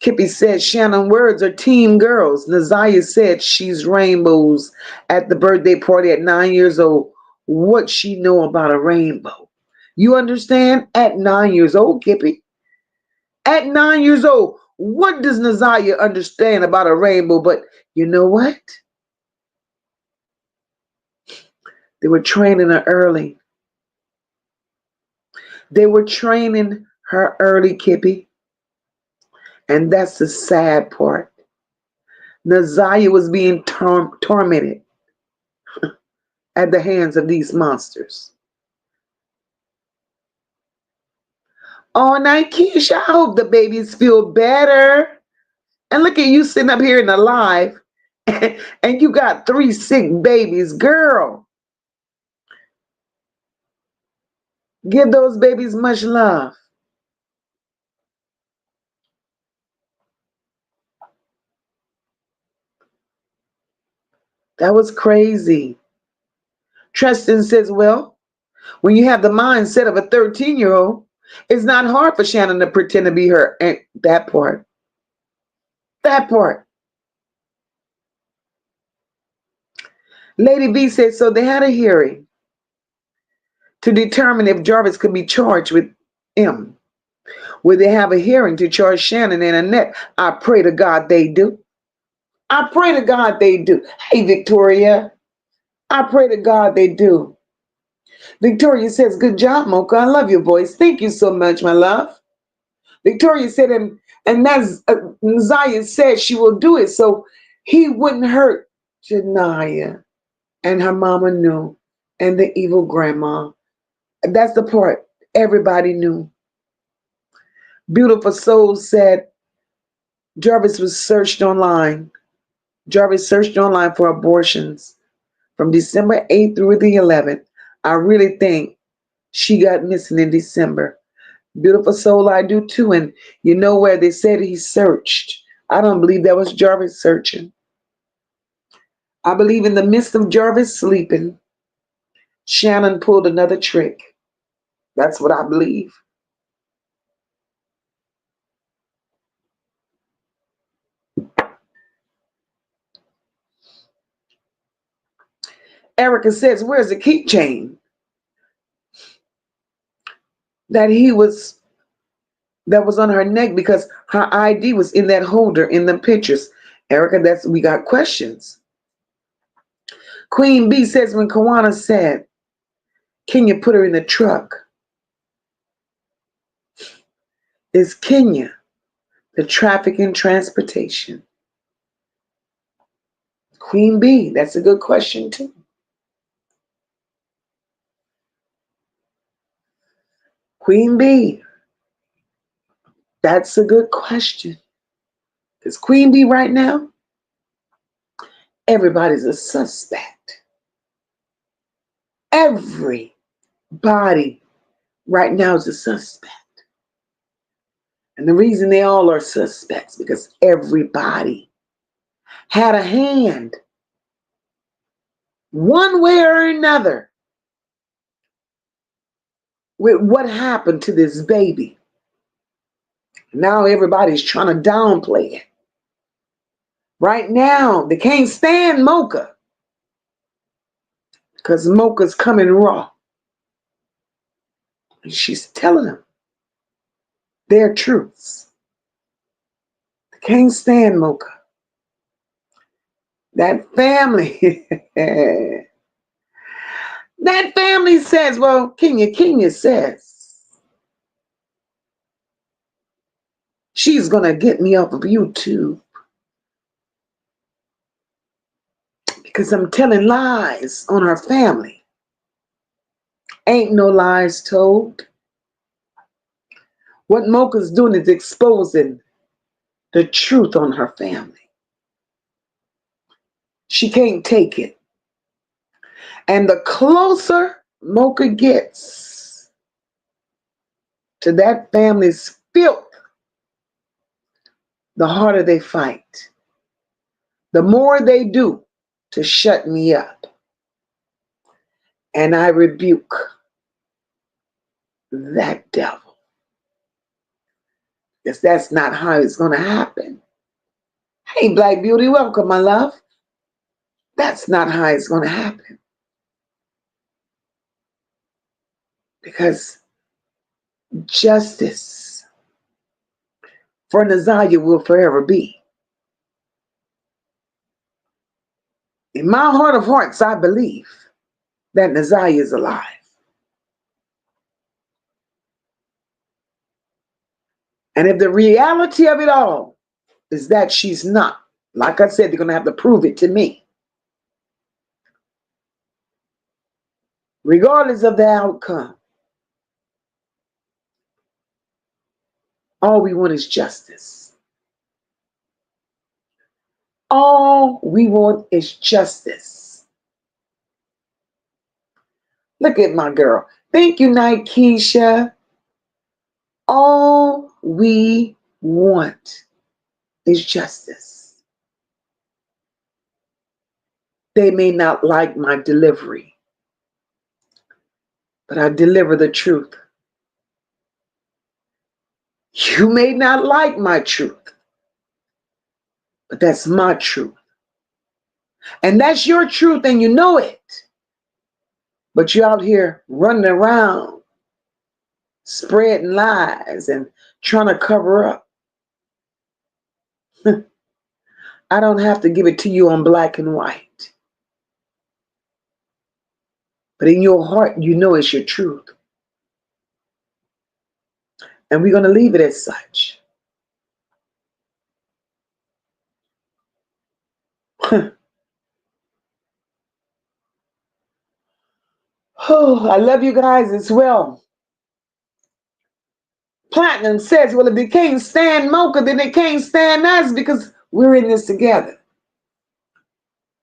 Kippy said Shannon words are teen girls. Naziyah said she's rainbows at the birthday party at 9 years old. What she know about a rainbow? You understand? At 9 years old, Kippy. At 9 years old, what does Naziyah understand about a rainbow? But you know what? They were training her early. They were training her early, Kippy. And that's the sad part. Naziyah was being tormented at the hands of these monsters. All night, Keisha, I hope the babies feel better. And look at you sitting up here in the live, and you got 3 sick babies. Girl, give those babies much love. That was crazy. Tristan says, well, when you have the mindset of a 13-year-old, it's not hard for Shannon to pretend to be her. And that part. That part. Lady B said, so they had a hearing to determine if Jarvis could be charged with M. Will they have a hearing to charge Shannon and Annette? I pray to God they do. I pray to God they do. Hey, Victoria. I pray to God they do. Victoria says, good job, MOCA. I love your voice. Thank you so much, my love. Victoria said, and Naziyah said she will do it so he wouldn't hurt Janiyah. And her mama knew. And the evil grandma. That's the part everybody knew. Beautiful Soul said, Jarvis was searched online. Jarvis searched online for abortions from December 8th through the 11th. I really think she got missing in December. Beautiful Soul, I do too. And you know where they said he searched. I don't believe that was Jarvis searching. I believe in the midst of Jarvis sleeping, Shannon pulled another trick. That's what I believe. Erica says, where's the keychain that was on her neck, because her ID was in that holder in the pictures? Erica, we got questions. Queen B says, when Kawana said, Kenya put her in the truck, is Kenya the trafficking transportation? Queen B, that's a good question too. Queen B, that's a good question. Because Queen B right now, everybody's a suspect. Everybody right now is a suspect. And the reason they all are suspects because everybody had a hand, one way or another, with what happened to this baby. Now everybody's trying to downplay it. Right now, they can't stand MOCA because MOCA's coming raw. And she's telling them their truths. They can't stand MOCA. That family, that family says, well, Kenya says, she's going to get me off of YouTube because I'm telling lies on her family. Ain't no lies told. What MOCA's doing is exposing the truth on her family. She can't take it. And the closer MOCA gets to that family's filth, the harder they fight. The more they do to shut me up. And I rebuke that devil. Because that's not how it's going to happen. Hey, Black Beauty, welcome, my love. That's not how it's going to happen. Because justice for Naziyah will forever be. In my heart of hearts, I believe that Naziyah is alive. And if the reality of it all is that she's not, like I said, they're going to have to prove it to me. Regardless of the outcome, all we want is justice. All we want is justice. Look at my girl. Thank you, Night Keisha. All we want is justice. They may not like my delivery, but I deliver the truth. You may not like my truth, but that's my truth. And that's your truth, and you know it. But you're out here running around, spreading lies and trying to cover up. I don't have to give it to you on black and white. But in your heart, you know it's your truth. And we're going to leave it as such. Oh, I love you guys as well. Platinum says, well, if they can't stand MOCA, then they can't stand us because we're in this together.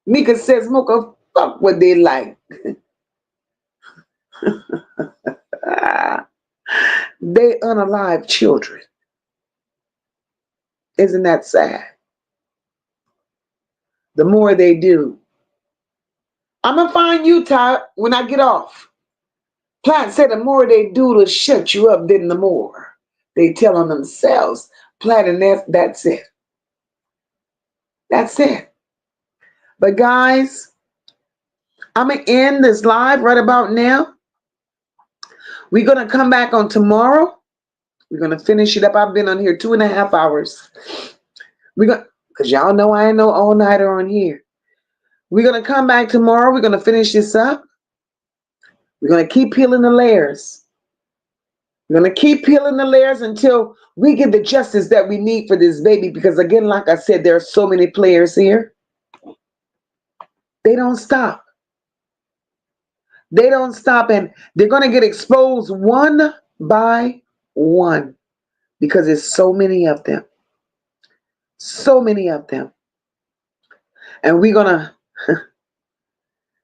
Mika says, MOCA, fuck what they like. They unalive children. Isn't that sad? The more they do. I'm going to find you, Todd, when I get off. Platt said the more they do to shut you up, then the more they tell on themselves. Platt, and that's it. That's it. But guys, I'm going to end this live right about now. We're going to come back on tomorrow. We're going to finish it up. I've been on here 2.5 hours. Because y'all know I ain't no all-nighter on here. We're going to come back tomorrow. We're going to finish this up. We're going to keep peeling the layers. We're going to keep peeling the layers until we get the justice that we need for this baby. Because again, like I said, there are so many players here. They don't stop. They don't stop, and they're going to get exposed one by one because there's so many of them. So many of them. And we're going to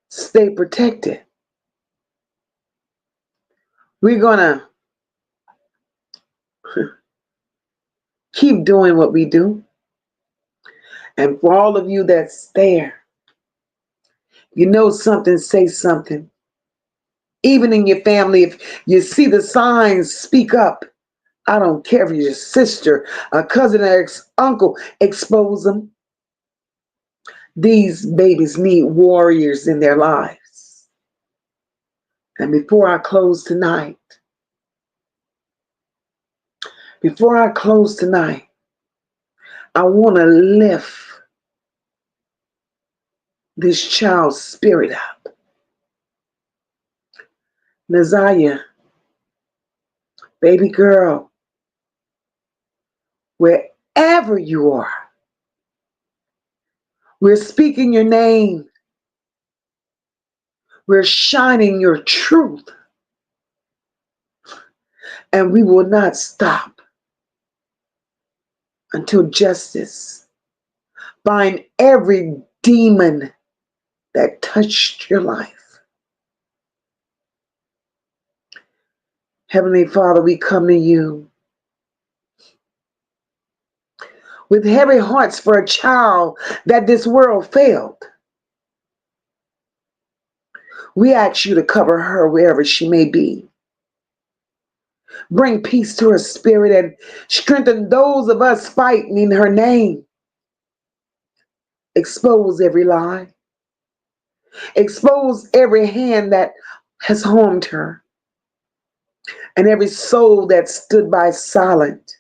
stay protected. We're going to keep doing what we do. And for all of you that's there, you know something, say something. Even in your family, if you see the signs, speak up. I don't care if you're your sister, a cousin, or uncle. Expose them. These babies need warriors in their lives. And before I close tonight, I want to lift this child's spirit up. Naziyah, baby girl, wherever you are, we're speaking your name. We're shining your truth. And we will not stop until justice find every demon that touched your life. Heavenly Father, we come to you with heavy hearts for a child that this world failed. We ask you to cover her wherever she may be. Bring peace to her spirit and strengthen those of us fighting in her name. Expose every lie. Expose every hand that has harmed her and every soul that stood by silent.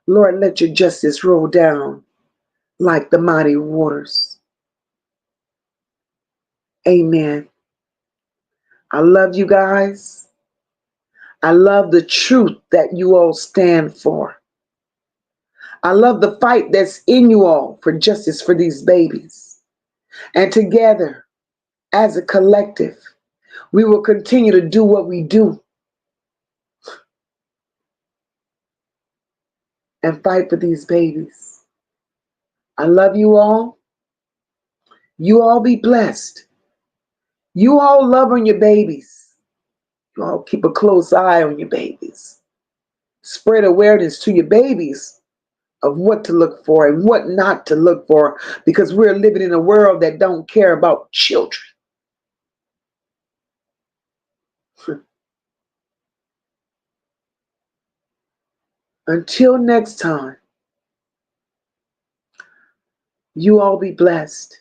Lord, let your justice roll down like the mighty waters. Amen. I love you guys. I love the truth that you all stand for. I love the fight that's in you all for justice for these babies. And together, as a collective, we will continue to do what we do and fight for these babies. I love you all. You all be blessed. You all love on your babies. You all keep a close eye on your babies. Spread awareness to your babies of what to look for and what not to look for, because we're living in a world that don't care about children. Until next time, you all be blessed.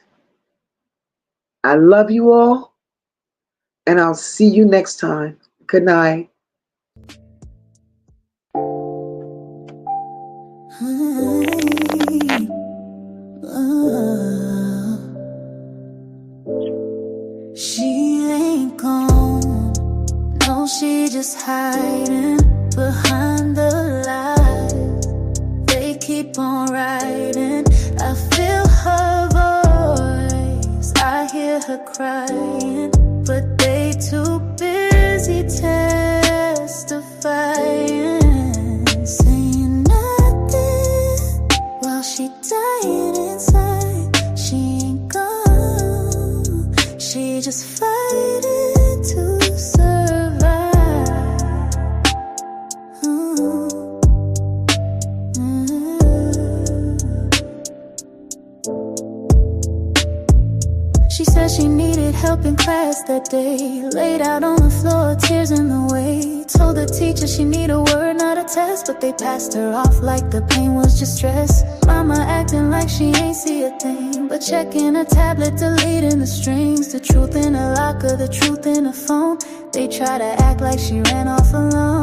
I love you all, and I'll see you next time. Good night. She ain't gone, no, she just hiding behind the lies. They keep on writing. I feel her voice, I hear her crying, but they too busy testifying, saying nothing while she dying inside. She ain't gone, she just fighting to survive. She said she needed help in class that day. Laid out on the floor, tears in the way. Told the teacher she need a word, not a test, but they passed her off like the pain was just stress. Mama acting like she ain't see a thing, but checking her tablet, deleting the strings. The truth in a locker, the truth in a phone. They try to act like she ran off alone.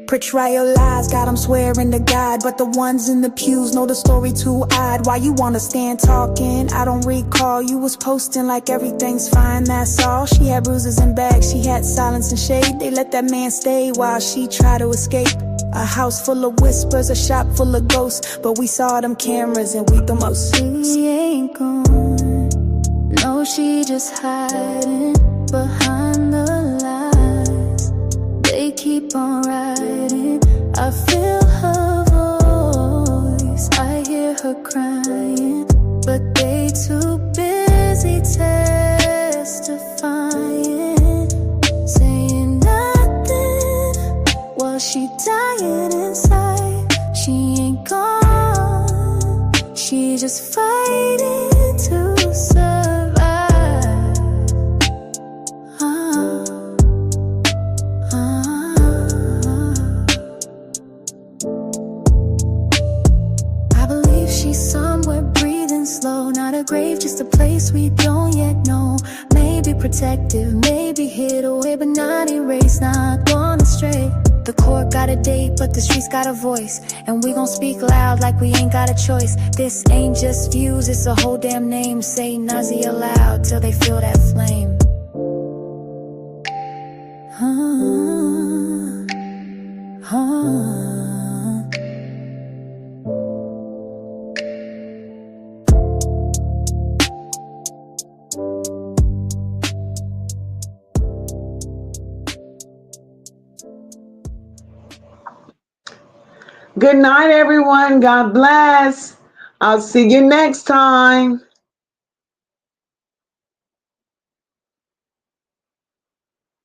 Betrayal lies, got 'em swearing to God, but the ones in the pews know the story too odd. Why you wanna stand talking? I don't recall. You was posting like everything's fine, that's all. She had bruises and bags, she had silence and shade. They let that man stay while she tried to escape. A house full of whispers, a shop full of ghosts, but we saw them cameras and we the most. She ain't gone, no, she just hiding behind the lies. They keep on writing. I feel her voice, I hear her crying, but they too busy testifying, saying nothing while she dying inside. She ain't gone, She's just fighting to survive. I believe she's somewhere breathing slow. Not a grave, just a place we don't yet know. Maybe protective, maybe hid away, but not erased, not gone astray. The court got a date, but the streets got a voice, and we gon' speak loud like we ain't got a choice. This ain't just views, it's a whole damn name. Say Naziyah loud till they feel that flame. Good night, everyone. God bless. I'll see you next time.